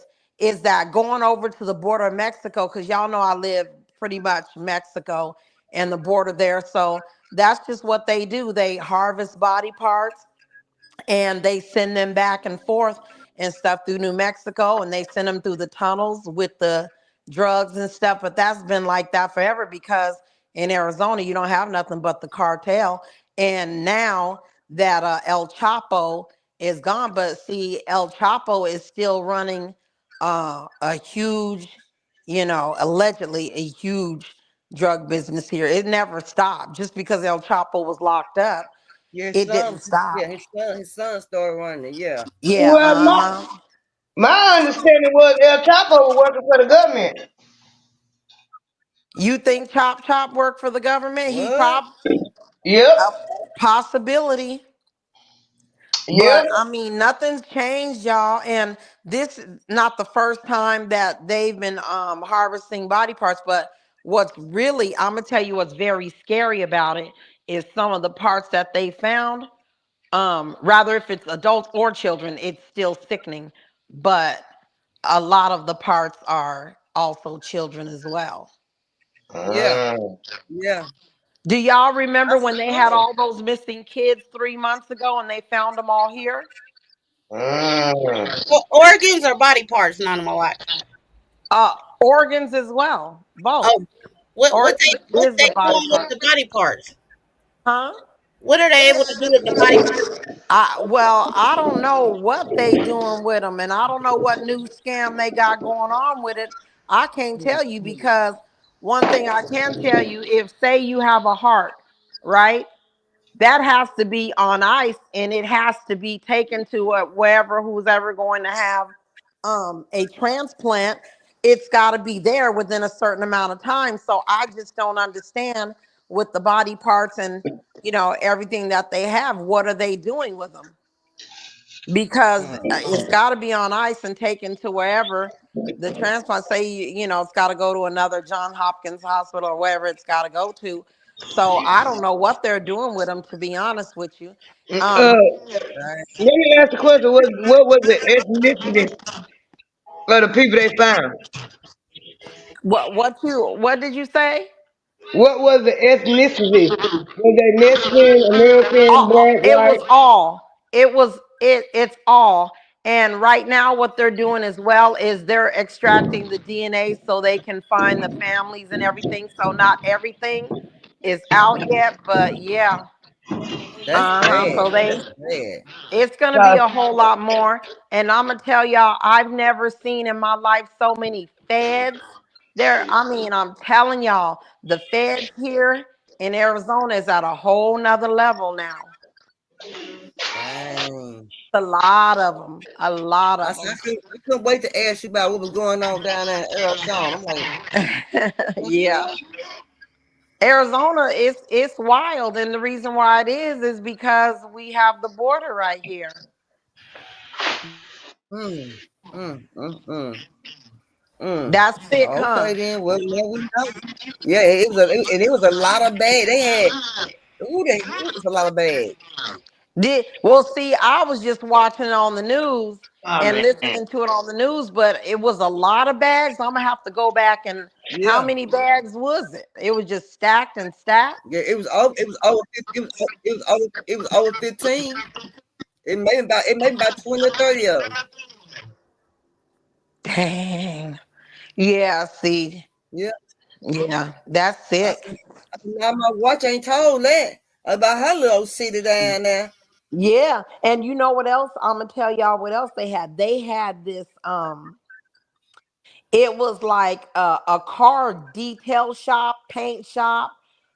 that going over to the border of Mexico, because y'all know I live pretty much Mexico and the border there. So that's just what they do. They harvest body parts and they send them back and forth and stuff through New Mexico, and they send them through the tunnels with the drugs and stuff. But that's been like that forever because in Arizona you don't have nothing but the cartel. And now that El Chapo is gone, but see, El Chapo is still running a huge, allegedly a huge drug business here. It never stopped. Just because El Chapo was locked up, Yeah, it didn't stop. his son started running it. Yeah. Yeah, Well, uh-huh. my understanding was El Chapo was working for the government. You think Chop Chop worked for the government? He What? probably Yep. a possibility. Yep. But I mean, nothing's changed, y'all. And this is not the first time that they've been harvesting body parts. But what's really, I'm gonna tell you what's very scary about it is some of the parts that they found. Rather if it's adults or children, it's still sickening. But a lot of the parts are also children as well. Yeah. Mm. Yeah. Do y'all remember That's when they had cool. all those missing kids 3 months ago and they found them all here? Mm. Organs or body parts, none of my watch. Uh, Organs as well, both. Oh, what Organs what is they the body doing with part, the body parts? huh? What are they able to do with the body parts? Well, I don't know what they doing with them, and I don't know what new scam they got going on with it. I can't tell you because one thing I can tell you, if say you have a heart, right? that has to be on ice, and it has to be taken to wherever who's ever going to have a transplant. It's got to be there within a certain amount of time. So I just don't understand with the body parts and everything that they have. What are they doing with them? Because it's got to be on ice and taken to wherever the transplant. Say it's got to go to another John Hopkins hospital or wherever it's got to go to. So I don't know what they're doing with them, to be honest with you. Let me ask the question: what was the ethnicity of the people they found? What did you say? What was the ethnicity? Was they Mexican, American, black, It was white? all. It's all. And right now what they're doing as well is they're extracting the DNA so they can find the families and everything. So not everything is out yet, but yeah. That's bad. So That's bad. it's gonna be a whole lot more. And I'm gonna tell y'all, I've never seen in my life so many feds. I'm telling y'all, the feds here in Arizona is at a whole nother level now. Dang. A lot of them. A lot I of said, them. I couldn't wait to ask you about what was going on down there in Arizona. I'm like, Yeah. Arizona is it's wild, and the reason why it is because we have the border right here. mm, mm, mm, mm, mm. That's sick, huh? Okay then. Well, now we know. Yeah, it was a lot of bad. They had it was a lot of bad. See, I was just watching it on the news and listening to it on the news, but it was a lot of bags. I'm gonna have to go back and how Yeah. many bags was it? It was just stacked and stacked. Yeah, it was over it was over 15. It made about 20 or 30 of them. Dang. Yeah, see. Yeah. Yeah, that's sick. Now my watch ain't told that about her little city down there. Yeah, and you know what else? I'm gonna tell y'all what else they had. They had this it was like a car detail shop, paint shop,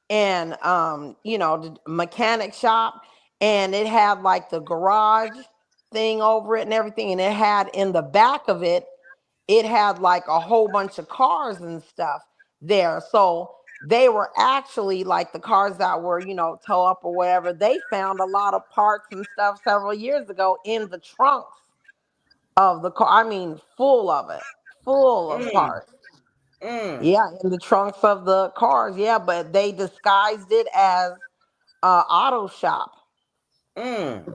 and the mechanic shop, and it had like the garage thing over it and everything, and it had in the back of it, it had like a whole bunch of cars and stuff there. So they were actually like the cars that were, tow up or whatever. They found a lot of parts and stuff several years ago in the trunks of the car. I mean, full of it, full of Mm, parts. mm, Yeah, in the trunks of the cars. Yeah, but they disguised it as auto shop. mm.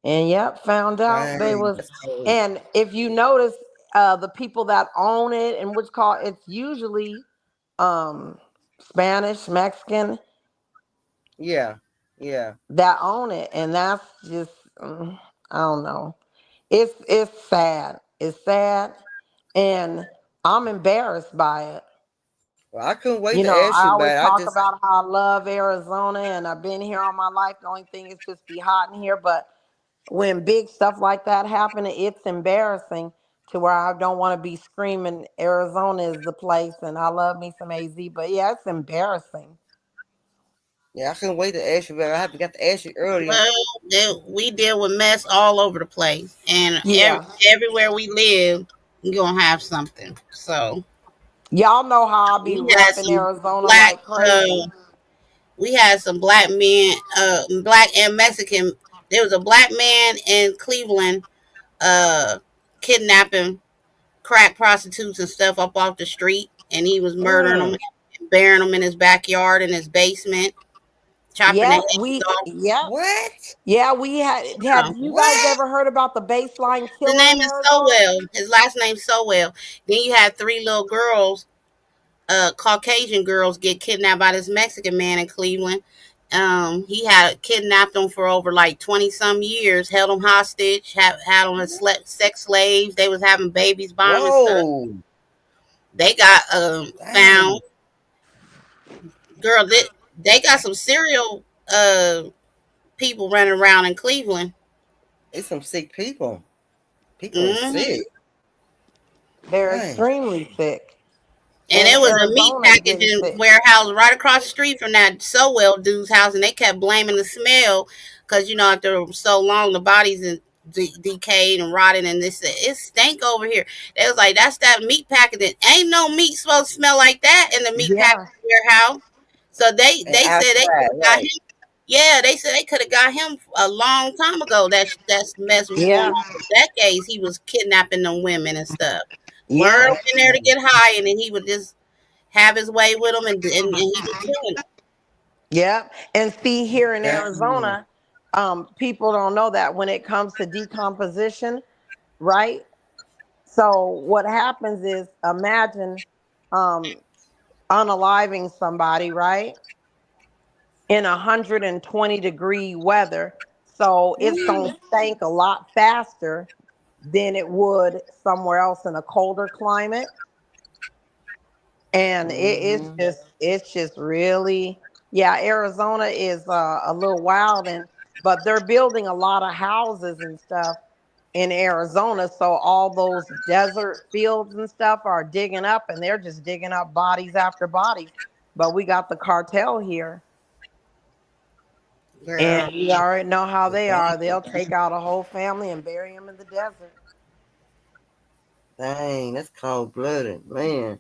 And yep, found out they Dang, was. that's cold. And if you notice, the people that own it and which call it's usually um Spanish, Mexican Yeah, yeah. that own it, and that's just I don't know. It's sad. It's sad, and I'm embarrassed by it. Well, I couldn't wait to ask I you always about it. I talk just about how I love Arizona and I've been here all my life. The only thing is just be hot in here. But when big stuff like that happen, it's embarrassing to where I don't want to be screaming Arizona is the place and I love me some AZ. But yeah, it's embarrassing. yeah, I couldn't wait to ask you about it. I forgot to ask you earlier. Well, we deal with mess all over the place, and Yeah. everywhere we live, we're gonna have something. So Y'all know how I be we had repping some Arizona black. like crazy. We had some black men, black and Mexican. There was a black man in Cleveland, uh, kidnapping crack prostitutes and stuff up off the street, and he was murdering them, Mm, burying them in his backyard, in his basement, chopping their Yep, heads off. what? yeah, we had. Have you guys What? ever heard about the baseline His killer name in is Arizona? Sowell. His last name's Sowell. Then you had three little girls, Caucasian girls, get kidnapped by this Mexican man in Cleveland. He had kidnapped them for over like 20 some years, held them hostage, had them as sex slaves. They was having babies by him and stuff. Whoa. They got found. Dang. Girl, they got some serial people running around in Cleveland. It's some sick people. People are Hmm sick. They're Dang. extremely sick. And And it was a meat Arizona's getting packaging sick. warehouse right across the street from that Sowell dude's house, and they kept blaming the smell because after so long the bodies and decayed and rotted, and this it stank over here. They was like, that's that meat packaging. Ain't no meat supposed to smell like that in the meat Yeah. packaging warehouse. So they And said they outside, could have got right? him. Yeah, they said they could have got him a long time ago. That mess was going Yeah. on for decades. He was kidnapping them women and stuff. Lured Yeah. them in there to get high, and then he would just have his way with them, and he was killing them. Yeah. And see, here in That, Arizona, people don't know that when it comes to decomposition, right? So what happens is, imagine um, unaliving somebody, right, in 120-degree weather. So it's gonna stink a lot faster than it would somewhere else in a colder climate. And it's just really, yeah, Arizona is a little wild, but they're building a lot of houses and stuff in Arizona, so all those desert fields and stuff are digging up, and they're just digging up bodies after bodies. But we got the cartel here, Girl, and you already know how they are. They'll take out a whole family and bury them in the desert. dang, that's cold blooded, man.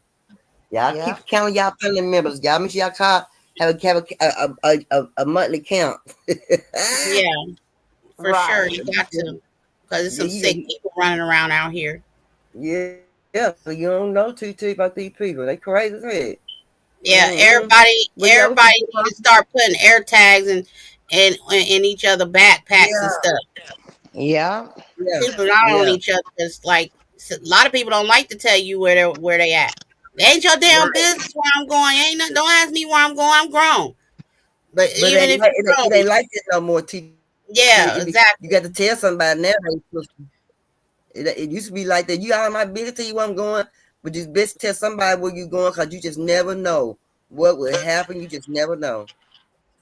Y'all Yeah. keep counting y'all family members. Y'all make sure y'all have a monthly count. yeah, for sure, Right. you got to, because there's Yeah, some sick people running around out here. yeah, yeah. So you don't know too about these people. They crazy as hell. Yeah, Mm-hmm. But yeah, we everybody need to start putting air tags and in each other backpacks and yeah, stuff. Yeah. Keep an eye on yeah, each other, because like a lot of people don't like to tell you where they at. It ain't your damn right. business where I'm going. Ain't nothing, don't ask me where I'm going. I'm grown. But But even if you it grown, ain't like that no more. yeah, You exactly. got to tell somebody now. It used to be like that. You out of my business, tell you where I'm going, but you best tell somebody where you going, because you just never know what will happen. You just never know.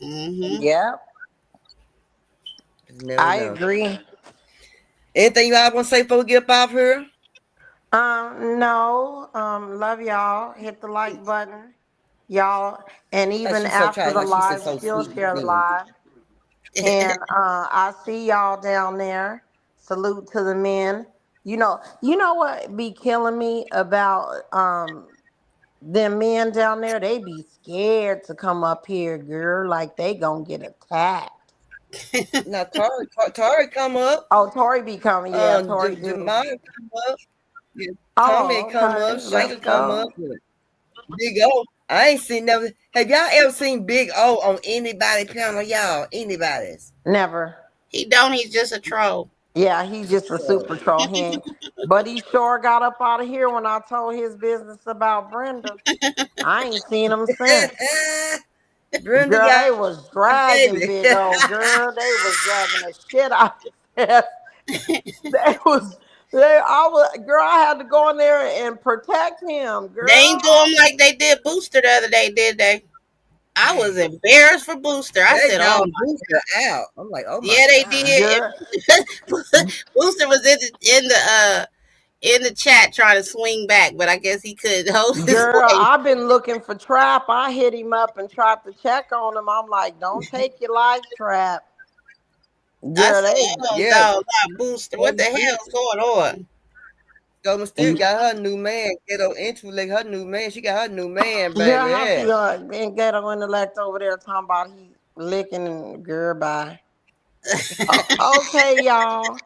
Mm-hmm. Yeah. Just never I know. agree. Anything you all want to say before we get up off here? No. Love y'all. Hit the like button, y'all, and even She's so after tired. the Like she said, live, so still sweet. share the live. And I see y'all down there. Salute to the men. You know what be killing me about them men down there? They be scared to come up here, girl, like they gonna get attacked. Now, Tori come up. Oh, Tori be coming. Yeah, Tori do. Jamal come up. Yeah, Tommy Oh, come okay. up. Let's Shanker come up. go. Big O. I ain't seen never. Have y'all ever seen Big O on anybody panel? Y'all, anybody's? Never. He don't. He's just a troll. Yeah, he's just a super troll. But he sure got up out of here when I told his business about Brenda. I ain't seen him since. Brenda, Girl, y'all they was dragging baby. Big O. Girl, they was dragging the shit out of his ass. They was girl, I had to go in there and protect him, They ain't girl. do him like they did Booster the other day, did they? I was embarrassed for Booster. I They said, "Oh down my Booster out. I'm like, oh my yeah, they god. did." Girl, Booster was in the chat trying to swing back, but I guess he couldn't hold his girl, weight. I've been looking for Trap. I hit him up and tried to check on him. I'm like, don't take your life, Trap. I Girl, said, they "Oh Yeah, no, not Booster! What the hell's going on?" Golden Still got her new man. Ghetto Entry like her new man. She got her new man, baby. girl, how she Yeah. and ghetto intellect over there talking about he licking and girl bye. Okay, y'all.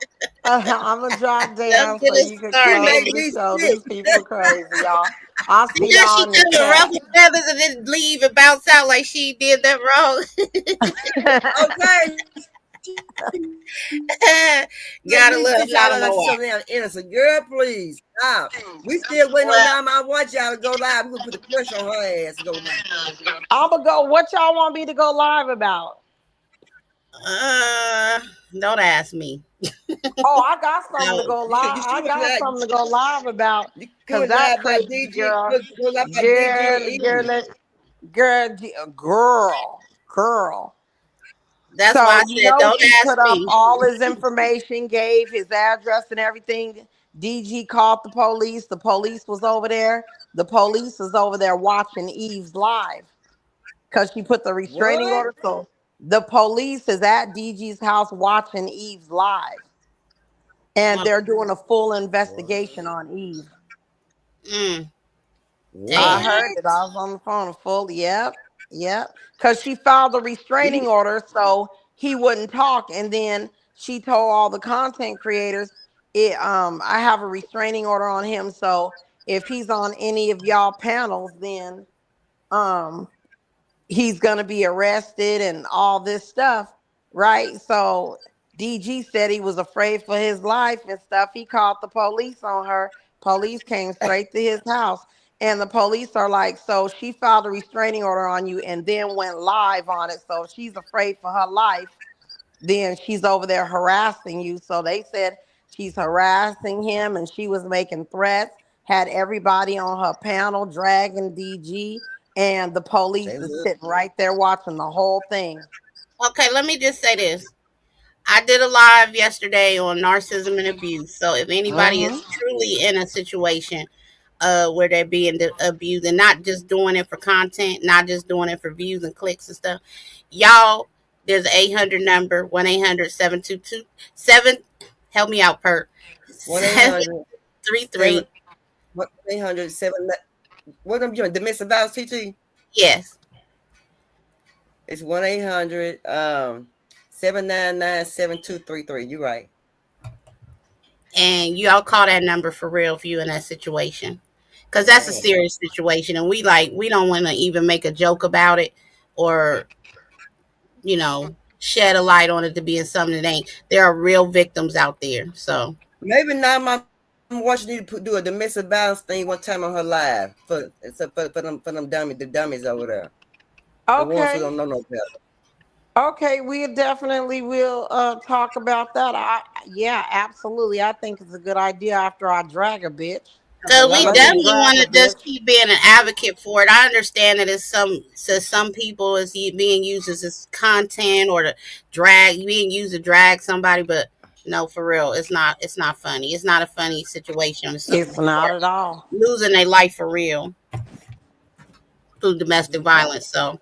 I'm gonna drop Don't down get so us you can You started. close make the me show. sick. These people crazy, y'all. I'll see Now y'all she in the come to chat. ruffle feathers and then leave and bounce out like she did that wrong. Okay. Make Gotta me let sit her y'all know like more. something else innocent. Girl, please. Stop. We still waiting on Well, down my watch y'all to go live. We're gonna put the pressure on her ass to go live. I'm gonna go. What y'all want me to go live about? uh, don't ask me. Oh, I got something to No. go live. You I should got live. something to go live about. You Cause could that live by crazy DJ. girl, Go live by DJ girl, Easy. girl, girl, girl. That's So why I you said, know don't he ask put up me. all his information, gave his address and everything. DG called the police. The police was over there. The police is over there watching Eve's live because she put the restraining What? order. So the police is at DG's house watching Eve's live, and Well, they're doing a full investigation on Eve. mm, I damn. heard What? it. I was on the phone. Full. Yep. Yep. Because she filed a restraining He, order so he wouldn't talk, and then she told all the content creators, I have a restraining order on him. So if he's on any of y'all panels, then um he's going to be arrested and all this stuff, right? So DG said he was afraid for his life and stuff. He called the police on her. Police came straight to his house. And the police are like, so she filed a restraining order on you and then went live on it. So if she's afraid for her life, then she's over there harassing you. So they said she's harassing him and she was making threats, had everybody on her panel dragging DG, and the police they is would. sitting right there watching the whole thing. Okay, let me just say this. I did a live yesterday on narcissism and abuse. So if anybody Mm-hmm. is truly in a situation where they're being abused and not just doing it for content, not just doing it for views and clicks and stuff, y'all, there's an 800 number, 1-800-722-7. Help me out, Perk. 1-800 7 733. 1-800 7. What I'm doing? Domestic violence, TT. Yes. It's 1-800 799-7233. You right. And y'all call that number for real if you in that situation. Because that's a Man. serious situation. And we don't want to even make a joke about it or, shed a light on it to being something that ain't. There are real victims out there. So Maybe now my watching you do a domestic violence thing one time on her live for them dummies, the dummies over there, the ones who Okay. don't know no better. Okay, we definitely will talk about that. Yeah, absolutely. I think it's a good idea after I drag a bitch. because we Let me definitely drag want a to just bitch. keep being an advocate for it. I understand that some people is being used as content or to being used to drag somebody, but no, for real, it's not funny. It's not a funny situation. It's some It's people not are at all. losing their life for real through domestic Yeah, violence. So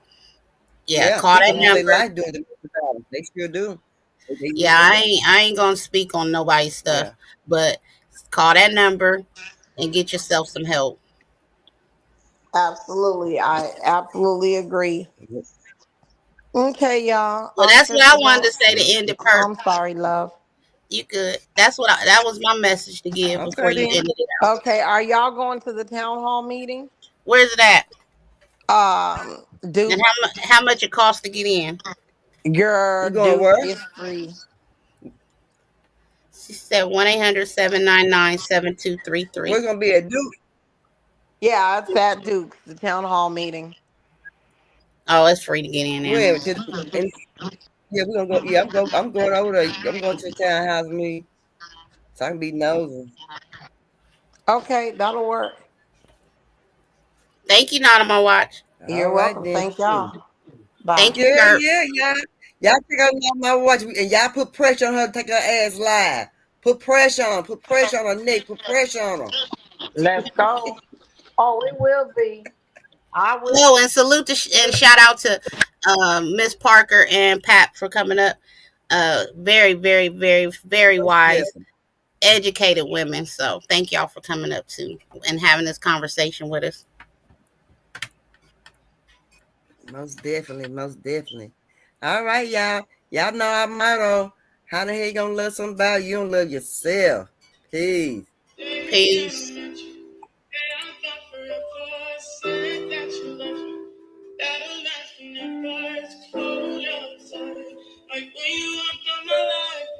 yeah, yeah. call that People lose their number. life doing domestic violence. They sure do. They Yeah, really I ain't gonna speak on nobody's do. stuff, Yeah. but call that number and get yourself some help. Absolutely. I absolutely agree. Okay, y'all. Well, I'm that's what I finna wanted go. to say to end the perk. I'm sorry, love. You could. That was my message to give before Okay you then. ended it out. Okay, are y'all going to the town hall meeting? Where's it at? And Dukes, how much it costs to get in? girl, You going Dukes where? is free. She said 1-800-799-7233. We're gonna be at Duke. Yeah, it's at Dukes, the town hall meeting. Oh, it's free to get in there. Where? And yeah, we're gonna go. Yeah, I'm going over there. I'm going to the townhouse meeting so I can be nosy. Okay, that'll work. Thank you, not on my watch. All You're right welcome. then. Thank y'all. Bye. Thank you, Yeah, Kurt. yeah, y'all. Y'all take her off my watch and y'all put pressure on her to take her ass live. Put pressure on. Put pressure on her neck. Put pressure on her. Let's go. Oh, it will be. I will. Oh, and salute and shout out to Miss Parker and Pat for coming up. Very, very, very, very Most wise, definitely. educated women. So thank y'all for coming up too and having this conversation with us. Most definitely. Most definitely. All right, y'all. Y'all know our motto. How the hell you gonna love somebody you don't love yourself? Peace. Peace. Like when you walked on my life,